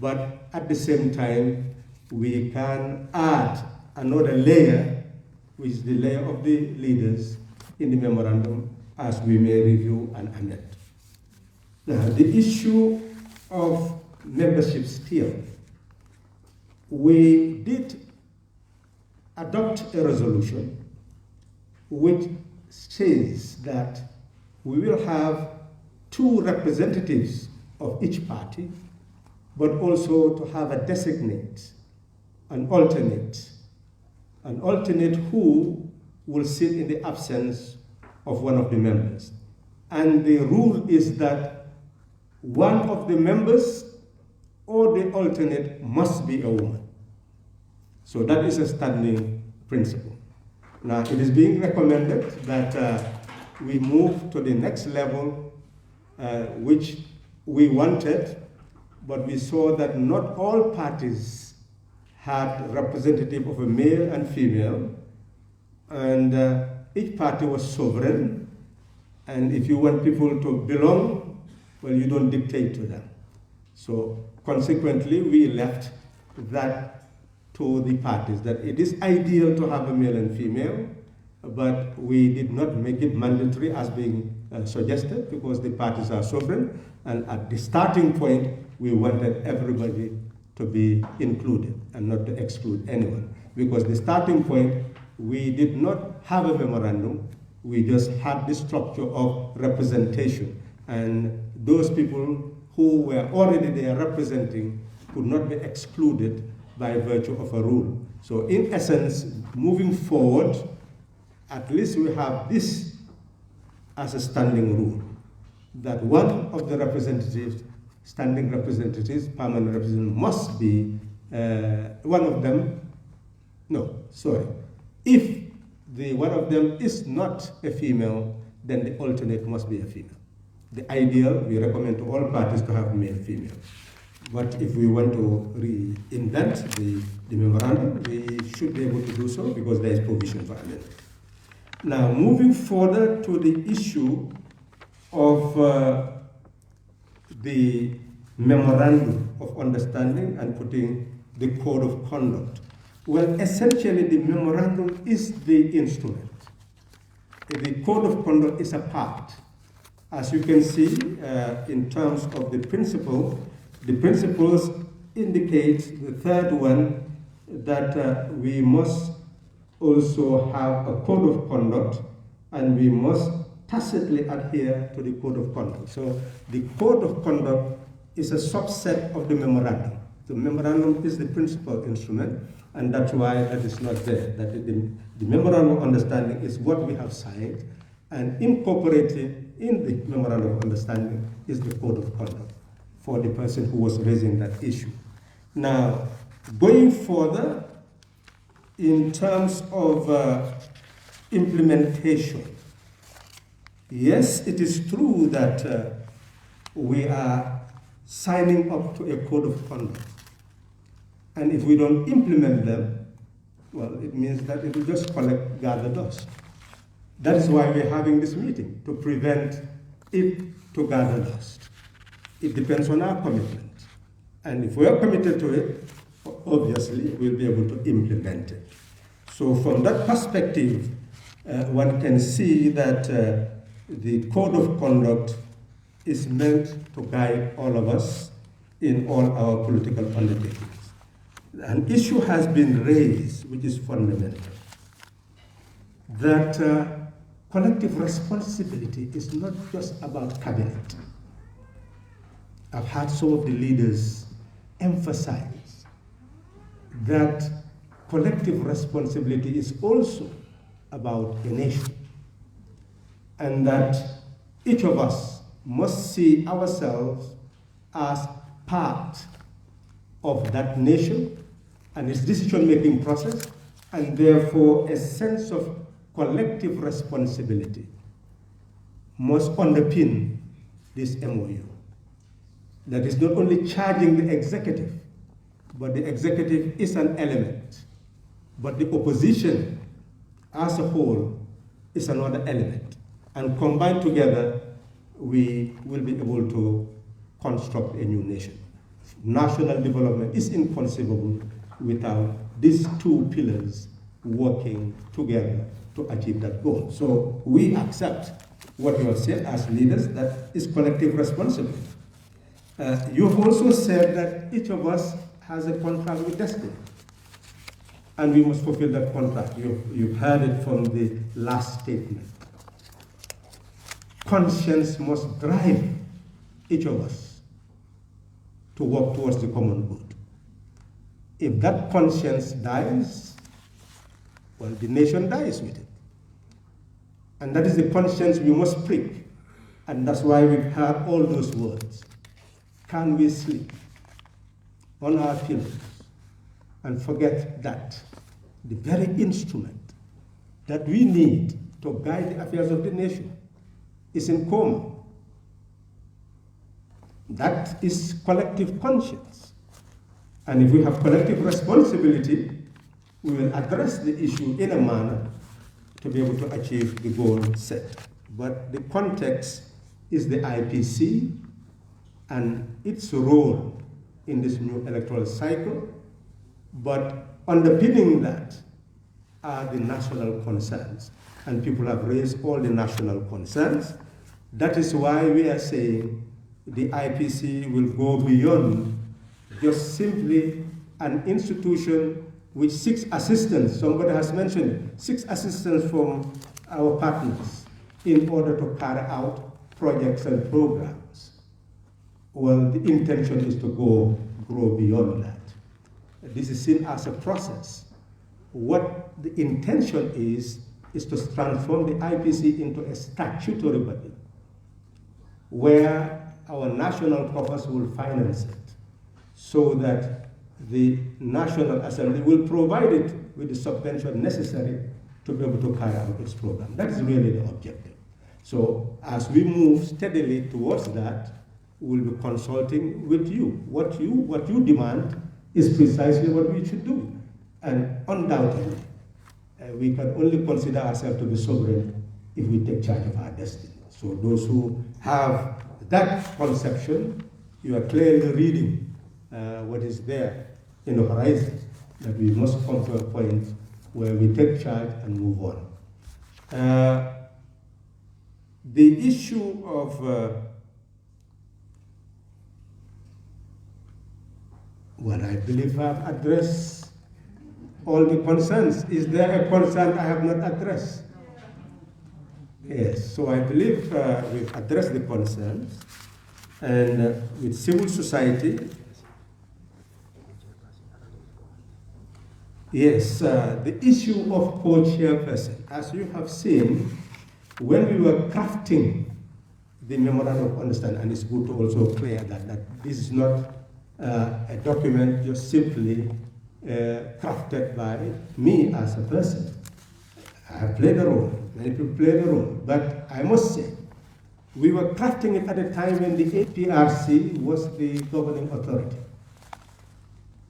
but at the same time, we can add another layer, which is the layer of the leaders in the memorandum, as we may review and amend. Now, the issue of membership still, we did adopt a resolution which says that we will have 2 representatives of each party, but also to have a designate, an alternate who will sit in the absence of one of the members. And the rule is that one of the members or the alternate must be a woman. So that is a standing principle. Now, it is being recommended that we move to the next level, which we wanted, but we saw that not all parties had representative of a male and female, and each party was sovereign, and if you want people to belong, well, you don't dictate to them. So consequently, we left that to the parties, that it is ideal to have a male and female, but we did not make it mandatory as being suggested, because the parties are sovereign, and at the starting point, we wanted everybody to be included and not to exclude anyone. Because the starting point, we did not have a memorandum, we just had the structure of representation, and those people who were already there representing could not be excluded by virtue of a rule. So in essence, moving forward, at least we have this as a standing rule, that one of the representatives, standing representatives, permanent representatives, must be one of them, if one of them is not a female, then the alternate must be a female. The ideal, we recommend to all parties to have male, female. But if we want to reinvent the memorandum, we should be able to do so, because there is provision for amendment. Now, moving further to the issue of the memorandum of understanding and putting the code of conduct. Well, essentially, the memorandum is the instrument. The code of conduct is a part. As you can see, in terms of the principles indicate, the third one, that we must also have a code of conduct, and we must tacitly adhere to the code of conduct. So the code of conduct is a subset of the memorandum. The memorandum is the principal instrument, and that's why that is not there. That the memorandum of understanding is what we have signed, and incorporated in the memorandum of understanding is the code of conduct for the person who was raising that issue. Now, going further, in terms of implementation, yes, it is true that we are signing up to a code of conduct. And if we don't implement them, well, it means that it will just gather dust. That is why we're having this meeting, to prevent it to gather dust. It depends on our commitment. And if we are committed to it, obviously we'll be able to implement it. So from that perspective, one can see that the code of conduct is meant to guide all of us in all our political undertakings. An issue has been raised, which is fundamental, that collective responsibility is not just about cabinet. I've had some of the leaders emphasize that collective responsibility is also about a nation, and that each of us must see ourselves as part of that nation and its decision-making process, and therefore a sense of collective responsibility must underpin this MOU. That is not only charging the executive, but the executive is an element, but the opposition as a whole is another element. And combined together, we will be able to construct a new nation. National development is inconceivable without these two pillars working together to achieve that goal. So we accept what you have said as leaders, that is collective responsibility. You've also said that each of us has a contract with destiny, and we must fulfill that contract. You've heard it from the last statement. Conscience must drive each of us to work towards the common good. If that conscience dies, well, the nation dies with it. And that is the conscience we must prick. And that's why we've heard all those words. Can we sleep on our pillows and forget that the very instrument that we need to guide the affairs of the nation is in coma? That is collective conscience. And if we have collective responsibility, we will address the issue in a manner to be able to achieve the goal set. But the context is the IPC and its role in this new electoral cycle, but underpinning that are the national concerns. And people have raised all the national concerns. That is why we are saying the IPC will go beyond just simply an institution which seeks assistance. Somebody has mentioned it, seeks assistance from our partners in order to carry out projects and programs. Well, the intention is to grow beyond that. This is seen as a process. What the intention is to transform the IPC into a statutory body where our national coffers will finance it, so that the National Assembly will provide it with the subvention necessary to be able to carry out its program. That is really the objective. So as we move steadily towards that, we'll be consulting with you. What you demand is precisely what we should do. And undoubtedly, we can only consider ourselves to be sovereign if we take charge of our destiny. So those who have that conception, you are clearly reading what is there in the horizon, that we must come to a point where we take charge and move on. The issue of what I believe I've addressed all the concerns. Is there a concern I have not addressed? Yes, so I believe we've addressed the concerns, and with civil society, yes, the issue of co-chairperson, as you have seen, when we were crafting the memorandum of understanding, and it's good to also clear that this is not a document just simply crafted by me as a person. I have played a role, many people played a role, but I must say, we were crafting it at a time when the APRC was the governing authority.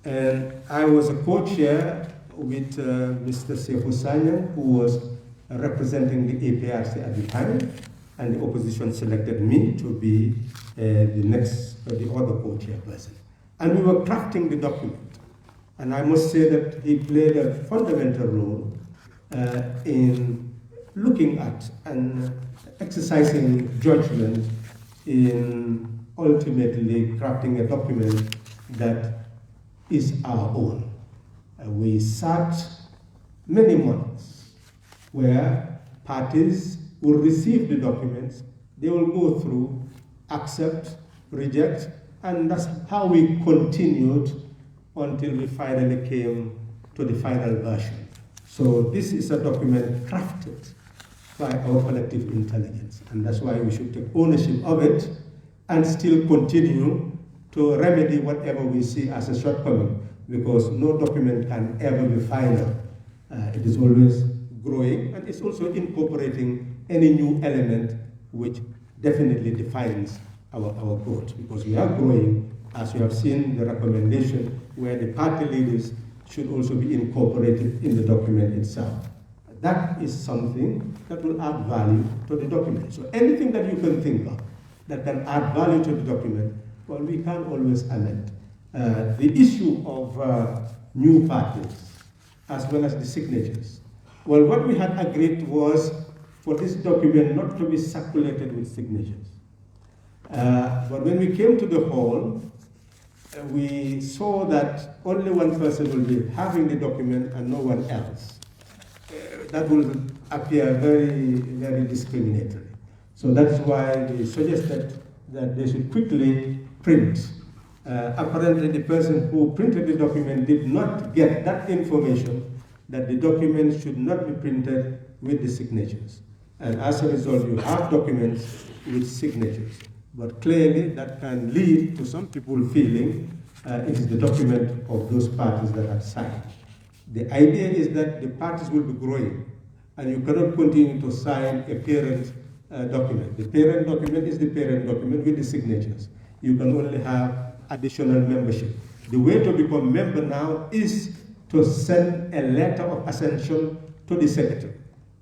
And I was a co-chair with Mr. Sekou Sanyang, who was representing the APRC at the time, and the opposition selected me to be the other co-chair person. And we were crafting the document. And I must say that he played a fundamental role in looking at and exercising judgment in ultimately crafting a document that is our own. We sat many months where parties will receive the documents, they will go through, accept, reject, and that's how we continued until we finally came to the final version. So this is a document crafted by our collective intelligence, and that's why we should take ownership of it and still continue to remedy whatever we see as a shortcoming, because no document can ever be final. It is always growing, and it's also incorporating any new element which definitely defines our growth, because we are growing, as you have seen the recommendation, where the party leaders should also be incorporated in the document itself. That is something that will add value to the document. So anything that you can think of that can add value to the document, well, we can always amend. The issue of new parties, as well as the signatures. Well, what we had agreed was for this document not to be circulated with signatures. But when we came to the hall, we saw that only one person will be having the document and no one else. That will appear very, very discriminatory. So that's why we suggested that they should quickly print. Apparently the person who printed the document did not get that information that the document should not be printed with the signatures. And as a result, you have documents with signatures. But clearly that can lead to some people feeling it is the document of those parties that have signed. The idea is that the parties will be growing, and you cannot continue to sign a parent document. The parent document is the parent document with the signatures. You can only have additional membership. The way to become member now is to send a letter of accession to the secretary.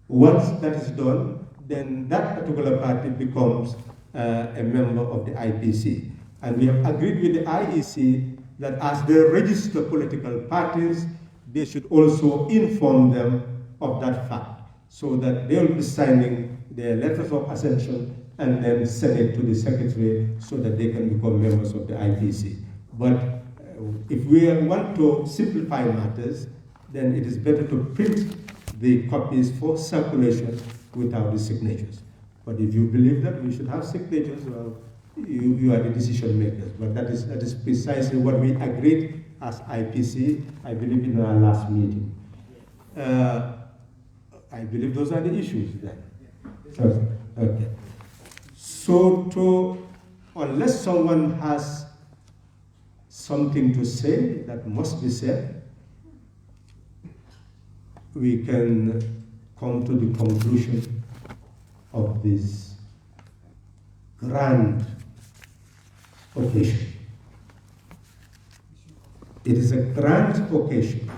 Once that is done, then that particular party becomes a member of the IPC. And we have agreed with the IEC that as they register political parties, they should also inform them of that fact, so that they will be signing their letters of accession and then send it to the secretary so that they can become members of the IPC. But if we want to simplify matters, then it is better to print the copies for circulation without the signatures. But if you believe that we should have signatures, well, you are the decision makers. But that is precisely what we agreed as IPC, I believe, in our last meeting. I believe those are the issues then. Okay. So unless someone has something to say that must be said, we can come to the conclusion of this grand occasion. It is a grand occasion.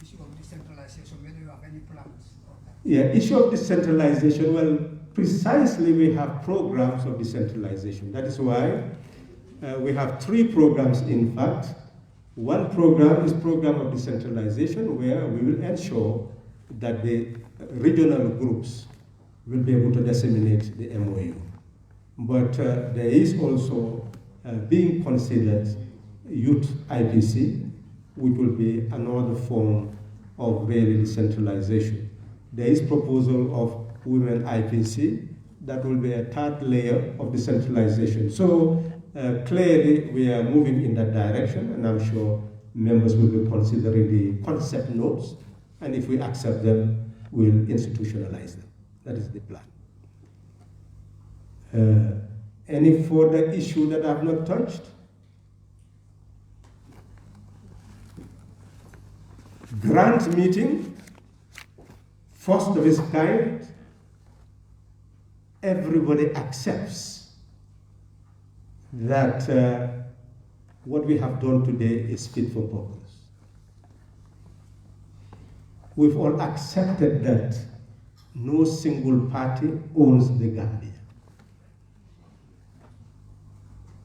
Issue of decentralization, whether you have any plans on that? Yeah, issue of decentralization, well, precisely we have programs of decentralization. That is why we have 3 programs, in fact. One program is program of decentralization, where we will ensure that the regional groups will be able to disseminate the MOU. But there is also being considered youth IPC, which will be another form of really decentralization. There is proposal of women IPC, that will be a 3rd layer of decentralization. So clearly we are moving in that direction, and I'm sure members will be considering the concept notes, and if we accept them, we'll institutionalize them. That is the plan. Any further issue that I've not touched? Grant meeting, first of its kind. Everybody accepts that what we have done today is fit for purpose. We've all accepted that no single party owns the Gambia.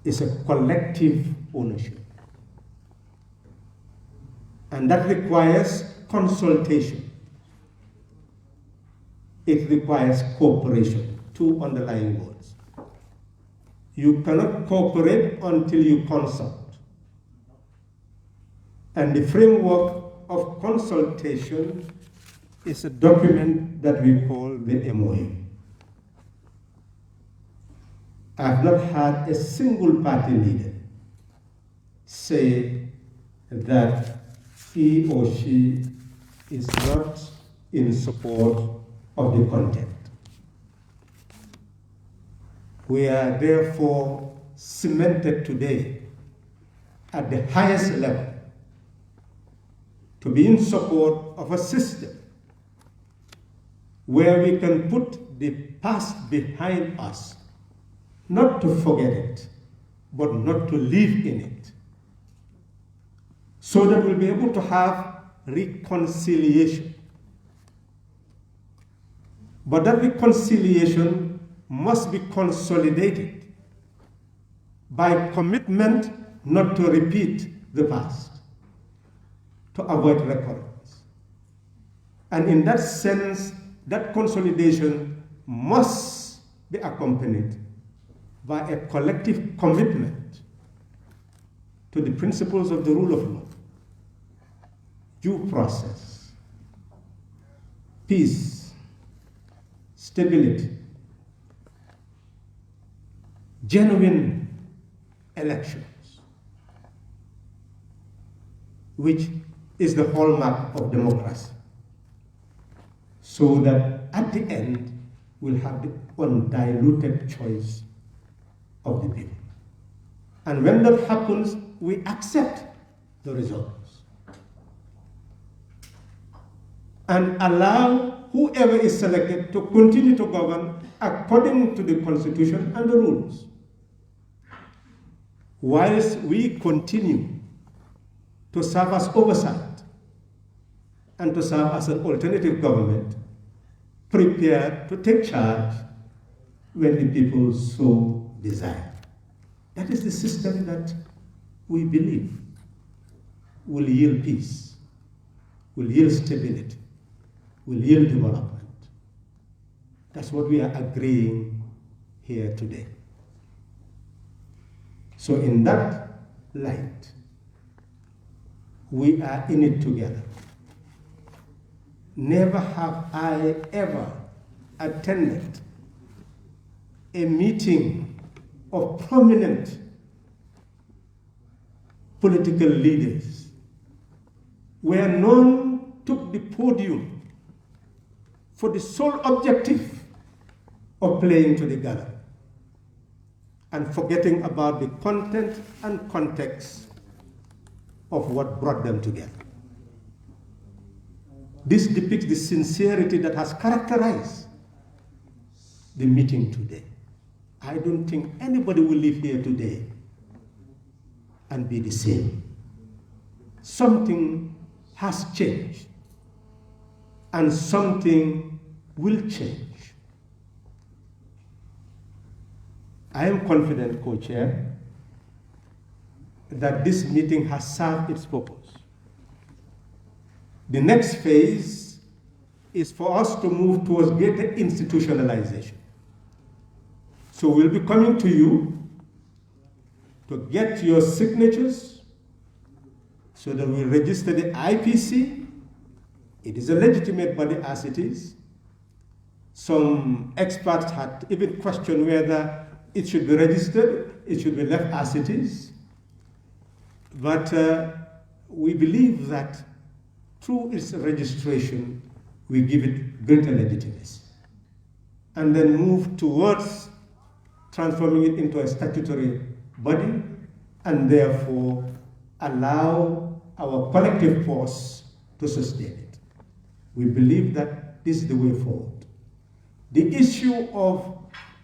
It's a collective ownership. And that requires consultation. It requires cooperation, 2 underlying words. You cannot cooperate until you consult. And the framework of consultation is a document that we call the MOU. I have not had a single party leader say that he or she is not in support of the content. We are therefore cemented today at the highest level to be in support of a system where we can put the past behind us, not to forget it, but not to live in it, so that we'll be able to have reconciliation. But that reconciliation must be consolidated by commitment not to repeat the past, to avoid recurrence. And in that sense, that consolidation must be accompanied by a collective commitment to the principles of the rule of law, due process, peace, stability, genuine elections, which is the hallmark of democracy, so that at the end we'll have the undiluted choice of the people. And when that happens, we accept the results and allow whoever is selected to continue to govern according to the Constitution and the rules, whilst we continue to serve as oversight and to serve as an alternative government prepared to take charge when the people so desire. That is the system that we believe will yield peace, will yield stability, will yield development. That's what we are agreeing here today. So in that light, we are in it together. Never have I ever attended a meeting of prominent political leaders where none took the podium for the sole objective of playing to the gallery and forgetting about the content and context of what brought them together. This depicts the sincerity that has characterized the meeting today. I don't think anybody will leave here today and be the same. Something has changed, and something will change. I am confident, Co-Chair, that this meeting has served its purpose. The next phase is for us to move towards greater institutionalization. So we'll be coming to you to get your signatures so that we register the IPC. It is a legitimate body as it is. Some experts had even questioned whether it should be registered, it should be left as it is. But we believe that through its registration, we give it greater legitimacy. And then move towards transforming it into a statutory body, and therefore allow our collective force to sustain it. We believe that this is the way forward. The issue of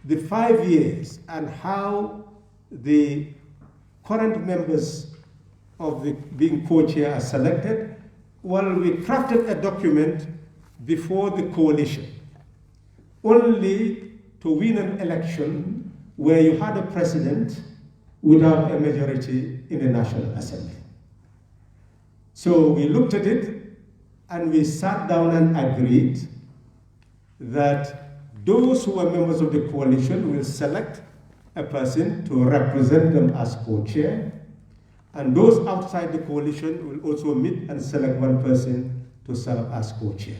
the 5 years and how the current members of the being co-chair are selected, well, we crafted a document before the coalition, only to win an election where you had a president without a majority in the National Assembly. So we looked at it and we sat down and agreed that those who are members of the coalition will select a person to represent them as co-chair, and those outside the coalition will also meet and select one person to serve as co-chair.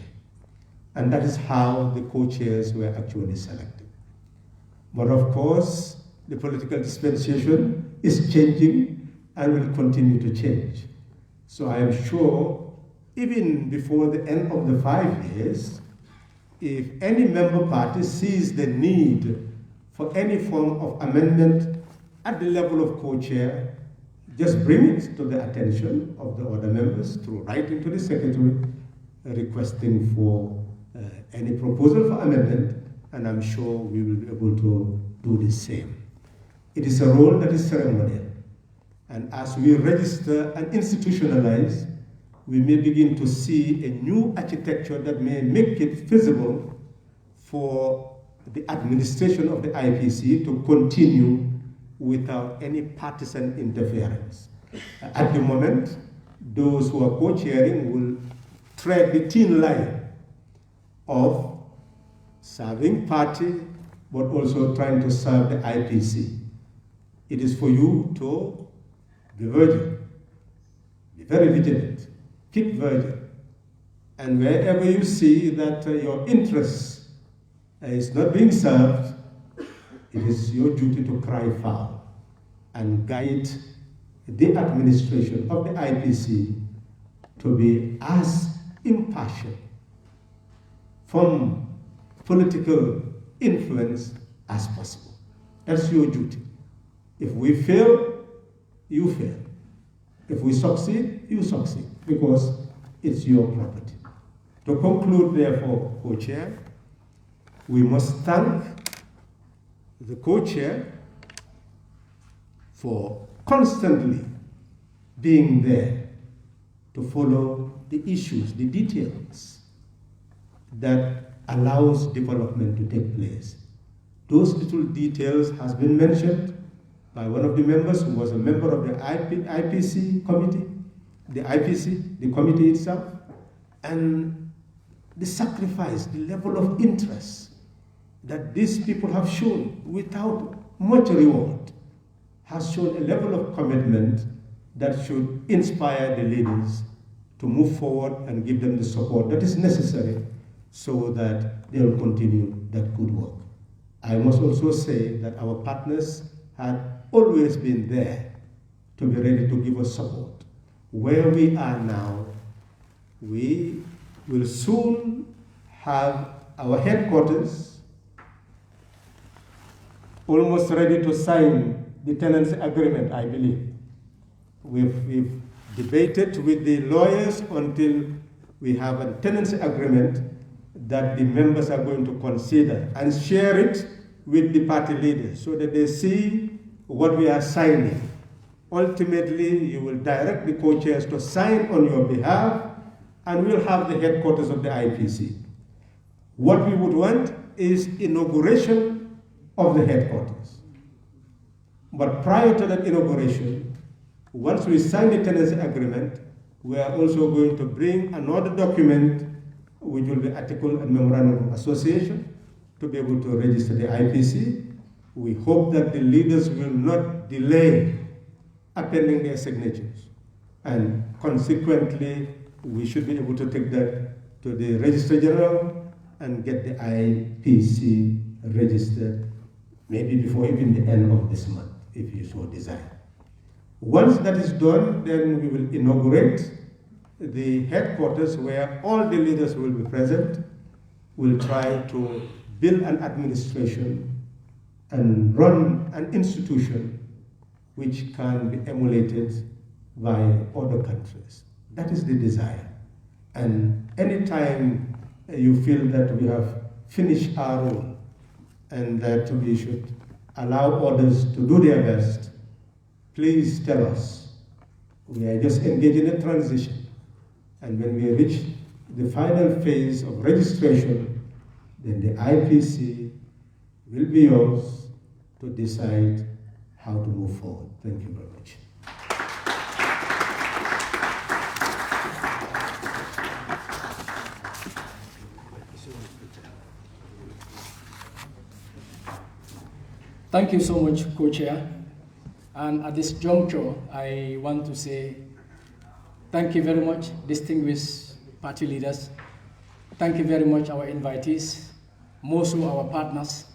And that is how the co-chairs were actually selected. But of course, the political dispensation is changing, and will continue to change. So I am sure, even before the end of the 5 years, if any member party sees the need for any form of amendment at the level of co-chair, just bring it to the attention of the other members through writing to the secretary requesting for any proposal for amendment, and I'm sure we will be able to do the same. It is a role that is ceremonial, and as we register and institutionalize, we may begin to see a new architecture that may make it feasible for the administration of the IPC to continue without any partisan interference. At the moment, those who are co-chairing will tread the thin line of serving party, but also trying to serve the IPC. It is for you to be vigilant, be very vigilant, keep vigilant, and wherever you see that your interest is not being served, it is your duty to cry foul and guide the administration of the IPC to be as impartial from political influence as possible. That's your duty. If we fail, you fail. If we succeed, you succeed, because it's your property. To conclude, therefore, co-chair, we must thank the co-chair for constantly being there to follow the issues, the details that allows development to take place. Those little details has been mentioned by one of the members who was a member of the IPC committee, the committee itself, and the sacrifice, the level of interest that these people have shown without much reward has shown a level of commitment that should inspire the leaders to move forward and give them the support that is necessary so that they will continue that good work. I must also say that our partners had always been there to be ready to give us support. Where we are now, we will soon have our headquarters almost ready to sign the tenancy agreement, I believe. We've debated with the lawyers until we have a tenancy agreement that the members are going to consider and share it with the party leaders so that they see what we are signing. Ultimately, you will direct the co-chairs to sign on your behalf, and we'll have the headquarters of the IPC. What we would want is inauguration of the headquarters. But prior to that inauguration, once we sign the tenancy agreement, we are also going to bring another document, which will be article and memorandum of association, to be able to register the IPC. We hope that the leaders will not delay appending their signatures. And consequently, we should be able to take that to the Registrar General and get the IPC registered maybe before even the end of this month, if you so desire. Once that is done, then we will inaugurate the headquarters where all the leaders will be present. We'll try to build an administration and run an institution which can be emulated by other countries. That is the desire. And anytime you feel that we have finished our role and that we should allow others to do their best, please tell us. We are just engaged in a transition. And when we reach the final phase of registration, then the IPC will be yours to decide how to move forward. Thank you very much. Thank you so much, Co-Chair. And at this juncture, I want to say thank you very much, distinguished party leaders. Thank you very much, our invitees, most of our partners,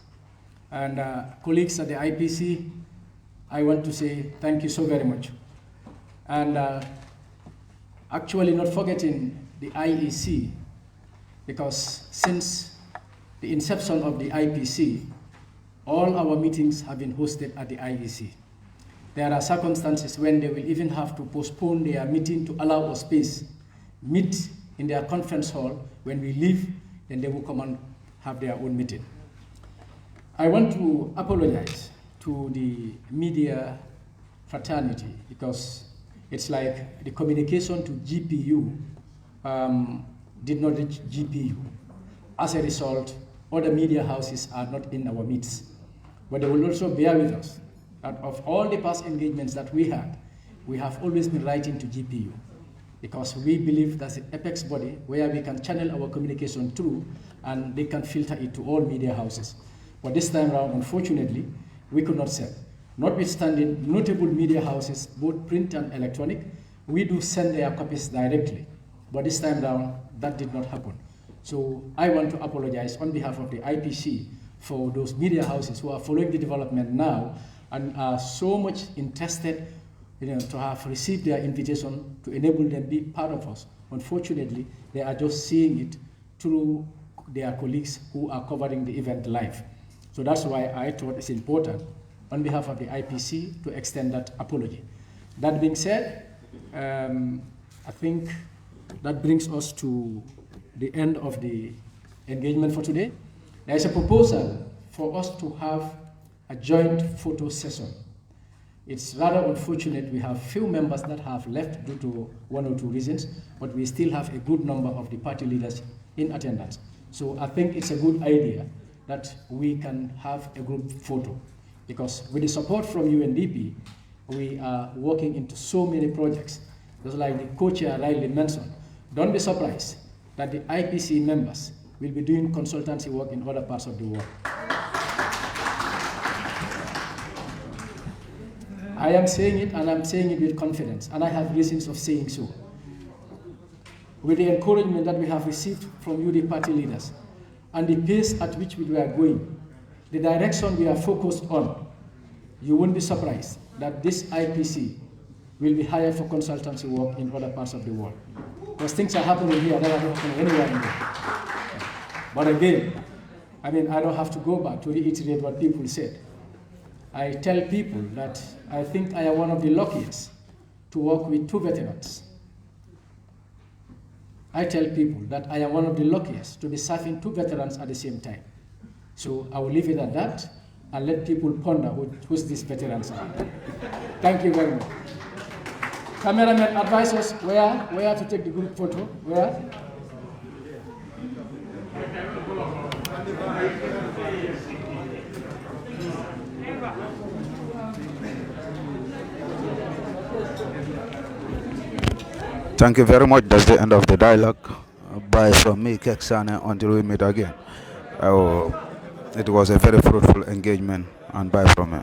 and colleagues at the IPC. I want to say thank you so very much. And actually not forgetting the IEC, because since the inception of the IPC, all our meetings have been hosted at the IEC. There are circumstances when they will even have to postpone their meeting to allow us space, meet in their conference hall. When we leave, then they will come and have their own meeting. I want to apologize to the media fraternity, because it's like the communication to GPU did not reach GPU. As a result, other media houses are not in our midst. But they will also bear with us that of all the past engagements that we had, we have always been writing to GPU, because we believe that's the apex body where we can channel our communication through and they can filter it to all media houses. But this time around, unfortunately, we could not send. Notwithstanding notable media houses, both print and electronic, we do send their copies directly. But this time around, that did not happen. So I want to apologize on behalf of the IPC for those media houses who are following the development now and are so much interested, to have received their invitation to enable them be part of us. Unfortunately, they are just seeing it through their colleagues who are covering the event live. So that's why I thought it's important on behalf of the IPC to extend that apology. That being said, I think that brings us to the end of the engagement for today. There is a proposal for us to have a joint photo session. It's rather unfortunate we have few members that have left due to one or two reasons, but we still have a good number of the party leaders in attendance. So I think it's a good idea that we can have a group photo, because with the support from UNDP, we are working into so many projects. Just like the co-chair rightly mentioned, don't be surprised that the IPC members will be doing consultancy work in other parts of the world. I am saying it, and I'm saying it with confidence, and I have reasons of saying so. With the encouragement that we have received from you, the party leaders, and the pace at which we are going, the direction we are focused on, you won't be surprised that this IPC will be hired for consultancy work in other parts of the world. Because things are happening here that are not happening anywhere in the world. But again, I don't have to go back to reiterate what people said. I tell people that I think I am one of the luckiest to work with two veterans. I tell people that I am one of the luckiest to be serving two veterans at the same time. So I will leave it at that and let people ponder who's these veterans are. Thank you very much. Cameraman, advise us where to take the group photo. Where? Thank you very much. That's the end of the dialogue. Bye from me, Keksane, until we meet again. It was a very fruitful engagement, and bye from me.